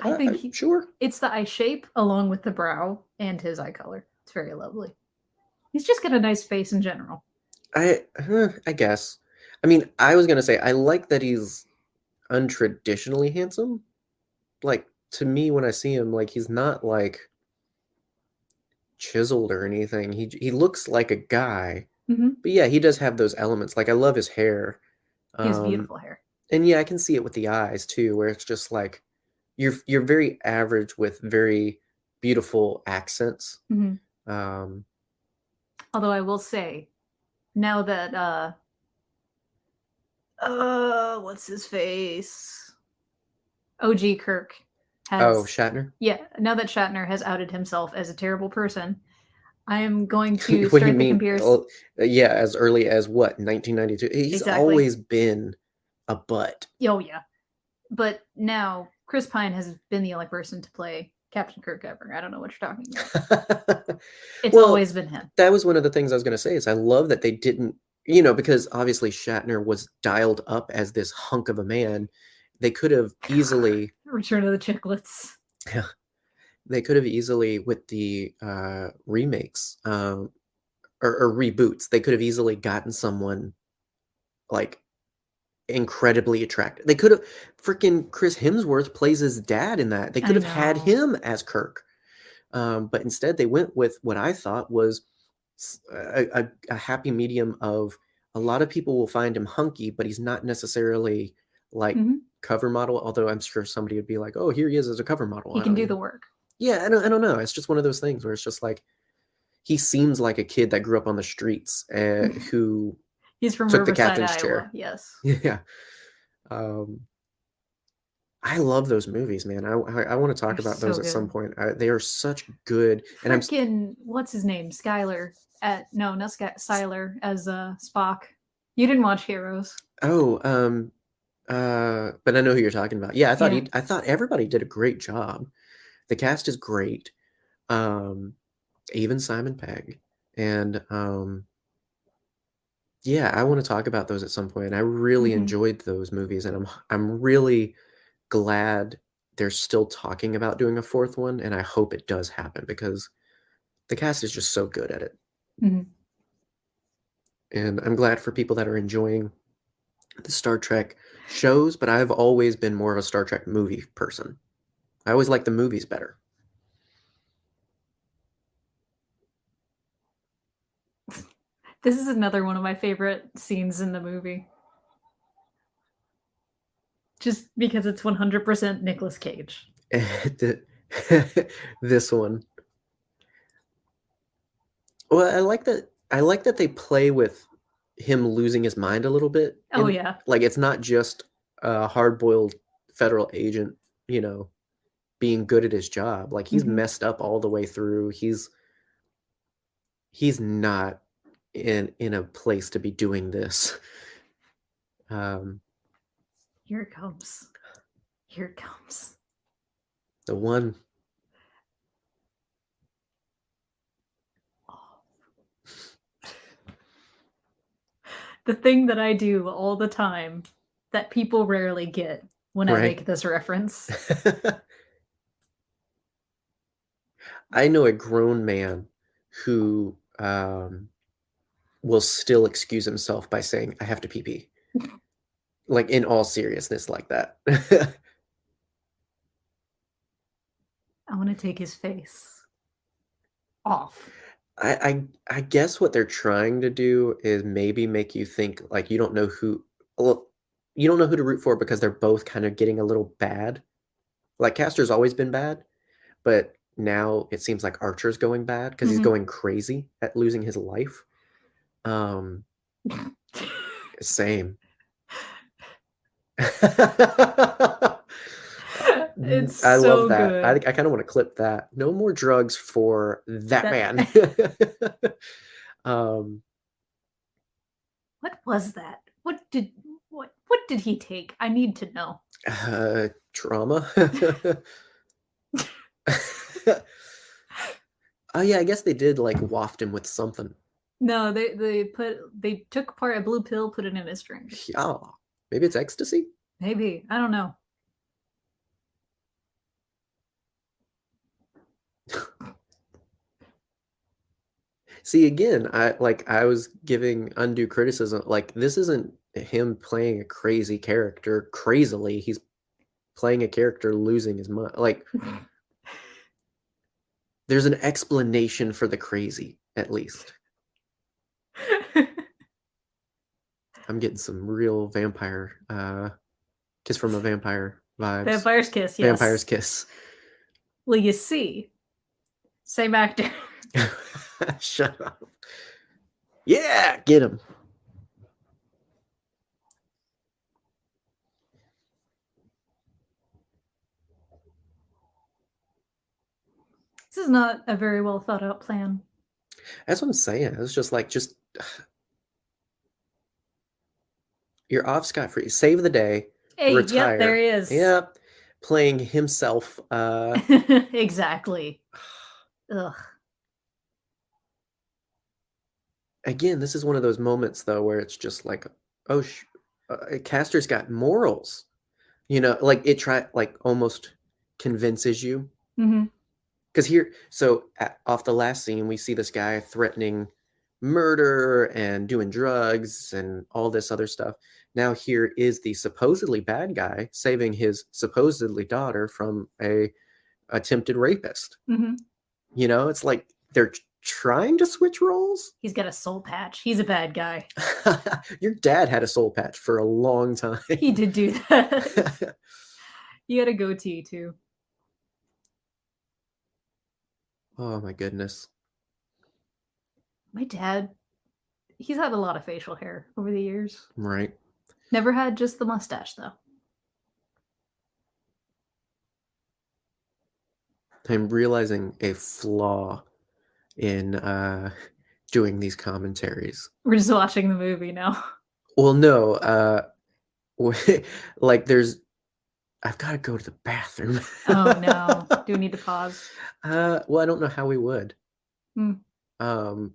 I think sure. It's the eye shape along with the brow and his eye color. It's very lovely. He's just got a nice face in general. I guess. I mean, I was gonna say I like that he's untraditionally handsome. Like to me, when I see him, like he's not like chiseled or anything. He looks like a guy. Mm-hmm. But yeah, he does have those elements. Like I love his hair. He has beautiful hair. And yeah, I can see it with the eyes too, where it's just like you're very average with very beautiful accents. Mm-hmm. Although I will say, now that what's his face? OG Kirk has Shatner? Yeah, now that Shatner has outed himself as a terrible person, I am going to what start do you the mean? comparison. Yeah, as early as what, 1992? He's Exactly. always been a butt. Oh yeah. But now Chris Pine has been the only person to play Captain Kirk ever. I don't know what you're talking about. It's always been him. That was one of the things I was going to say is I love that they didn't, because obviously Shatner was dialed up as this hunk of a man. They could have easily... Return of the Chicklets. Yeah. They could have easily, with the remakes, or reboots. They could have easily gotten someone like incredibly attractive. They could have freaking Chris Hemsworth plays his dad in that. They could have had him as Kirk. But instead they went with what I thought was a happy medium of a lot of people will find him hunky, but he's not necessarily like cover model. Although I'm sure somebody would be like, oh, here he is as a cover model. He can do the work. Yeah, I don't know. It's just one of those things where it's just like, he seems like a kid that grew up on the streets who he's from took Riverside, the captain's Iowa. chair. Yes. Yeah. I love those movies, man. I want to talk about those at some point. They are such good. And what's his name? Skyler Sylar as Spock. You didn't watch Heroes. Oh, but I know who you're talking about. Yeah, I thought everybody did a great job. The cast is great. Even Simon Pegg. And yeah, I want to talk about those at some point. I really enjoyed those movies, and I'm really glad they're still talking about doing a fourth one, and I hope it does happen because the cast is just so good at it. And I'm glad for people that are enjoying the Star Trek shows, but I've always been more of a Star Trek movie person. I always like the movies better. This is another one of my favorite scenes in the movie. Just because it's 100% Nicolas Cage. This one. Well, I like that they play with him losing his mind a little bit. Oh, yeah. Like, it's not just a hard-boiled federal agent, being good at his job. Like, he's messed up all the way through. He's not in a place to be doing this. Here it comes. Here it comes. The one. The thing that I do all the time that people rarely get when I make this reference. I know a grown man who will still excuse himself by saying, I have to pee-pee. Like, in all seriousness like that. I want to take his face off. I guess what they're trying to do is maybe make you think like you don't know who to root for because they're both kind of getting a little bad. Like, Castor's always been bad, but now it seems like Archer's going bad because he's going crazy at losing his life. Same. It's I so love that. good. I kind of want to clip that. No more drugs for that man. What was that? What did he take? I need to know. Trauma. Oh yeah, I guess they did like waft him with something. No, they took apart a blue pill, put it in his drink. Yeah, maybe it's ecstasy. Maybe, I don't know. See, again, I was giving undue criticism. Like, this isn't him playing a crazy character crazily. He's playing a character losing his mind. Like, there's an explanation for the crazy, at least. I'm getting some real vampire, Kiss from a Vampire vibes. Vampire's Kiss, yes. Vampire's Kiss. Well, you see, same actor. Shut up. Yeah, get him. This is not a very well thought out plan. That's what I'm saying. It's just like, you're off scot-free. Save the day. Hey, retire. Yep, there he is. Yep. Playing himself. Exactly. Ugh. Again, this is one of those moments, though, where it's just like, oh, Castor's got morals. Like, it almost convinces you. Because off the last scene, we see this guy threatening murder and doing drugs and all this other stuff. Now here is the supposedly bad guy saving his supposedly daughter from a attempted rapist. Mm-hmm. You know, it's like they're trying to switch roles. He's got a soul patch. He's a bad guy. Your dad had a soul patch for a long time. He did do that. He had a goatee too. Oh my goodness. My dad, he's had a lot of facial hair over the years. Right. Never had just the mustache, though. I'm realizing a flaw in doing these commentaries. We're just watching the movie now. Well, no. Like I've got to go to the bathroom. Oh, no. Do we need to pause? Well, I don't know how we would. Hmm.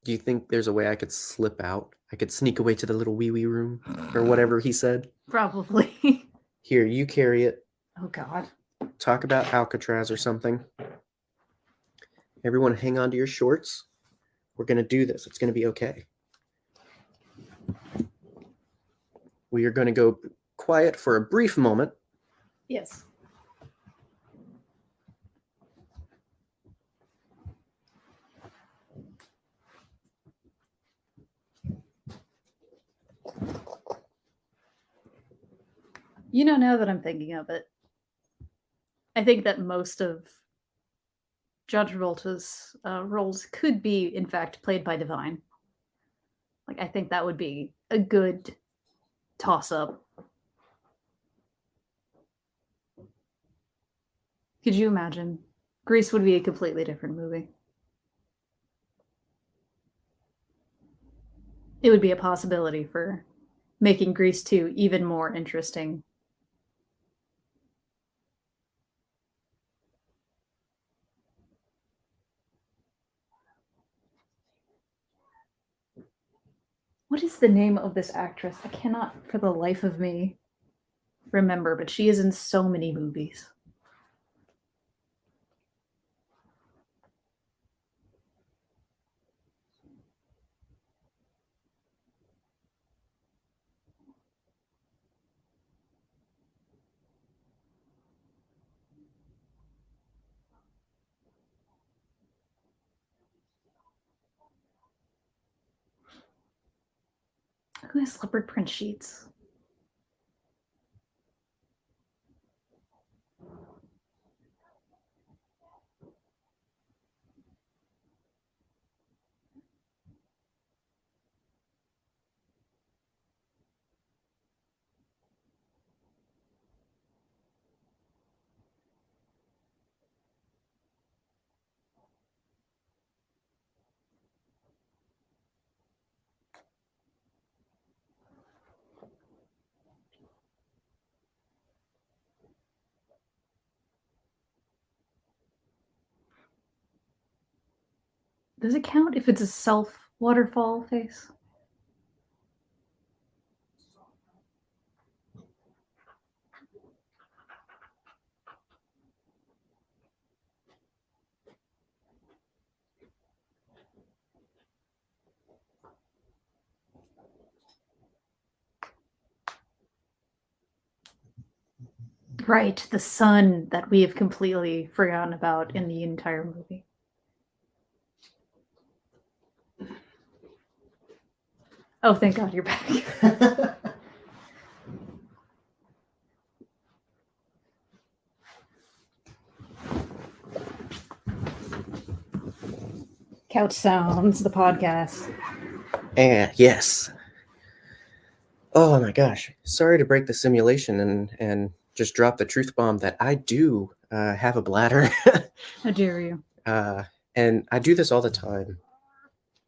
Do you think there's a way I could slip out? I could sneak away to the little wee-wee room or whatever he said? Probably. Here, you carry it. Oh, God. Talk about Alcatraz or something. Everyone hang on to your shorts. We're going to do this. It's going to be okay. We are going to go quiet for a brief moment. Yes. You know, now that I'm thinking of it, I think that most of Judge Travolta's roles could be, in fact, played by Divine. Like, I think that would be a good toss-up. Could you imagine? Grease would be a completely different movie. It would be a possibility for making Grease 2 even more interesting. What is the name of this actress? I cannot for the life of me remember, but she is in so many movies. Who has leopard print sheets? Does it count if it's a self waterfall face? Right, the sun that we have completely forgotten about in the entire movie. Oh, thank God you're back. Couch Sounds, the podcast. And yes. Oh my gosh. Sorry to break the simulation and just drop the truth bomb that I do have a bladder. How dare you? And I do this all the time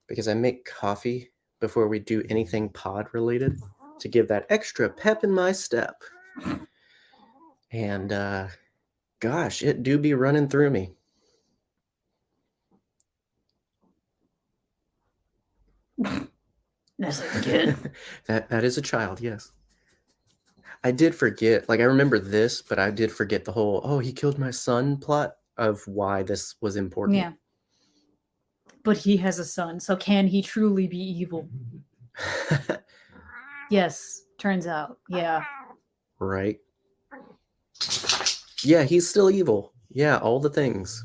because I make coffee before we do anything pod related to give that extra pep in my step. And gosh, it do be running through me. That's a kid. that is a child, yes. I did forget, like I remember this, but I did forget the whole, oh, he killed my son plot of why this was important. Yeah. But he has a son, so can he truly be evil? Yes, turns out. Yeah. Right. Yeah, he's still evil. Yeah, all the things.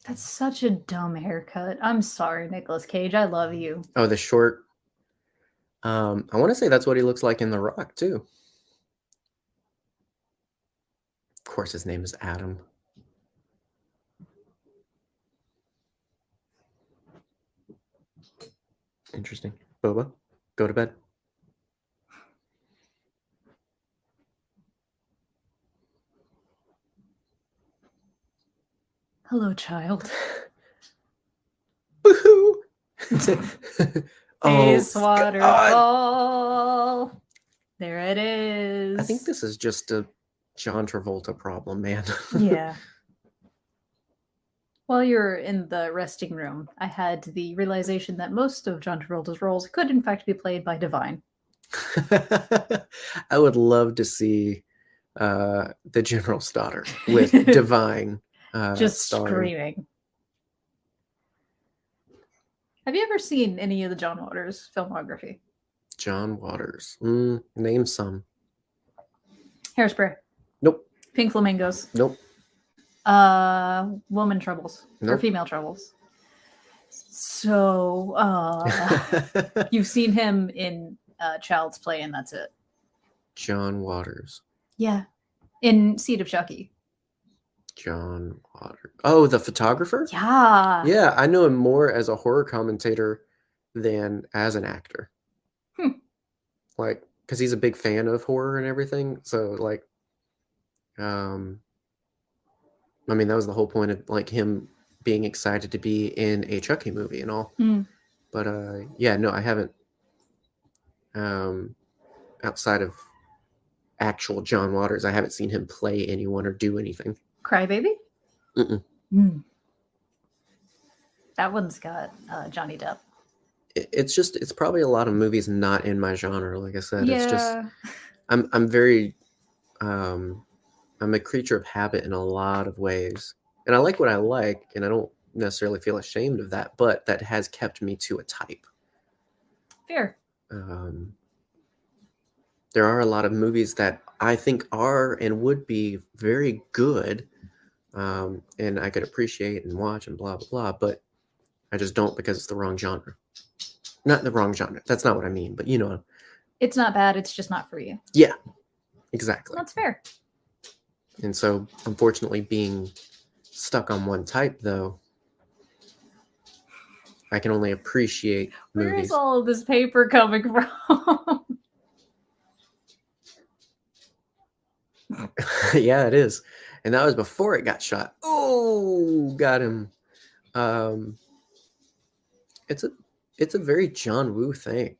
That's such a dumb haircut. I'm sorry, Nicolas Cage. I love you. Oh, the short. I want to say that's what he looks like in The Rock, too. Of course, his name is Adam. Interesting. Boba, go to bed. Hello, child. Woohoo! Face God. waterfall. There it is. I think this is just a John Travolta problem, man. Yeah. While you're in the resting room, I had the realization that most of John Travolta's roles could, in fact, be played by Divine. I would love to see the General's Daughter with Divine just starring. screaming. Have you ever seen any of the John Waters filmography? John Waters. Name some. Hairspray. Nope. Pink Flamingos. Nope. Woman Troubles. Or Nope. Female Troubles. So, you've seen him in Child's Play, and that's it. John Waters. Yeah. In Seed of Chucky. John Waters. Oh, the photographer? Yeah. Yeah, I know him more as a horror commentator than as an actor. Like, because he's a big fan of horror and everything. So, like, I mean, that was the whole point of, like, him being excited to be in a Chucky movie and all. But, yeah, no, I haven't, outside of actual John Waters, I haven't seen him play anyone or do anything. Crybaby? Mm-mm. That one's got Johnny Depp. It's probably a lot of movies not in my genre. Like I said, Yeah. it's just, I'm very, I'm a creature of habit in a lot of ways. And I like what I like, and I don't necessarily feel ashamed of that, but that has kept me to a type. Fair. There are a lot of movies that I think are and would be very good, and I could appreciate and watch and blah, blah, blah, but I just don't because it's the wrong genre. Not the wrong genre. That's not what I mean, but you know. It's not bad. It's just not for you. Yeah, exactly. That's fair. And so, unfortunately, being stuck on one type, though, I can only appreciate movies. Where's all of this paper coming from? Yeah, it is. And that was before it got shot. Oh, got him. It's a very John Woo thing.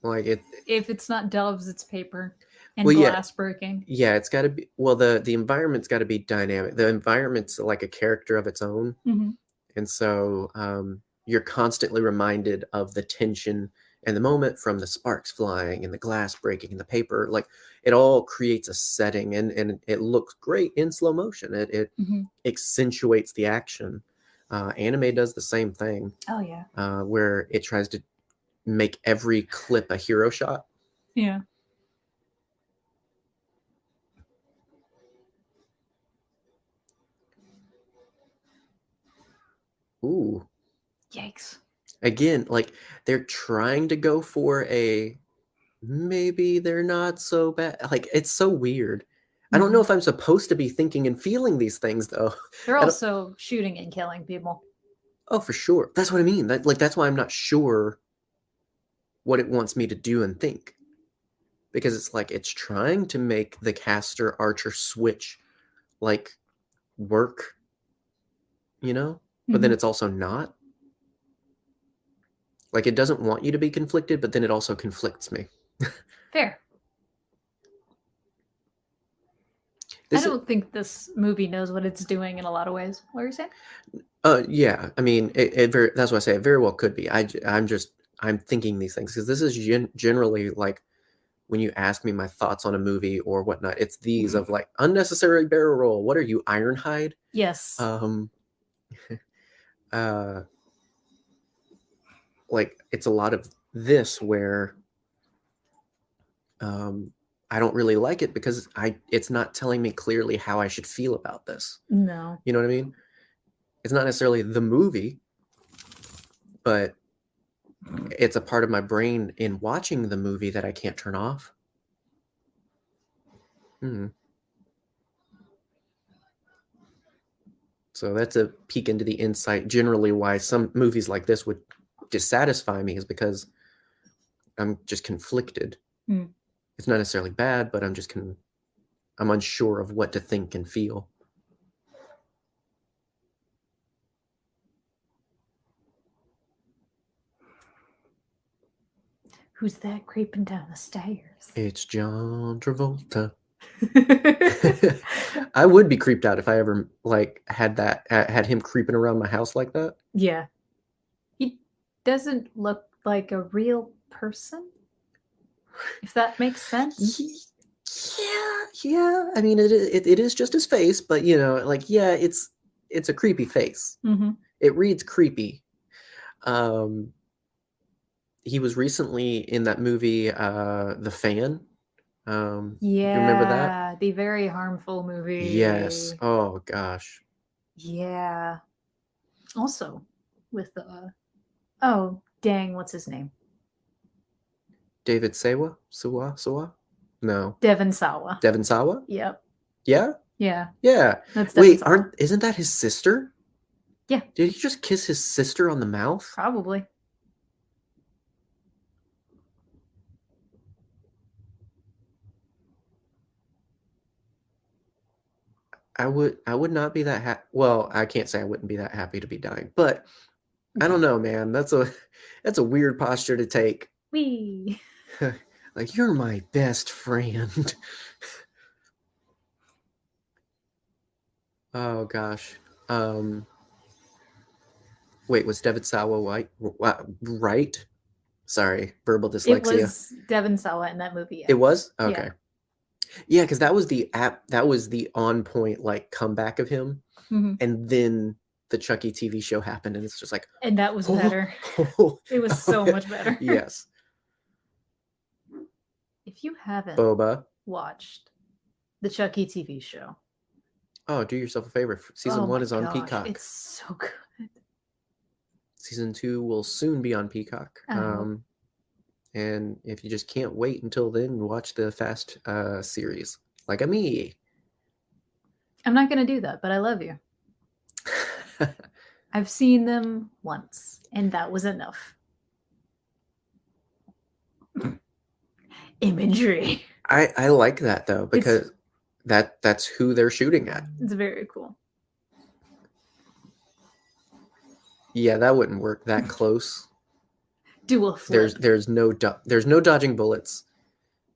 Like it. If it's not doves, it's paper and Well, yeah. glass breaking. Yeah, it's got to be. Well, the environment's got to be dynamic. The environment's like a character of its own, and so you're constantly reminded of the tension and the moment from the sparks flying and the glass breaking and the paper. Like it all creates a setting, and it looks great in slow motion. It accentuates the action. Anime does the same thing. Oh yeah. Where it tries to make every clip a hero shot. Yeah. Ooh. Yikes. Again, like they're trying to go for a maybe they're not so bad. Like it's so weird. I don't know if I'm supposed to be thinking and feeling these things though. They're also shooting and killing people. Oh, for sure. That's what I mean. That's why I'm not sure what it wants me to do and think. Because it's like it's trying to make the caster archer switch like work, you know? But then it's also not. Like it doesn't want you to be conflicted, but then it also conflicts me. Fair. I don't think this movie knows what it's doing in a lot of ways. What are you saying? Yeah. I mean, that's why I say it very well could be. I'm thinking these things because this is generally like when you ask me my thoughts on a movie or whatnot, it's these of like unnecessary barrel roll. What are you, Ironhide? Yes. Like it's a lot of this where I don't really like it because it's not telling me clearly how I should feel about this. No. You know what I mean? It's not necessarily the movie, but it's a part of my brain in watching the movie that I can't turn off. So that's a peek into the insight. Generally, why some movies like this would dissatisfy me is because I'm just conflicted. It's not necessarily bad, but I'm unsure of what to think and feel. Who's that creeping down the stairs? It's John Travolta. I would be creeped out if I ever like had him creeping around my house like that. Yeah. He doesn't look like a real person, if that makes sense. Yeah. I mean, it is just his face, but you know, like, yeah, it's a creepy face. It reads creepy. He was recently in that movie, The Fan. Yeah, you remember that? The very harmful movie. Yes. Oh gosh. Yeah. Also, with oh dang, what's his name? David Sawa? No. Devon Sawa. Devon Sawa? Yep. Yeah? Yeah. Yeah. That's Devon Wait, Sawa. isn't that his sister? Yeah. Did he just kiss his sister on the mouth? Probably. I would not be that happy. Well, I can't say I wouldn't be that happy to be dying, but I don't know, man. That's a weird posture to take. Wee. Like, you're my best friend. Oh gosh. Wait, was David Sawa right? Sorry, verbal dyslexia. It was Devon Sawa in that movie. Yeah. It was? Okay. Yeah, because that was the on point like comeback of him. And then the Chucky TV show happened, and it's just like, and that was better. It was so much better. Yes. If you haven't watched the Chucky TV show, do yourself a favor. Season 1 is on Peacock. It's so good. Season 2 will soon be on Peacock. And if you just can't wait until then, watch the Fast series, like me. I'm not going to do that, but I love you. I've seen them once, and that was enough. Imagery. I like that though, because that's who they're shooting at. It's very cool. Yeah, that wouldn't work that close. Do a flip. There's no dodging bullets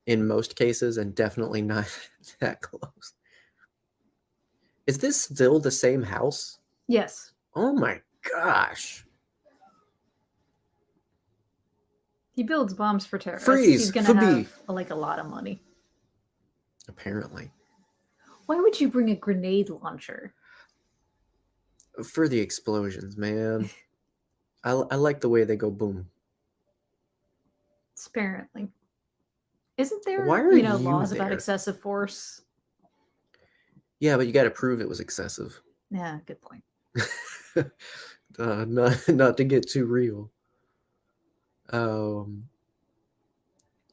in most cases, and definitely not that close. Is this still the same house? Yes. Oh my gosh. He builds bombs for terrorists. Freeze. He's gonna have like a lot of money. Apparently. Why would you bring a grenade launcher? For the explosions, man. I like the way they go boom. Apparently. Isn't there laws about excessive force? Yeah, but you got to prove it was excessive. Yeah, good point. Not to get too real.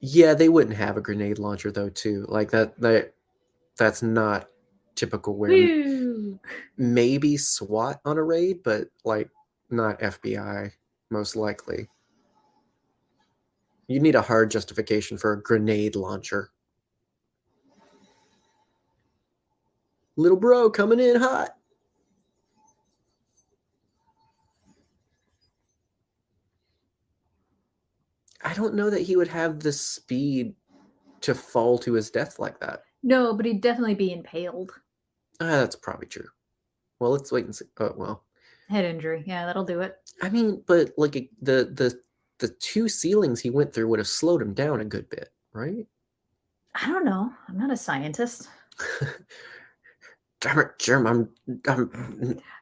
Yeah, they wouldn't have a grenade launcher though, too. Like that's not typical where maybe SWAT on a raid, but like not FBI, most likely. You need a hard justification for a grenade launcher. Little bro coming in hot. I don't know that he would have the speed to fall to his death like that. No, but he'd definitely be impaled. That's probably true. Well, let's wait and see. Oh, well. Head injury. Yeah, that'll do it. I mean, but like the two ceilings he went through would have slowed him down a good bit, right? I don't know. I'm not a scientist. Damn it, Jim,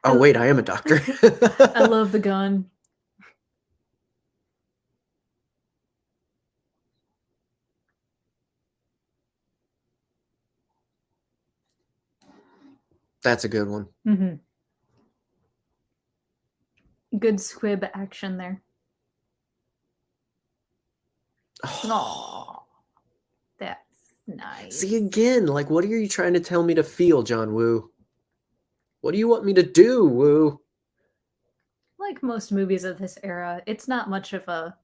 oh wait, I am a doctor. I love the gun. That's a good one. Mm-hmm. Good squib action there. Oh, that's nice. See, again, like, what are you trying to tell me to feel, John Woo? What do you want me to do, Woo? Like most movies of this era, it's not much of a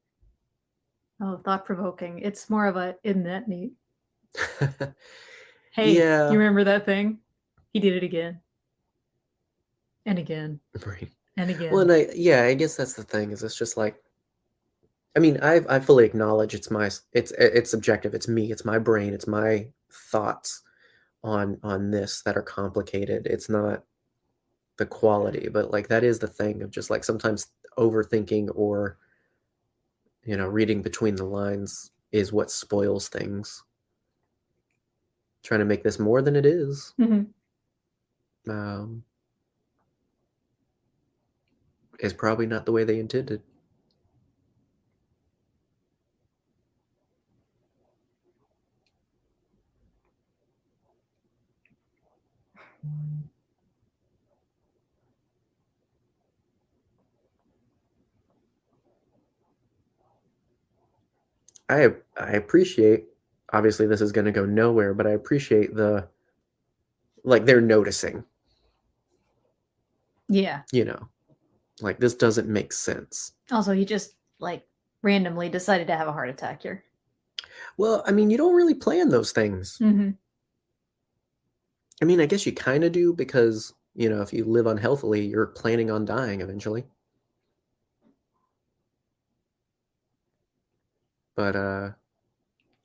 thought-provoking. It's more of a, isn't that neat? Hey, Yeah. you remember that thing? He did it again. And again. Right. And again. Well, and I guess that's the thing, is it's just like, I mean, I fully acknowledge it's subjective. It's me, it's my brain, it's my thoughts on this that are complicated. It's not the quality, but like that is the thing of just like sometimes overthinking or reading between the lines is what spoils things. Trying to make this more than it is. Mm-hmm. Is probably not the way they intended. I appreciate, obviously this is going to go nowhere, but I appreciate they're noticing. Yeah. Like this doesn't make sense. Also, he just like randomly decided to have a heart attack here. Well, I mean, you don't really plan those things. Mm-hmm. I mean, I guess you kind of do because, if you live unhealthily, you're planning on dying eventually. But,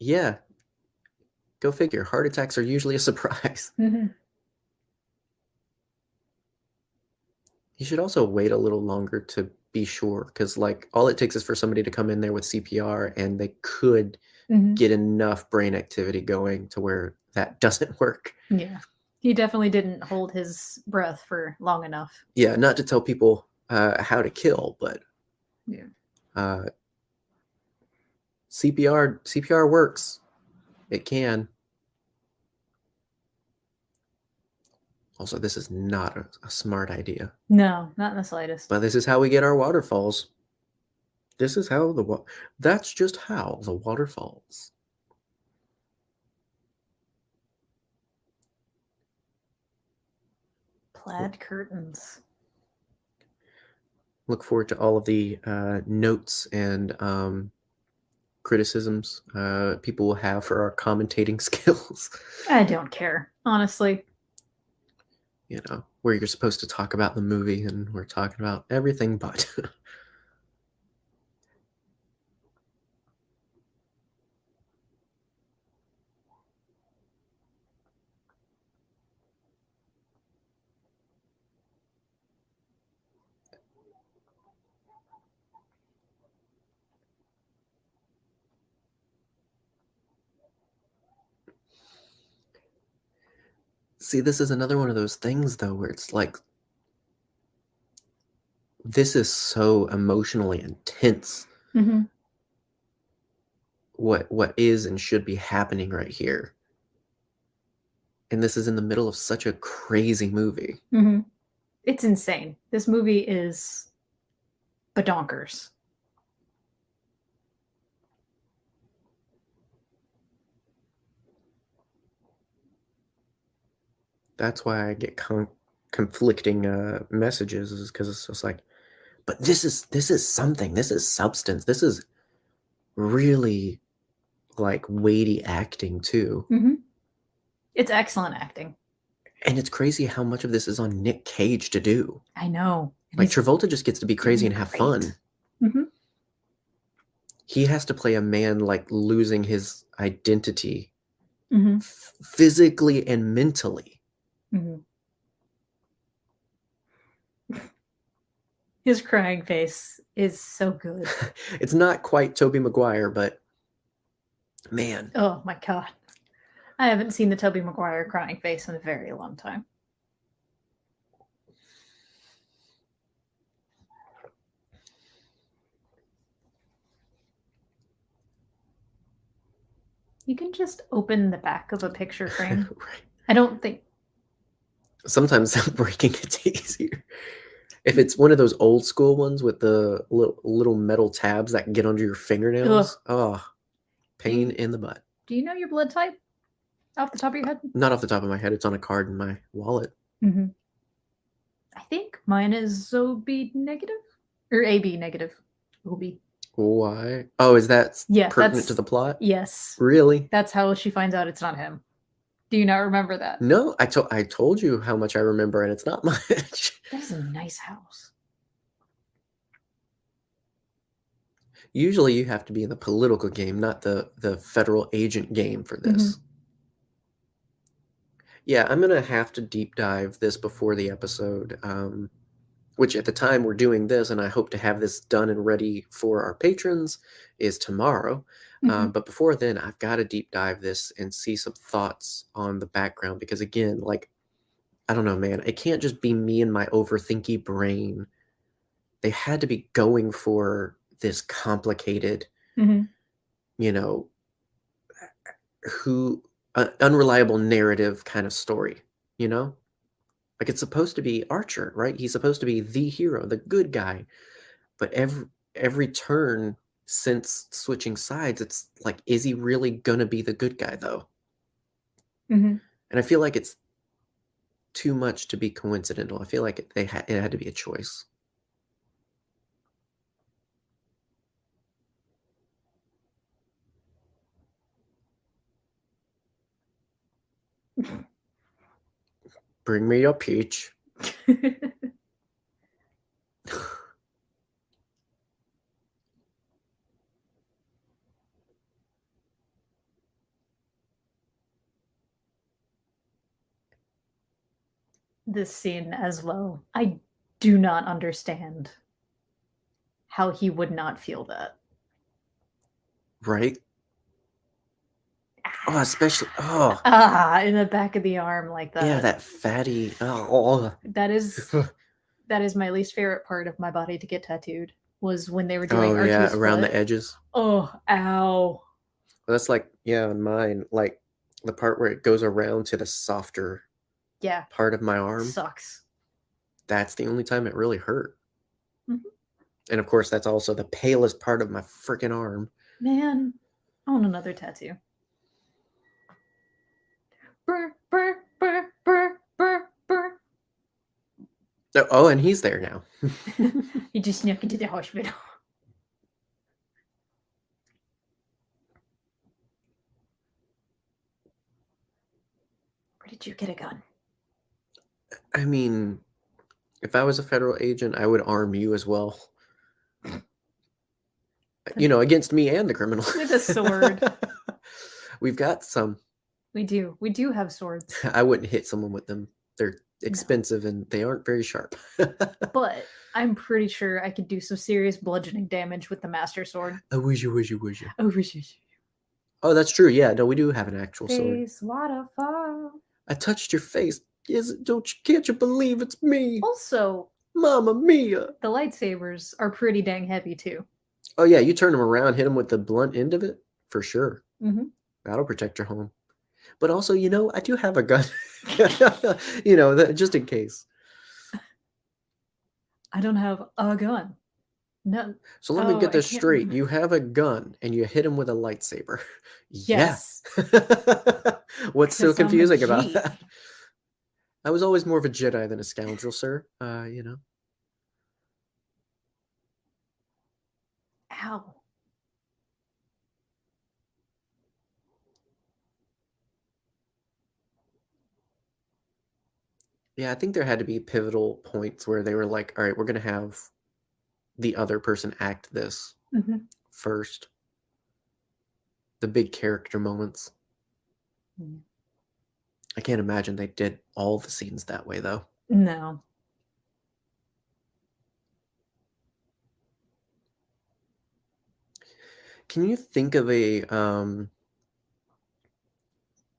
yeah, go figure. Heart attacks are usually a surprise. Mm-hmm. You should also wait a little longer to be sure, because like all it takes is for somebody to come in there with CPR and they could get enough brain activity going to where that doesn't work. Yeah. He definitely didn't hold his breath for long enough. Yeah, not to tell people how to kill, but yeah. CPR works. It can. Also, this is not a smart idea. No, not in the slightest. But this is how we get our waterfalls. This is how that's just how the water falls. Plaid curtains. Look forward to all of the notes and criticisms people will have for our commentating skills. I don't care, honestly. Where you're supposed to talk about the movie and we're talking about everything but. See, this is another one of those things, though, where it's like, this is so emotionally intense. Mm-hmm. What is and should be happening right here. And this is in the middle of such a crazy movie. Mm-hmm. It's insane. This movie is badonkers. That's why I get conflicting messages, is because it's just like, but this is something. This is substance. This is really like weighty acting too. Mm-hmm. It's excellent acting. And it's crazy how much of this is on Nick Cage to do. I know. Like Travolta just gets to be crazy and have fun. Mm-hmm. He has to play a man like losing his identity physically and mentally. Mm-hmm. His crying face is so good. It's not quite Tobey Maguire, but man. Oh my God. I haven't seen the Tobey Maguire crying face in a very long time. You can just open the back of a picture frame. Right. I don't think. Sometimes breaking it's easier. If it's one of those old school ones with the little metal tabs that can get under your fingernails, pain in the butt. Do you know your blood type off the top of your head? Not off the top of my head. It's on a card in my wallet. Mm-hmm. I think mine is OB negative or AB negative. OB. Why? Oh, is that pertinent to the plot? Yes. Really? That's how she finds out it's not him. Do you not remember that? No, I told you how much I remember, and it's not much. That is a nice house. Usually you have to be in the political game, not the federal agent game for this. Mm-hmm. Yeah, I'm going to have to deep dive this before the episode, which at the time we're doing this, and I hope to have this done and ready for our patrons, is tomorrow. Mm-hmm. But before then, I've got to deep dive this and see some thoughts on the background, because again, like, I don't know, man, it can't just be me and my overthinky brain. They had to be going for this complicated, mm-hmm. Unreliable narrative kind of story, Like, it's supposed to be Archer, right? He's supposed to be the hero, the good guy. But every turn since switching sides, it's like, is he really gonna be the good guy, though? Mm-hmm. And I feel like it's too much to be coincidental. I feel like it had to be a choice. Bring me your peach. This scene as well. I do not understand how he would not feel that. Right? Oh, especially in the back of the arm like that. Yeah, that fatty. Oh. That is my least favorite part of my body to get tattooed, was when they were doing Archer's yeah, around the edges. Oh, ow. Well, that's like, yeah, on mine, like the part where it goes around to the softer part of my arm. Sucks. That's the only time it really hurt. Mm-hmm. And of course, that's also the palest part of my freaking arm. Man, I want another tattoo. Burr, burr, burr, burr, burr, burr. Oh, and he's there now. He just snuck into the hospital. Where did you get a gun? I mean, if I was a federal agent, I would arm you as well. Against me and the criminal. With a sword. We've got some. We do. We do have swords. I wouldn't hit someone with them. They're expensive and they aren't very sharp. But I'm pretty sure I could do some serious bludgeoning damage with the Master Sword. Oh, would you? Oh, Oh, that's true. Yeah, no, we do have an actual face sword. Waterfall. I touched your face. Can't you believe it's me? Also, Mamma Mia. The lightsabers are pretty dang heavy too. Oh yeah, you turn them around, hit them with the blunt end of it, for sure. Mm-hmm. That'll protect your home. But also, I do have a gun. Just in case. I don't have a gun. No. So let me get this straight. Remember. You have a gun and you hit him with a lightsaber. Yes. Yeah. What's so confusing about that? I was always more of a Jedi than a scoundrel, sir. Ow. Yeah, I think there had to be pivotal points where they were like, all right, we're going to have the other person act this first. The big character moments. Mm. I can't imagine they did all the scenes that way, though. No. Can you think of a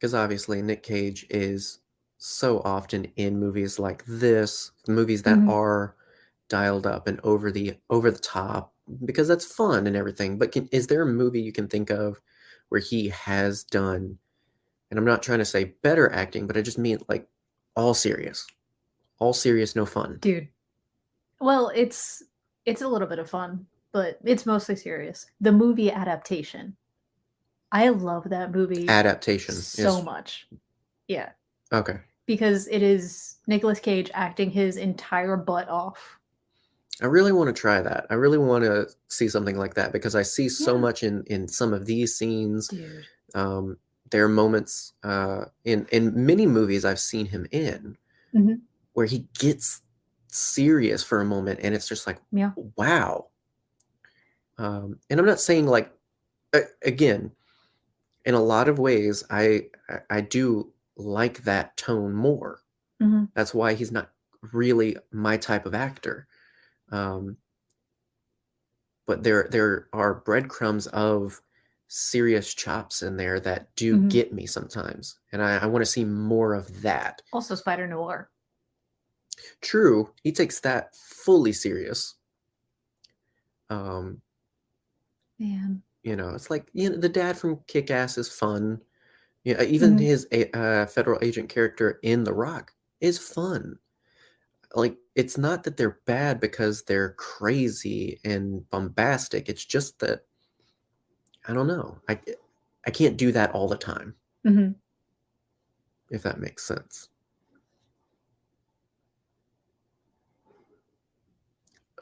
because obviously Nick Cage is so often in movies like this, movies that are dialed up and over the top, because that's fun and everything. But is there a movie you can think of where he has done, and I'm not trying to say better acting, but I just mean like all serious, no fun? Dude. Well, it's a little bit of fun, but it's mostly serious. The movie Adaptation. I love that movie Adaptation so much. Yeah. Okay. Because it is Nicolas Cage acting his entire butt off. I really want to try that. I really want to see something like that, because I see so much in some of these scenes. Dude. There are moments in many movies I've seen him in where he gets serious for a moment, and it's just like, wow. And I'm not saying like, again, in a lot of ways, I do like that tone more. That's why he's not really my type of actor. But there are breadcrumbs of serious chops in there that do get me sometimes, and I want to see more of that. Also, Spider Noir. True, he takes that fully serious. Man, it's like, the dad from Kick-Ass is fun. Yeah, even his federal agent character in The Rock is fun. Like, it's not that they're bad because they're crazy and bombastic. It's just that, I don't know. I can't do that all the time. If that makes sense.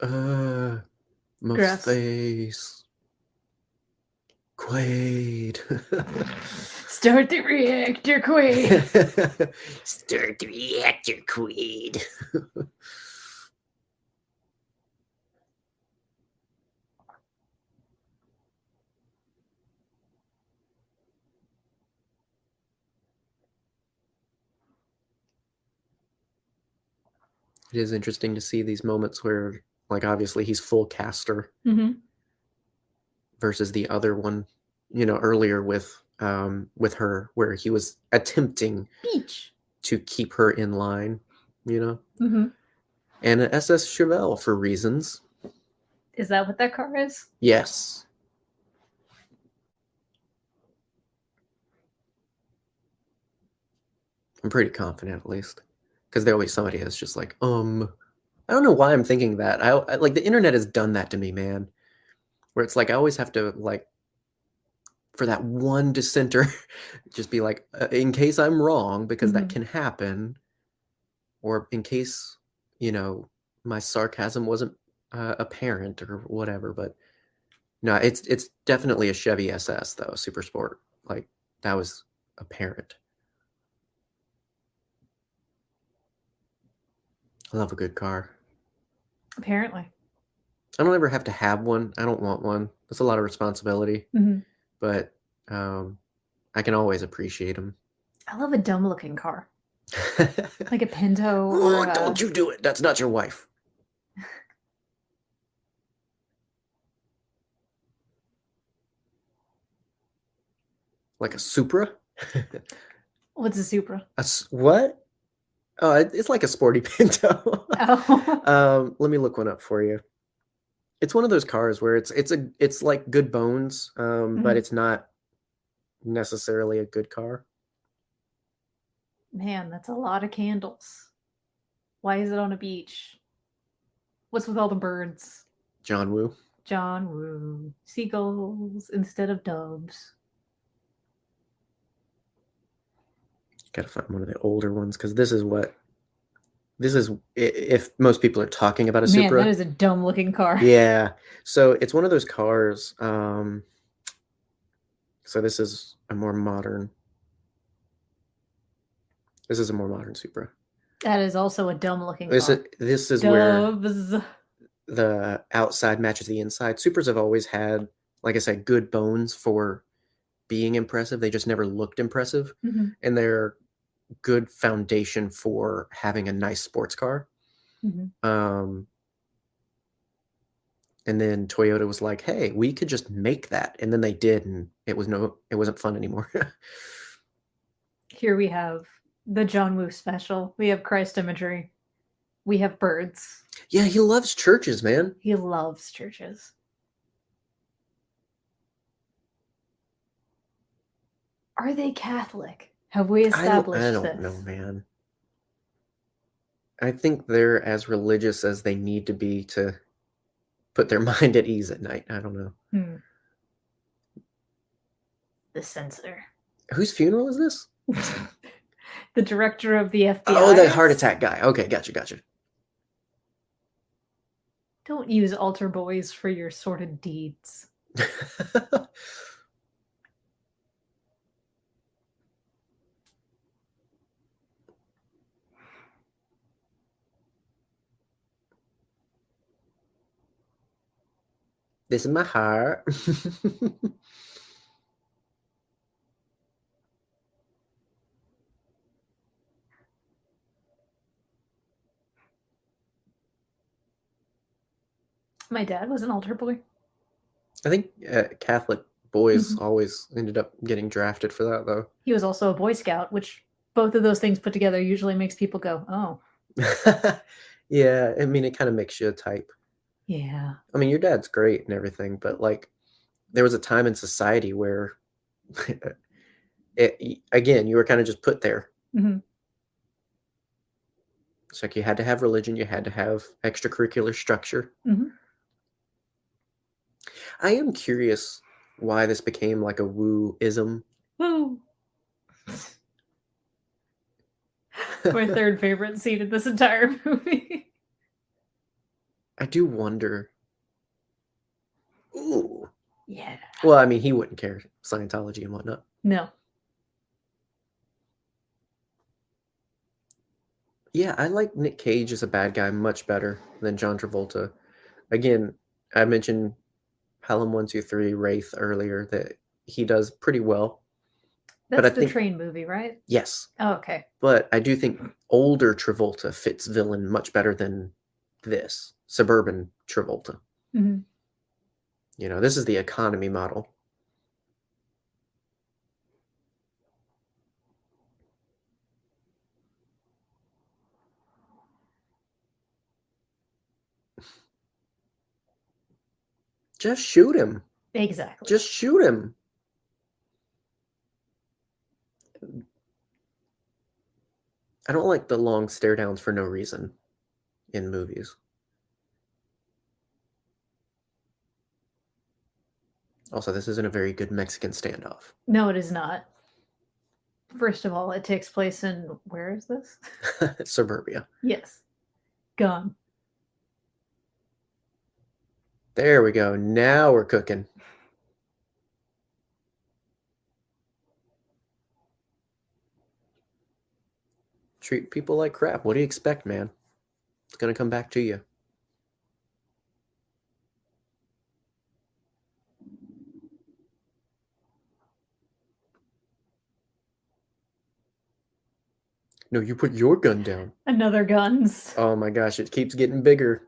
My Grass. face. Quaid. Start the reactor, Quaid. Start the reactor, Quaid. It is interesting to see these moments where, like, obviously he's full caster versus the other one, earlier with her, where he was attempting to keep her in line, and an SS Chevelle for reasons. Is that what that car is? Yes. I'm pretty confident, at least, because there always somebody is just like, I don't know why I'm thinking that. I like, the internet has done that to me, man, where it's like I always have to, like, for that one dissenter, just be like, in case I'm wrong, because that can happen, or in case, my sarcasm wasn't apparent or whatever. But no, it's definitely a Chevy SS though, Super Sport. Like, that was apparent. I love a good car. Apparently. I don't ever have to have one. I don't want one. That's a lot of responsibility. But I can always appreciate them. I love a dumb looking car. Like a Pinto. Or don't you do it. That's not your wife. Like a Supra? What's a Supra? What? Oh, it's like a sporty Pinto. Oh. Let me look one up for you. It's one of those cars where it's like good bones, but it's not necessarily a good car. Man, that's a lot of candles. Why is it on a beach? What's with all the birds? John Woo. John Woo. Seagulls instead of doves. Gotta find one of the older ones, because this is if most people are talking about a Supra. Man, that is a dumb looking car. Yeah. So it's one of those cars. So this is a more modern. This is a more modern Supra. That is also a dumb looking car. This is Doves. Where the outside matches the inside. Supras have always had, like I said, good bones for being impressive. They just never looked impressive. And they're good foundation for having a nice sports car. And then Toyota was like, hey, we could just make that. And then they did, and it wasn't fun anymore. Here we have the John Woo special. We have Christ imagery. We have birds. Yeah, he loves churches, man. He loves churches. Are they Catholic? Have we established I don't this? know, man. I think they're as religious as they need to be to put their mind at ease at night. I don't know. The censor. Whose funeral is this? The director of the FBI. Oh, the heart attack guy. Okay, gotcha. Don't use altar boys for your sordid deeds. This is my heart. My dad was an altar boy. I think Catholic boys always ended up getting drafted for that, though. He was also a Boy Scout, which both of those things put together usually makes people go, oh. Yeah, I mean, it kind of makes you a type. Yeah. I mean, your dad's great and everything, but like, there was a time in society where, again, you were kind of just put there. It's like you had to have religion, you had to have extracurricular structure. I am curious why this became like a woo-ism. Woo! My third favorite scene in this entire movie. I do wonder. Ooh. Yeah. Well, I mean, he wouldn't care, Scientology and whatnot. No. Yeah, I like Nick Cage as a bad guy much better than John Travolta. Again, I mentioned Pelham 123 Wraith earlier, that he does pretty well. That's but I the think, train movie, right? Yes. Oh, okay. But I do think older Travolta fits villain much better than this suburban Travolta. You know, this is the economy model. Just shoot him. Exactly. Just shoot him. I don't like the long stare downs for no reason in movies. Also, this isn't a very good Mexican standoff. No, it is not. First of all, it takes place in, where is this? Suburbia. Yes. Gone. There we go. Now we're cooking. Treat people like crap. What do you expect, man? It's going to come back to you. No, you put your gun down. Another guns. Oh my gosh, it keeps getting bigger.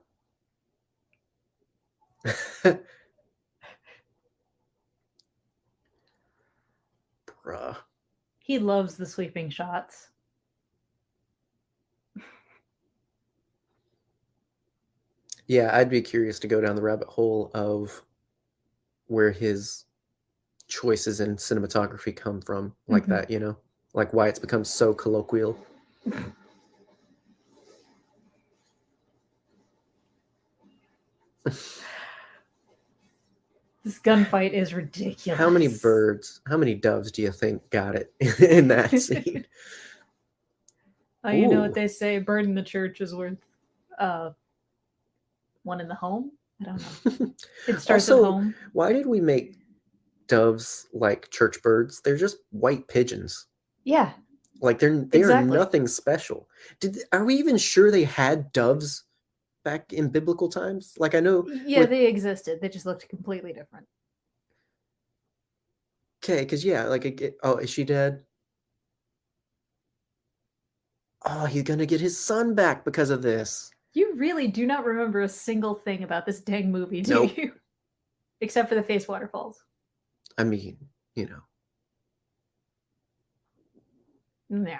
Bruh. He loves the sweeping shots. Yeah, I'd be curious to go down the rabbit hole of where his choices in cinematography come from, like that, you know? Like why it's become so colloquial. This gunfight is ridiculous. How many birds, how many doves do you think got it in that scene? You know what they say, a bird in the church is worth one in the home? I don't know. It starts Also, at home. Why did we make doves like church birds? They're just white pigeons. Yeah. Like they are nothing special. Are we even sure they had doves back in biblical times? Like I know. Yeah, they existed. They just looked completely different. Okay, because yeah, like oh, is she dead? Oh, he's gonna get his son back because of this. You really do not remember a single thing about this dang movie, do you? Except for the face waterfalls. I mean, you know. No.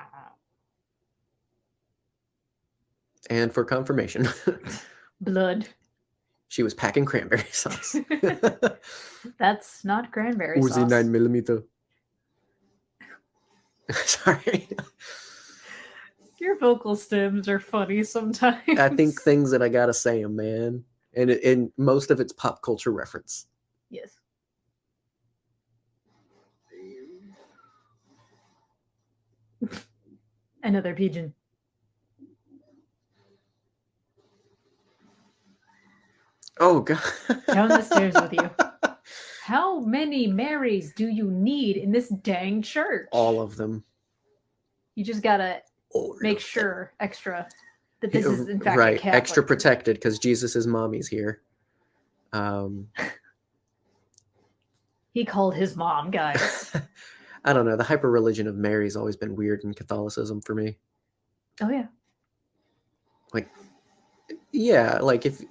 And for confirmation, Blood. she was packing cranberry sauce. That's not cranberry Uzi sauce. 9mm. Sorry. Your vocal stems are funny sometimes. I think things that I gotta say 'em, man. And most of it's pop culture reference. Yes. Another pigeon. Oh, God. Down the stairs with you. How many Marys do you need in this dang church? All of them. You just gotta make sure extra that this is in fact a Catholic extra church. protected because Jesus' mommy's here. He called his mom, guys. I don't know. The hyper religion of Mary's always been weird in Catholicism for me. Oh yeah. Like, yeah, like if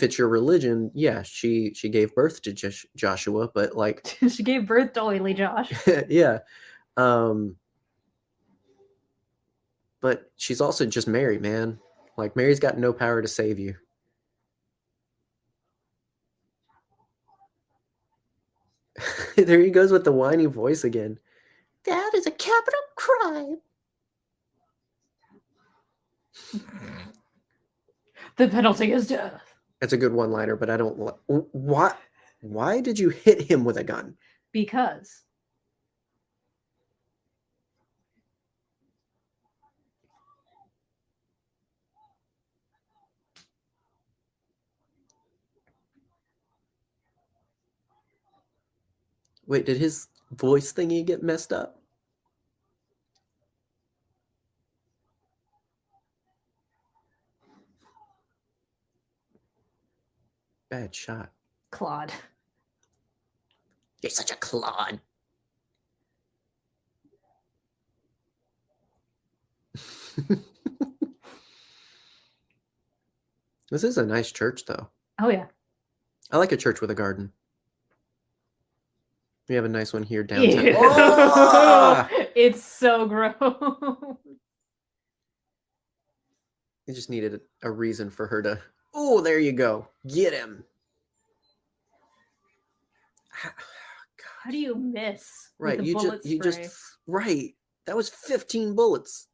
it's your religion, yeah, she gave birth to Joshua, but like She gave birth to Oily Josh. yeah. But she's also just Mary, man. Like, Mary's got no power to save you. There he goes with the whiny voice again. That is a capital crime. The penalty is death. That's a good one-liner, but I don't... Why did you hit him with a gun? Because. Wait, did his voice thingy get messed up? Bad shot. Claude. You're such a clod. This is a nice church, though. Oh, yeah. I like a church with a garden. We have a nice one here downtown. Ew. Oh! It's so gross. It just needed a reason for her to... Oh, there you go. Get him. How do you miss? Right, with the you bullet spray? right. That was 15 bullets.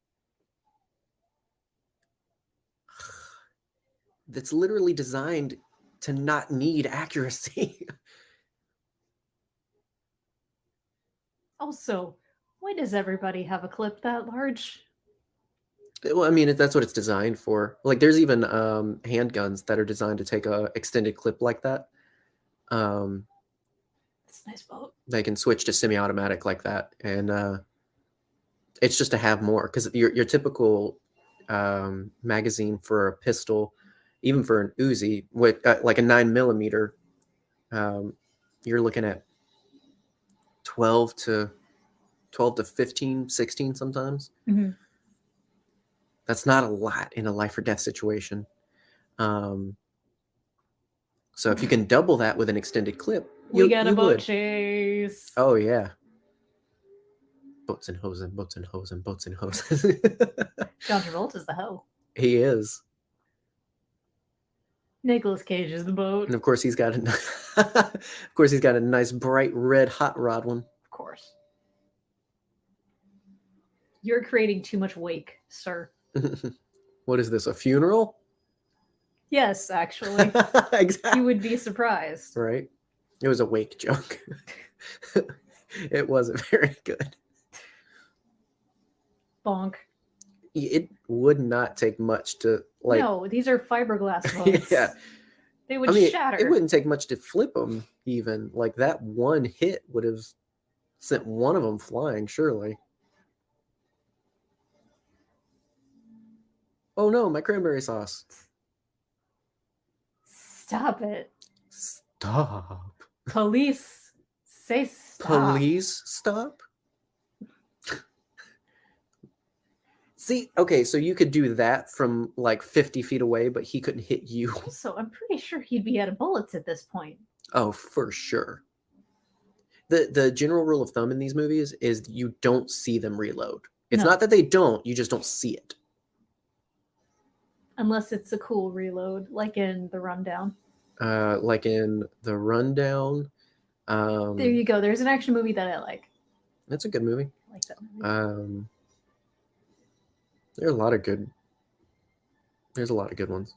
That's literally designed to not need accuracy. Also, why does everybody have a clip that large? Well, I mean, that's what it's designed for. Like, there's even handguns that are designed to take a extended clip like that. It's a nice boat. They can switch to semi-automatic like that, and it's just to have more, because your typical magazine for a pistol, even for an Uzi, with like a 9mm, you're looking at 12 to 15, 16 sometimes. Mm-hmm. That's not a lot in a life or death situation. So if you can double that with an extended clip, We got a you boat would. chase. Oh yeah. Boats and hosen, boats and hosen, boats and hosen. John Travolta's the hoe. He is. Nicolas Cage is the boat. And of course he's got a nice bright red hot rod one. Of course. You're creating too much wake, sir. What is this, a funeral? Yes, actually. Exactly. You would be surprised. Right. It was a wake joke. It wasn't very good. Bonk. It would not take much to like. No, these are fiberglass boats. Yeah. They would shatter. It wouldn't take much to flip them. Even like that one hit would have sent one of them flying. Surely. Oh no, my cranberry sauce. Stop it. Stop. Police, say stop. Police stop? See, okay, so you could do that from like 50 feet away, but he couldn't hit you. Also, I'm pretty sure he'd be out of bullets at this point. Oh, for sure. the general rule of thumb in these movies is you don't see them reload. It's No. not that they don't, you just don't see it. Unless it's a cool reload, like in The Rundown. Like in The Rundown. There you go. There's an action movie that I like. That's a good movie. I like that movie. There's a lot of good ones.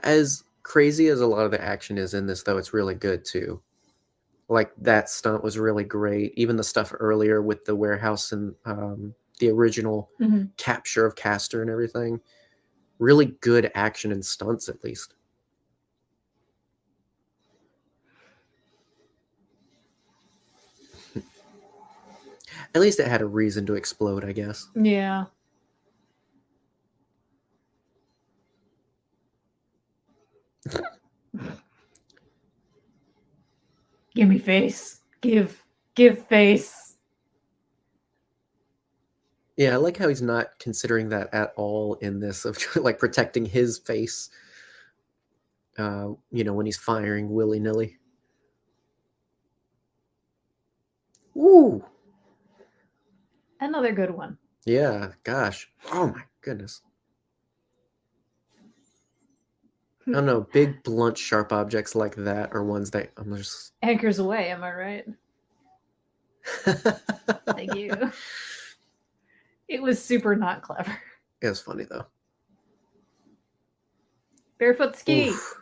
As crazy as a lot of the action is in this, though, it's really good too. Like that stunt was really great. Even the stuff earlier with the warehouse and the original capture of Castor and everything. Really good action and stunts, at least. At least it had a reason to explode, I guess. Yeah. Give me face. Give face. Yeah, I like how he's not considering that at all in this, of like protecting his face. When he's firing willy-nilly. Woo! Another good one. Yeah, gosh. Oh my goodness. I don't know, big, blunt, sharp objects like that are ones that I'm just... Anchors away, am I right? Thank you. It was super not clever. It was funny, though. Barefoot ski. Oof.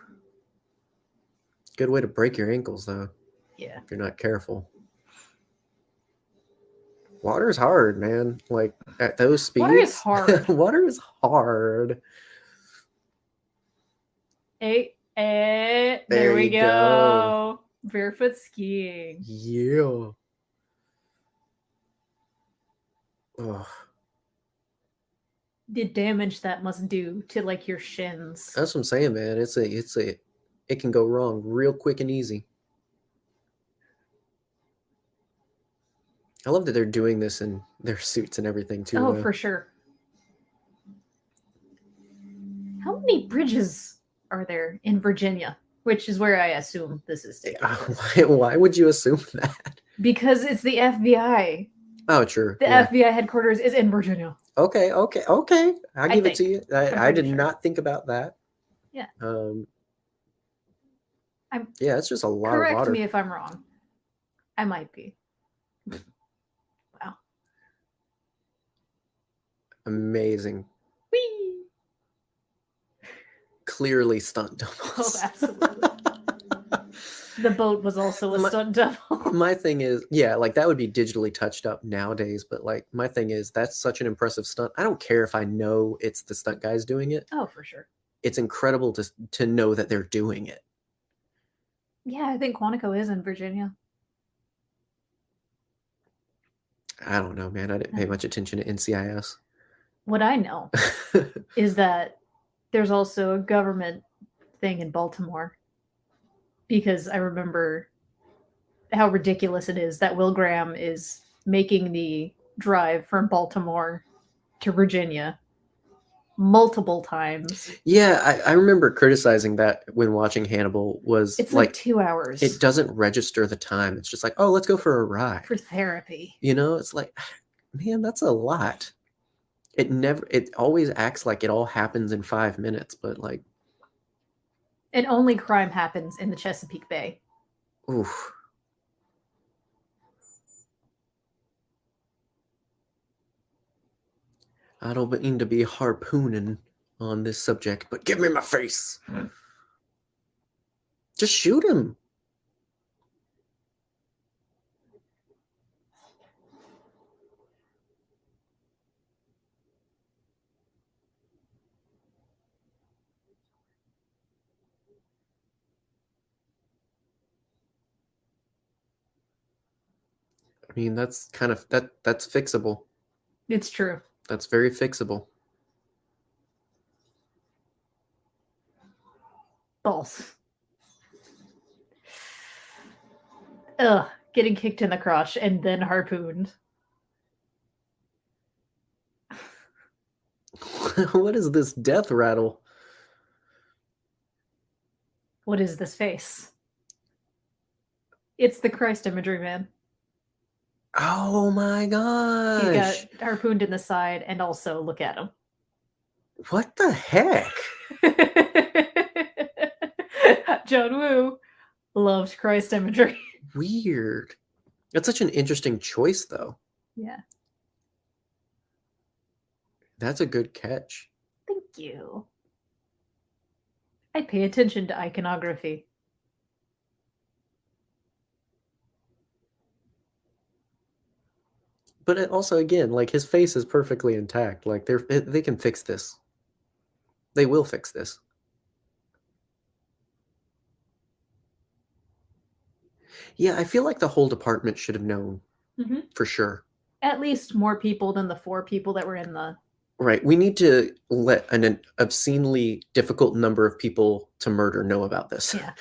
Good way to break your ankles, though. Yeah. If you're not careful. Water is hard, man. Like, at those speeds... Water is hard. Water is hard. There we you go. Barefoot skiing. Yeah. Oh, The damage that must do to like your shins. that's what I'm saying, man. It can go wrong real quick and easy. I love that they're doing this in their suits and everything too. Oh, for sure. How many bridges are there in Virginia? Which is where I assume this is taking place. Why would you assume that? Because it's the FBI. Oh, true. The FBI headquarters is in Virginia. Okay. I'll give it to you. I did sure. not think about that. Yeah. Yeah, it's just a lot of water. Correct me if I'm wrong. I might be. Wow. Amazing. Whee! Clearly stunt doubles. Oh, absolutely. The boat was also a stunt double. My thing is, yeah, like that would be digitally touched up nowadays, but like my thing is that's such an impressive stunt. I don't care if I know it's the stunt guys doing it. Oh, for sure. It's incredible to know that they're doing it. Yeah, I think Quantico is in Virginia. I don't know, man. I didn't pay much attention to NCIS. What I know is that there's also a government thing in Baltimore, because I remember how ridiculous it is that Will Graham is making the drive from Baltimore to Virginia multiple times. Yeah, I remember criticizing that when watching Hannibal. It's like 2 hours. It doesn't register the time. It's just like, oh, let's go for a ride. For therapy. It's like, man, that's a lot. It always acts like it all happens in 5 minutes, but like... And only crime happens in the Chesapeake Bay. Oof. I don't mean to be harpooning on this subject, but give me my face. Just shoot him. I mean, that's fixable. It's true. That's very fixable. Balls. Ugh, getting kicked in the crotch and then harpooned. What is this death rattle? What is this face? It's the Christ imagery, man. Oh my He gosh. got harpooned in the side, and also look at him. What the heck? John Woo loves Christ imagery. Weird. That's such an interesting choice, though. Yeah. That's a good catch. Thank you. I pay attention to iconography. But it also, again, like his face is perfectly intact. Like they can fix this. They will fix this. Yeah, I feel like the whole department should have known for sure. At least more people than the 4 people that were in the... Right. We need to let an obscenely difficult number of people to murder know about this. Yeah.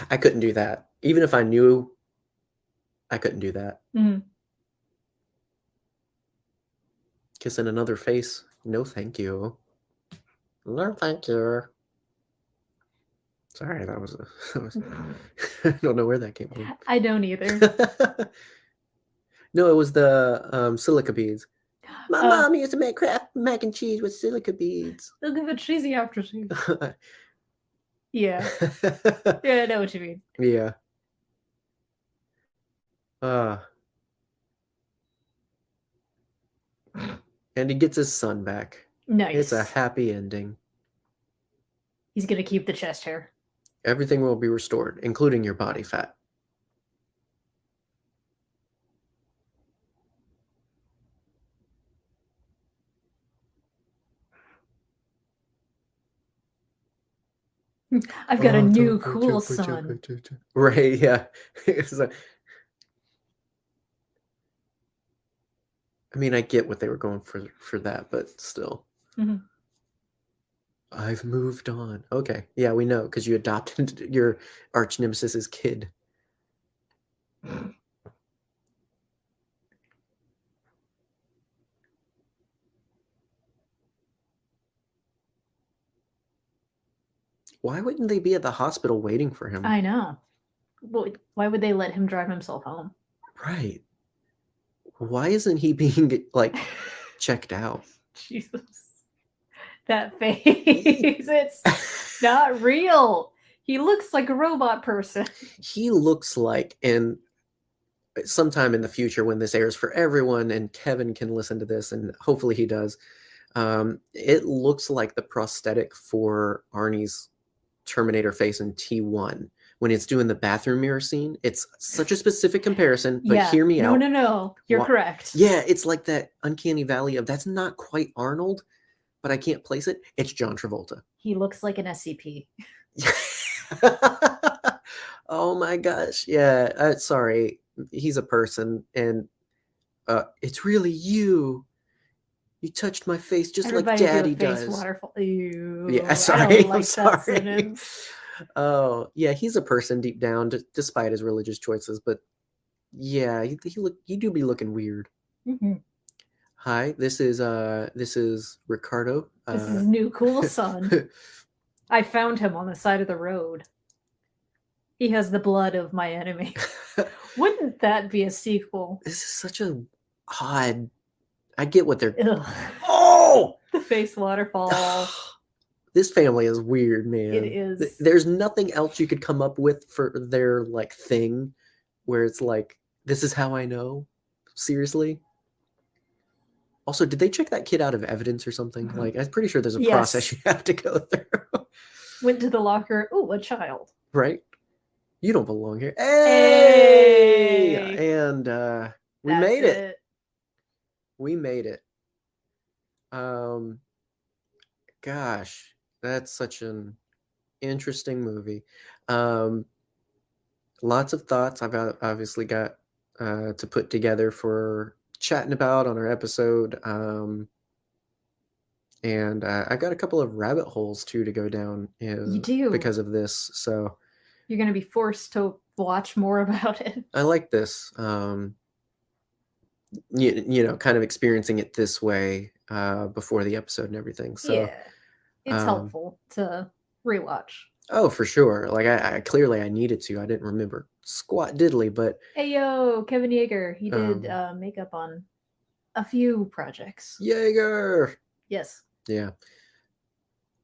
I couldn't do that. Even if I knew, I couldn't do that. Kissing another face? No, thank you. No, thank you. Sorry, that was I don't know where that came from. I don't either. No, it was the silica beads. My mom used to make Kraft mac and cheese with silica beads. They'll give it cheesy aftertaste. Yeah. Yeah, I know what you mean. Yeah. And he gets his son back. Nice. It's a happy ending. He's going to keep the chest hair. Everything will be restored, including your body fat. I've got a new cool son. Right, yeah. I mean, I get what they were going for that, but still. I've moved on. Okay, yeah, we know, because you adopted your arch nemesis's kid. Why wouldn't they be at the hospital waiting for him? I know. Why would they let him drive himself home? Right. Why isn't he being, like, checked out? Jesus. That face. It's not real. He looks like a robot person. He looks like, and sometime in the future when this airs for everyone and Kevin can listen to this, and hopefully he does, it looks like the prosthetic for Arnie's Terminator face in T1 when it's doing the bathroom mirror scene. It's such a specific comparison, but hear me out. No, you're correct. Yeah, it's like that uncanny valley of that's not quite Arnold, but I can't place it. It's John Travolta. He looks like an SCP. Oh my gosh. Yeah, sorry. He's a person, and it's really you. You touched my face just Everybody like Daddy do a face does. Waterfall. Ew, Yeah, sorry. I'm sorry. Oh, yeah, he's a person deep down, despite his religious choices. But yeah, you do be looking weird. Hi, this is Ricardo. This is new cool son. I found him on the side of the road. He has the blood of my enemy. Wouldn't that be a sequel? This is such a odd. I get what they're. Ugh. Oh, the face waterfall. This family is weird, man. It is. There's nothing else you could come up with for their like thing, where it's like, this is how I know. Seriously. Also, did they check that kid out of evidence or something? Like, I'm pretty sure there's a process you have to go through. Went to the locker. Oh, a child. Right. You don't belong here. Hey! And we made it. We made it. Gosh, that's such an interesting movie. Lots of thoughts I've obviously got to put together for chatting about on our episode. And I got a couple of rabbit holes too to go down. You do. Because of this. So you're going to be forced to watch more about it. I like this. you know, kind of experiencing it this way before the episode and everything. So yeah, it's helpful to rewatch. Oh, for sure. Like I clearly I needed to. I didn't remember squat diddly, but Hey yo, Kevin Yeager, he did makeup on a few projects. Jaeger. Yes. Yeah.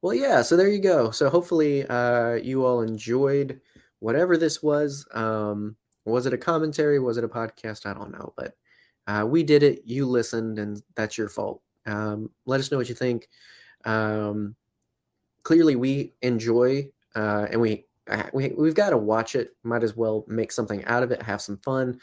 Well, yeah. So there you go. So hopefully, you all enjoyed whatever this was. Was it a commentary? Was it a podcast? I don't know, but we did it. You listened, and that's your fault. Let us know what you think. Clearly, we enjoy, and we've got to watch it. Might as well make something out of it. Have some fun.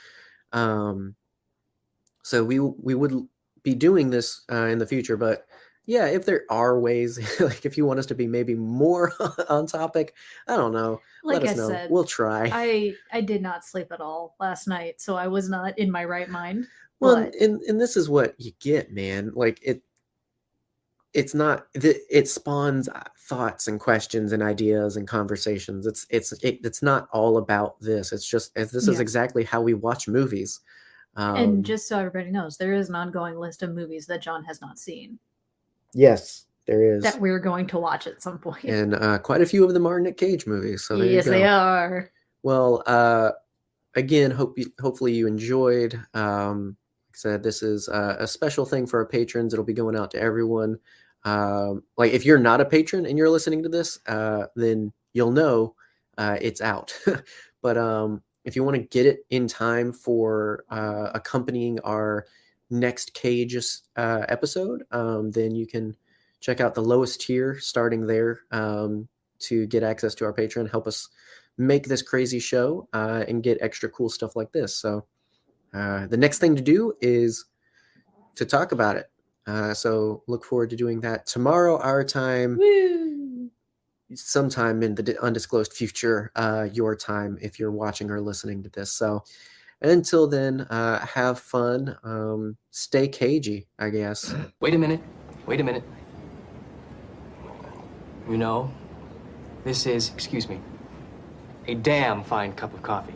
So we would be doing this in the future, but yeah, if there are ways, like if you want us to be maybe more on topic, I don't know. Like Let us I know. said, We'll try. I did not sleep at all last night, so I was not in my right mind. Well, But and this is what you get, man. Like it's not it spawns thoughts and questions and ideas and conversations. It's not all about this. It's just this is Yeah. exactly how we watch movies. and just so everybody knows, there is an ongoing list of movies that John has not seen Yes, there is. that we're going to watch at some point. And quite a few of them are Nick Cage movies. So there Yes, you go. they are. Well, again, hopefully you enjoyed. Like I said, this is a special thing for our patrons. It'll be going out to everyone. Like if you're not a patron and you're listening to this, then you'll know it's out. But if you want to get it in time for accompanying our next Cage's episode, then you can check out the lowest tier starting there to get access to our Patreon, help us make this crazy show and get extra cool stuff like this. So the next thing to do is to talk about it. So look forward to doing that tomorrow, our time. Woo! Sometime in the undisclosed future, your time, if you're watching or listening to this. So until then, have fun. Stay cagey, I guess. Wait a minute. You know, this is, excuse me, a damn fine cup of coffee.